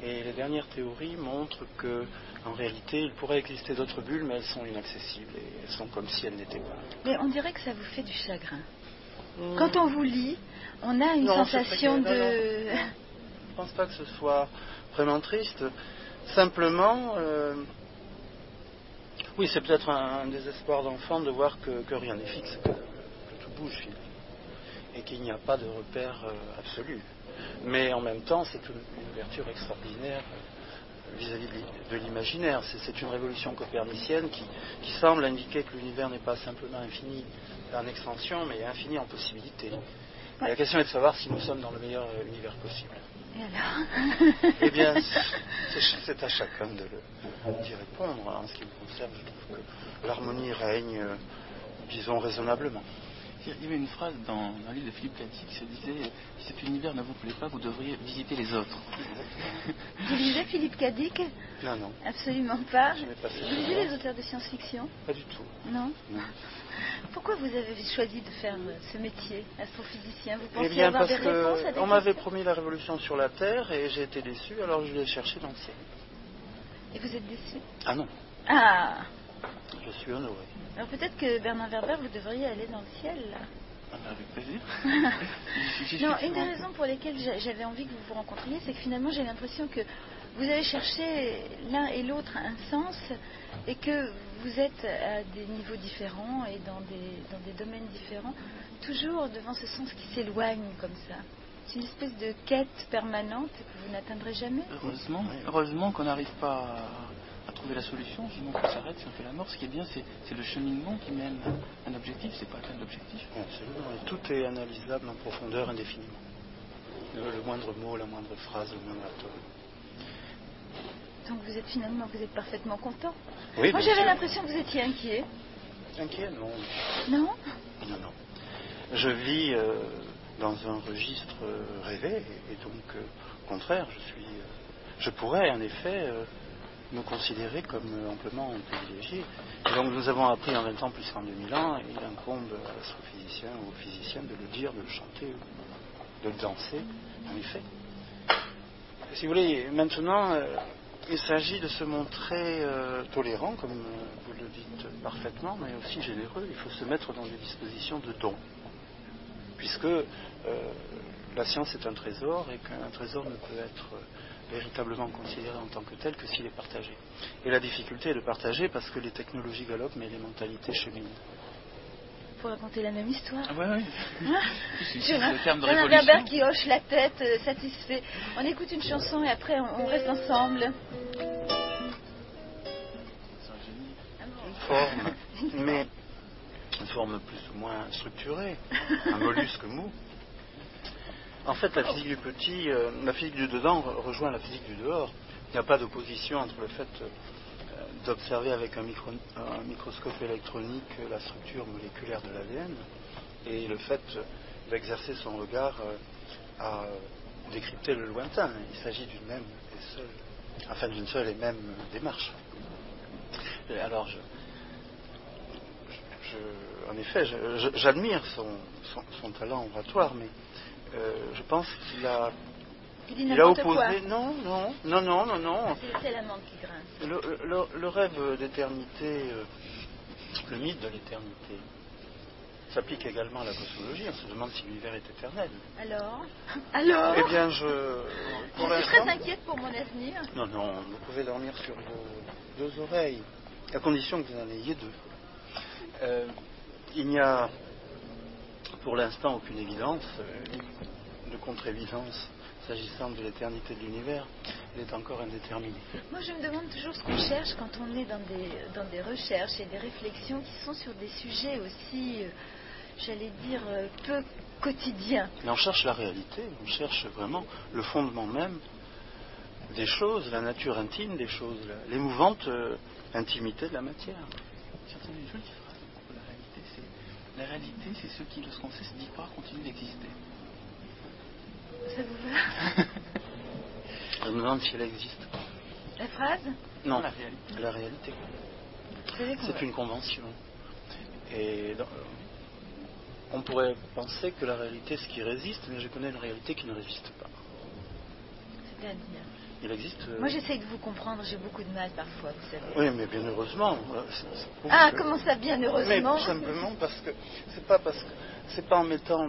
Et les dernières théories montrent que, en réalité, il pourrait exister d'autres bulles, mais elles sont inaccessibles et elles sont comme si elles n'étaient pas. Mais on dirait que ça vous fait du chagrin. Quand on vous lit, on a une sensation de... Je ne pense pas que ce soit vraiment triste. Simplement, oui, c'est peut-être un désespoir d'enfant de voir que rien n'est fixe, que tout bouge finalement, et qu'il n'y a pas de repère absolu. Mais en même temps, c'est une ouverture extraordinaire vis-à-vis de l'imaginaire. C'est une révolution copernicienne qui semble indiquer que l'univers n'est pas simplement infini en extension, mais infini en possibilité. Et la question est de savoir si nous sommes dans le meilleur univers possible. Et alors Eh bien, c'est à chacun d'y répondre. En ce qui me concerne, je trouve que l'harmonie règne, disons, raisonnablement. Il y avait une phrase dans un livre de Philippe Cadic qui se disait « Si cet univers ne vous plaît pas, vous devriez visiter les autres. » Vous lisez Philippe Cadic ? Non. Absolument pas. Vous lisez les auteurs de science-fiction ? Pas du tout. Non. Pourquoi vous avez choisi de faire ce métier, astrophysicien ? Vous pensez bien, avoir des parce réponses à des qu'on m'avait questions ? promis la révolution sur la Terre et j'ai été déçu, alors je l'ai cherché dans le ciel. Et vous êtes déçu ? Ah non. Ah. Je suis honoré. Alors peut-être que Bernard Werber, vous devriez aller dans le ciel, là. Avec plaisir. Non, une des raisons pour lesquelles j'avais envie que vous vous rencontriez, c'est que finalement j'ai l'impression que vous avez cherché l'un et l'autre un sens et que vous êtes à des niveaux différents et dans des domaines différents, toujours devant ce sens qui s'éloigne comme ça. C'est une espèce de quête permanente que vous n'atteindrez jamais. Heureusement qu'on n'arrive pas à trouver la solution, sinon on s'arrête, c'est un peu la mort. Ce qui est bien, c'est le cheminement qui mène un objectif, c'est pas atteindre l'objectif. Absolument, et tout est analysable en profondeur indéfiniment. Le moindre mot, la moindre phrase, le moindre atome. Donc vous êtes parfaitement content. Oui, moi j'avais l'impression que vous étiez inquiet. Inquiet, non. Non ? Non. Je vis dans un registre rêvé, et donc, au contraire, je pourrais en effet me considérer comme amplement privilégié. Et donc nous avons appris en 20 ans plus qu'en 2000 ans, et il incombe à l'astrophysicien ou au physicien de le dire, de le chanter, de le danser, en effet. Si vous voulez, maintenant, il s'agit de se montrer tolérant, comme vous le dites parfaitement, mais aussi généreux. Il faut se mettre dans des dispositions de don. Puisque la science est un trésor, et qu'un trésor ne peut être véritablement considéré en tant que tel que s'il est partagé. Et la difficulté est de partager parce que les technologies galopent, mais les mentalités cheminent. Pour raconter la même histoire. Oui. C'est le terme de révolution. Un Werber qui hoche la tête, satisfait. On écoute une chanson et après on reste ensemble. Une forme, mais une forme plus ou moins structurée, un mollusque mou. En fait, la physique du petit, la physique du dedans rejoint la physique du dehors. Il n'y a pas d'opposition entre le fait d'observer avec un microscope électronique la structure moléculaire de l'ADN et le fait d'exercer son regard à décrypter le lointain. Il s'agit d'une seule et même démarche. Alors, en effet, j'admire son talent oratoire, mais je pense qu'il a opposé. Quoi. Non. C'est l'amande qui grince. Le rêve d'éternité, le mythe de l'éternité, s'applique également à la cosmologie. On se demande si l'univers est éternel. Alors Eh bien, je suis très inquiète pour mon avenir. Non, vous pouvez dormir sur vos 2 oreilles, à condition que vous en ayez 2. Il n'y a pour l'instant aucune évidence, de contre-évidence s'agissant de l'éternité de l'univers. Elle est encore indéterminée. Moi je me demande toujours ce qu'on cherche quand on est dans des recherches et des réflexions qui sont sur des sujets aussi j'allais dire, peu quotidien. Mais on cherche la réalité, on cherche vraiment le fondement même des choses, la nature intime des choses, l'émouvante intimité de la matière. J'ai entendu une jolie phrase à propos de la réalité, la réalité, c'est ce qui, lorsqu'on cesse d'y croire, continue d'exister. Ça vous va? Je me demande si elle existe. La phrase? Non, la réalité. C'est une convention. Et on pourrait penser que la réalité, c'est ce qui résiste, mais je connais une réalité qui ne résiste pas. C'est-à-dire? Il existe... Moi, j'essaye de vous comprendre, j'ai beaucoup de mal parfois, vous savez. Oui, mais bien heureusement. Comment ça, bien heureusement? Mais tout simplement parce que c'est pas en mettant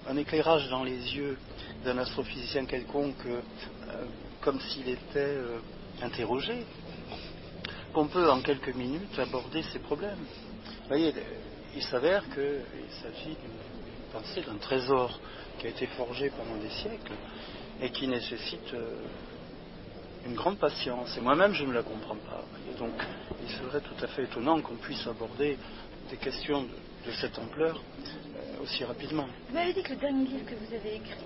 un éclairage dans les yeux d'un astrophysicien quelconque, comme s'il était interrogé, qu'on peut en quelques minutes aborder ces problèmes. Vous voyez, il s'avère qu'il s'agit d'une pensée, d'un trésor qui a été forgé pendant des siècles et qui nécessite une grande patience. Et moi-même, je ne la comprends pas. Et donc, il serait tout à fait étonnant qu'on puisse aborder des questions de cette ampleur aussi rapidement. Vous m'avez dit que le dernier livre que vous avez écrit,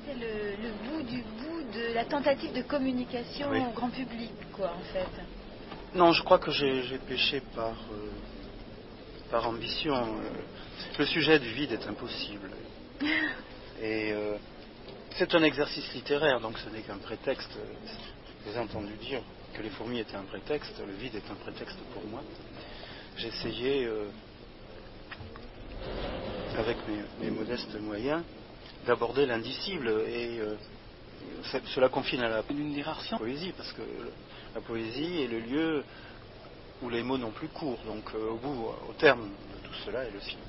c'était le bout du bout de la tentative de communication au grand public, quoi, en fait. Non, je crois que j'ai péché par ambition. Le sujet du vide est impossible. Et c'est un exercice littéraire, donc ce n'est qu'un prétexte. Vous avez entendu dire que les fourmis étaient un prétexte, le vide est un prétexte pour moi. J'ai essayé, avec mes modestes moyens, d'aborder l'indicible, et cela confine à la poésie, parce que la poésie est le lieu où les mots n'ont plus cours, donc au terme de tout cela est le silence.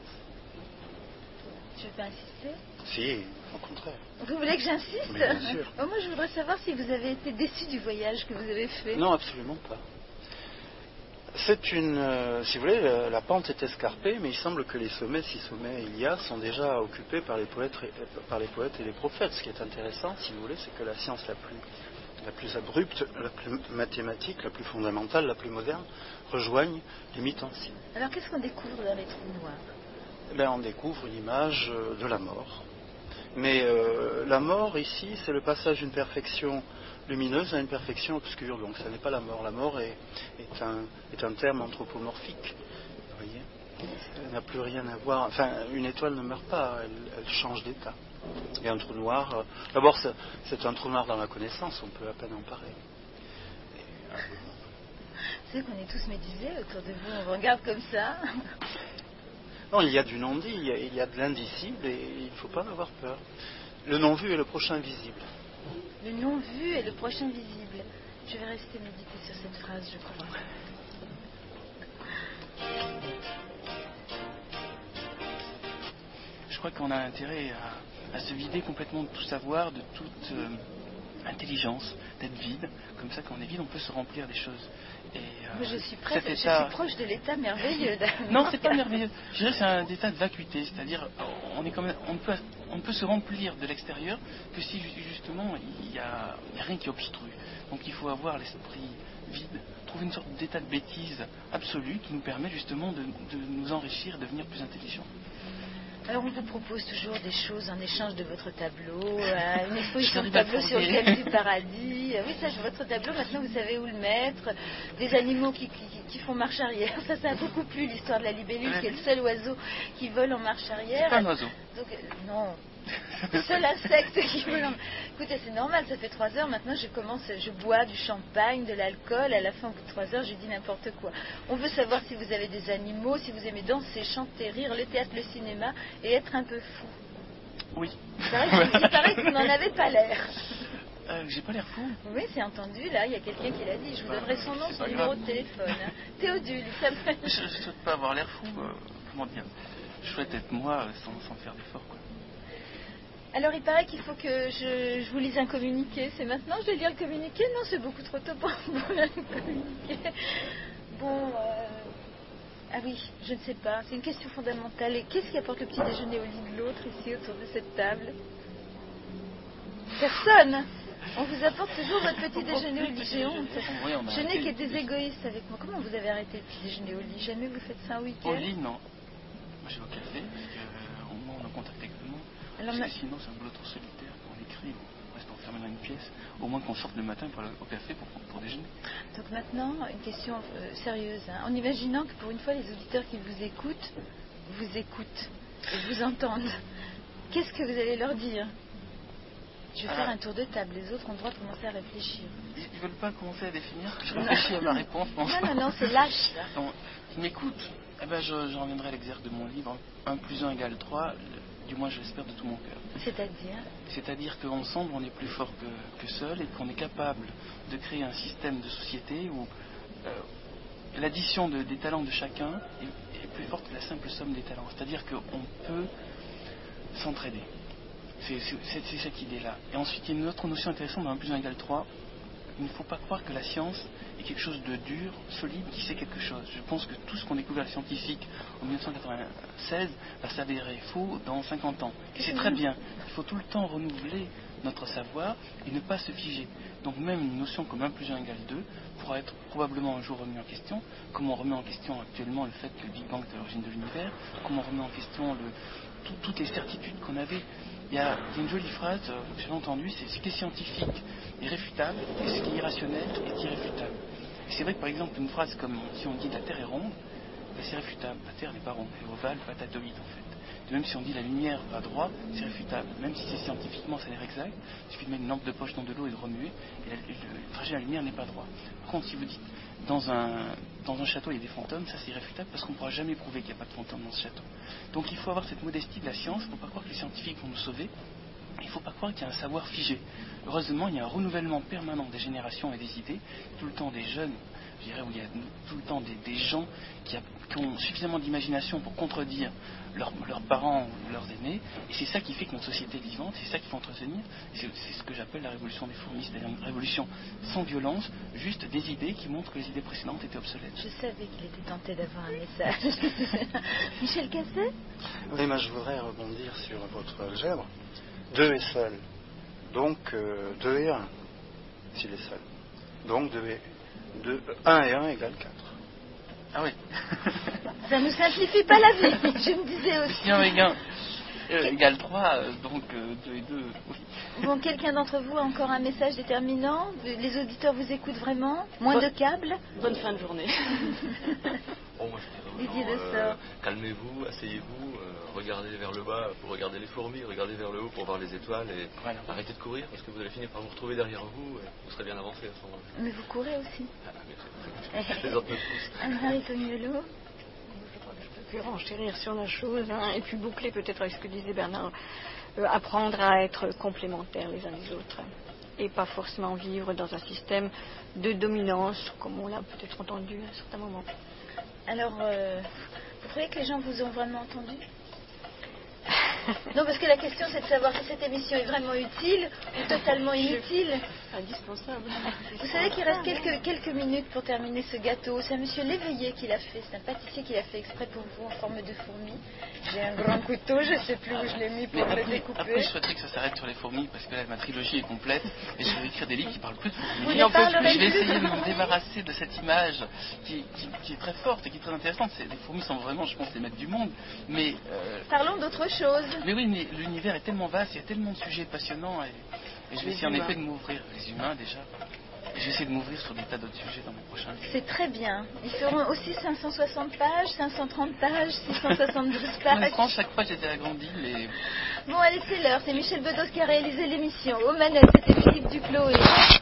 Je vais pas insister? Si, au contraire. Vous voulez que j'insiste? Mais bien sûr. Moi, je voudrais savoir si vous avez été déçu du voyage que vous avez fait. Non, absolument pas. C'est une... si vous voulez, la pente est escarpée, mais il semble que les sommets, si sommets il y a, sont déjà occupés par les poètes et les prophètes. Ce qui est intéressant, si vous voulez, c'est que la science la plus abrupte, la plus mathématique, la plus fondamentale, la plus moderne, rejoignent les mythes anciens. Alors, qu'est-ce qu'on découvre dans les trous noirs? On découvre l'image de la mort. Mais la mort, ici, c'est le passage d'une perfection lumineuse à une perfection obscure. Donc, ce n'est pas la mort. La mort est un terme anthropomorphique. Vous voyez, elle n'a plus rien à voir. Enfin, une étoile ne meurt pas, elle change d'état. Et un trou noir, d'abord, c'est un trou noir dans la connaissance, on peut à peine en parler. Vous savez qu'on est tous médusés autour de vous, on vous regarde comme ça. Non, il y a du non-dit, il y a de l'indicible, et il ne faut pas en avoir peur. Le non-vu est le prochain visible. Le non-vu est le prochain visible. Je vais rester méditer sur cette phrase, je crois. Je crois qu'on a intérêt à se vider complètement de tout savoir, de toute intelligence, d'être vide. Comme ça, quand on est vide, on peut se remplir des choses. Et, je suis proche de l'état merveilleux. Non, c'est pas merveilleux. Je dirais que c'est un état de vacuité, c'est-à-dire on ne peut se remplir de l'extérieur que si justement il y a rien qui obstrue. Donc il faut avoir l'esprit vide, trouver une sorte d'état de bêtise absolue qui nous permet justement de nous enrichir et de devenir plus intelligents. Alors on vous propose toujours des choses en échange de votre tableau, une exposition de tableau sur le thème du paradis. Oui, ça, votre tableau, maintenant vous savez où le mettre. Des animaux qui font marche arrière. Ça a beaucoup plu, l'histoire de la libellule, qui est le seul oiseau qui vole en marche arrière. C'est pas un oiseau. Donc, non. Le seul insecte qui vole en... Écoutez, c'est normal, ça fait 3 heures, maintenant je bois du champagne, de l'alcool, à la fin, au bout de 3 heures, je dis n'importe quoi. On veut savoir si vous avez des animaux, si vous aimez danser, chanter, rire, le théâtre, le cinéma, et être un peu fou. Oui. Il paraît que vous n'en avez pas l'air. J'ai pas l'air fou. Oui, c'est entendu, là, il y a quelqu'un qui l'a dit, je vous donnerai son nom, son numéro de téléphone. Hein. Théodule, il s'appelle. Je ne souhaite pas avoir l'air fou, comment dire. Je souhaite être moi sans faire d'effort, quoi. Alors, il paraît qu'il faut que je vous lise un communiqué. C'est maintenant que je vais lire le communiqué? Non, c'est beaucoup trop tôt pour lire le communiqué. Bon, ah oui, je ne sais pas. C'est une question fondamentale. Et qu'est-ce qui apporte le petit déjeuner au lit de l'autre, ici, autour de cette table? Personne. On vous apporte toujours votre petit déjeuner au lit. J'ai honte. Oui, je n'ai que des égoïstes avec moi. Comment vous avez arrêté le petit déjeuner au lit? Jamais vous faites ça un week-end? Au lit, non. je vais au café, au moins on est en contact avec tout le monde. Alors, parce que sinon, c'est un boulot trop solitaire quand on écrit, on reste enfermé dans une pièce. Au moins qu'on sorte le matin pour aller au café pour déjeuner. Donc maintenant, une question sérieuse. Hein. En imaginant que pour une fois, les auditeurs qui vous écoutent et vous entendent, qu'est-ce que vous allez leur dire? Je vais faire un tour de table. Les autres ont le droit de commencer à réfléchir. Ils ne veulent pas commencer à définir. Je réfléchis à ma réponse. Non, c'est lâche. Donc, ils m'écoutent. Eh ben, je reviendrai à l'exergue de mon livre. 1 + 1 = 3. Du moins, je l'espère de tout mon cœur. C'est-à-dire qu'ensemble, on est plus fort que seul et qu'on est capable de créer un système de société où l'addition des talents de chacun est plus forte que la simple somme des talents. C'est-à-dire qu'on peut s'entraider. C'est cette idée-là. Et ensuite, il y a une autre notion intéressante dans 1 + 1 = 3. Il ne faut pas croire que la science est quelque chose de dur, solide, qui sait quelque chose. Je pense que tout ce qu'on découvre à la scientifique en 1996 va s'avérer faux dans 50 ans. Et c'est très bien. Il faut tout le temps renouveler notre savoir et ne pas se figer. Donc même une notion comme 1 + 1 = 2 pourra être probablement un jour remis en question, comme on remet en question actuellement le fait que le Big Bang est à l'origine de l'univers, comme on remet en question toutes les certitudes qu'on avait. Il y a une jolie phrase que j'ai entendue, c'est ce qui est scientifique est réfutable et ce qui est irrationnel est irréfutable. Et c'est vrai que par exemple une phrase comme si on dit la Terre est ronde, ben c'est réfutable, la Terre n'est pas ronde, elle est ovale, patatoïde en fait. Et même si on dit la lumière va droit, c'est réfutable. Même si c'est scientifiquement ça a l'air exact, il suffit de mettre une lampe de poche dans de l'eau et de remuer, et le trajet de la lumière n'est pas droit. Par contre si vous dites dans un château il y a des fantômes, ça c'est irréfutable parce qu'on ne pourra jamais prouver qu'il n'y a pas de fantômes dans ce château. Donc il faut avoir cette modestie de la science, il ne faut pas croire que les scientifiques vont nous sauver, il ne faut pas croire qu'il y a un savoir figé. Heureusement, il y a un renouvellement permanent des générations et des idées, tout le temps des jeunes, je dirais, où il y a tout le temps des gens qui ont suffisamment d'imagination pour contredire leurs parents ou leurs aînés, et c'est ça qui fait que notre société est vivante, c'est ça qu'il faut entretenir, c'est ce que j'appelle la révolution des fourmis, c'est-à-dire une révolution sans violence, juste des idées qui montrent que les idées précédentes étaient obsolètes. Je savais qu'il était tenté d'avoir un message. Michel Casset? Oui, moi je voudrais rebondir sur votre algèbre. 2 est seul, donc 2 et 1, s'il est seul. Donc 1 et 1 = 4. Ah oui. Ça ne nous simplifie pas la vie, je me disais aussi. Si 1 égale 3, donc 2 et 2, oui. Bon, quelqu'un d'entre vous a encore un message déterminant? Les auditeurs vous écoutent vraiment? Moins de câbles? Bonne fin de journée. Bon, moi je dirais aux gens, calmez-vous, asseyez-vous, regardez vers le bas pour regarder les fourmis, regardez vers le haut pour voir les étoiles et arrêtez de courir parce que vous allez finir par vous retrouver derrière vous et vous serez bien avancé à ce moment-là. Mais vous courez aussi. Les autres me poussent. Anne-Marie Tognolot. Je peux renchérir sur la chose, hein, et puis boucler peut-être avec ce que disait Bernard, apprendre à être complémentaires les uns les autres et pas forcément vivre dans un système de dominance comme on l'a peut-être entendu à un certain moment. Alors, vous croyez que les gens vous ont vraiment entendu? Non, parce que la question c'est de savoir si cette émission est vraiment utile ou totalement inutile. Indispensable. Vous savez qu'il reste quelques minutes pour terminer ce gâteau. C'est un monsieur Léveillé qui l'a fait, c'est un pâtissier qui l'a fait exprès pour vous en forme de fourmi. J'ai un grand couteau, je ne sais plus où je l'ai mis pour le découper. Après, je souhaiterais que ça s'arrête sur les fourmis parce que là, ma trilogie est complète et je vais écrire des livres qui parlent plus de fourmis. Vous ne parlerez je vais plus essayer de me débarrasser de cette image qui est très forte et qui est très intéressante. Les fourmis sont vraiment, je pense, les maîtres du monde. Mais parlons d'autre chose. Mais oui, mais l'univers est tellement vaste, il y a tellement de sujets passionnants et je vais essayer en effet de m'ouvrir, les humains déjà, et je vais essayer de m'ouvrir sur des tas d'autres sujets dans mes prochains livres. C'est très bien. Ils seront aussi 560 pages, 530 pages, 672 pages. En France, chaque fois j'étais agrandi, mais... Bon, allez, c'est l'heure. C'est Michel Bedos qui a réalisé l'émission. Aux manettes, c'était Philippe Duclos et...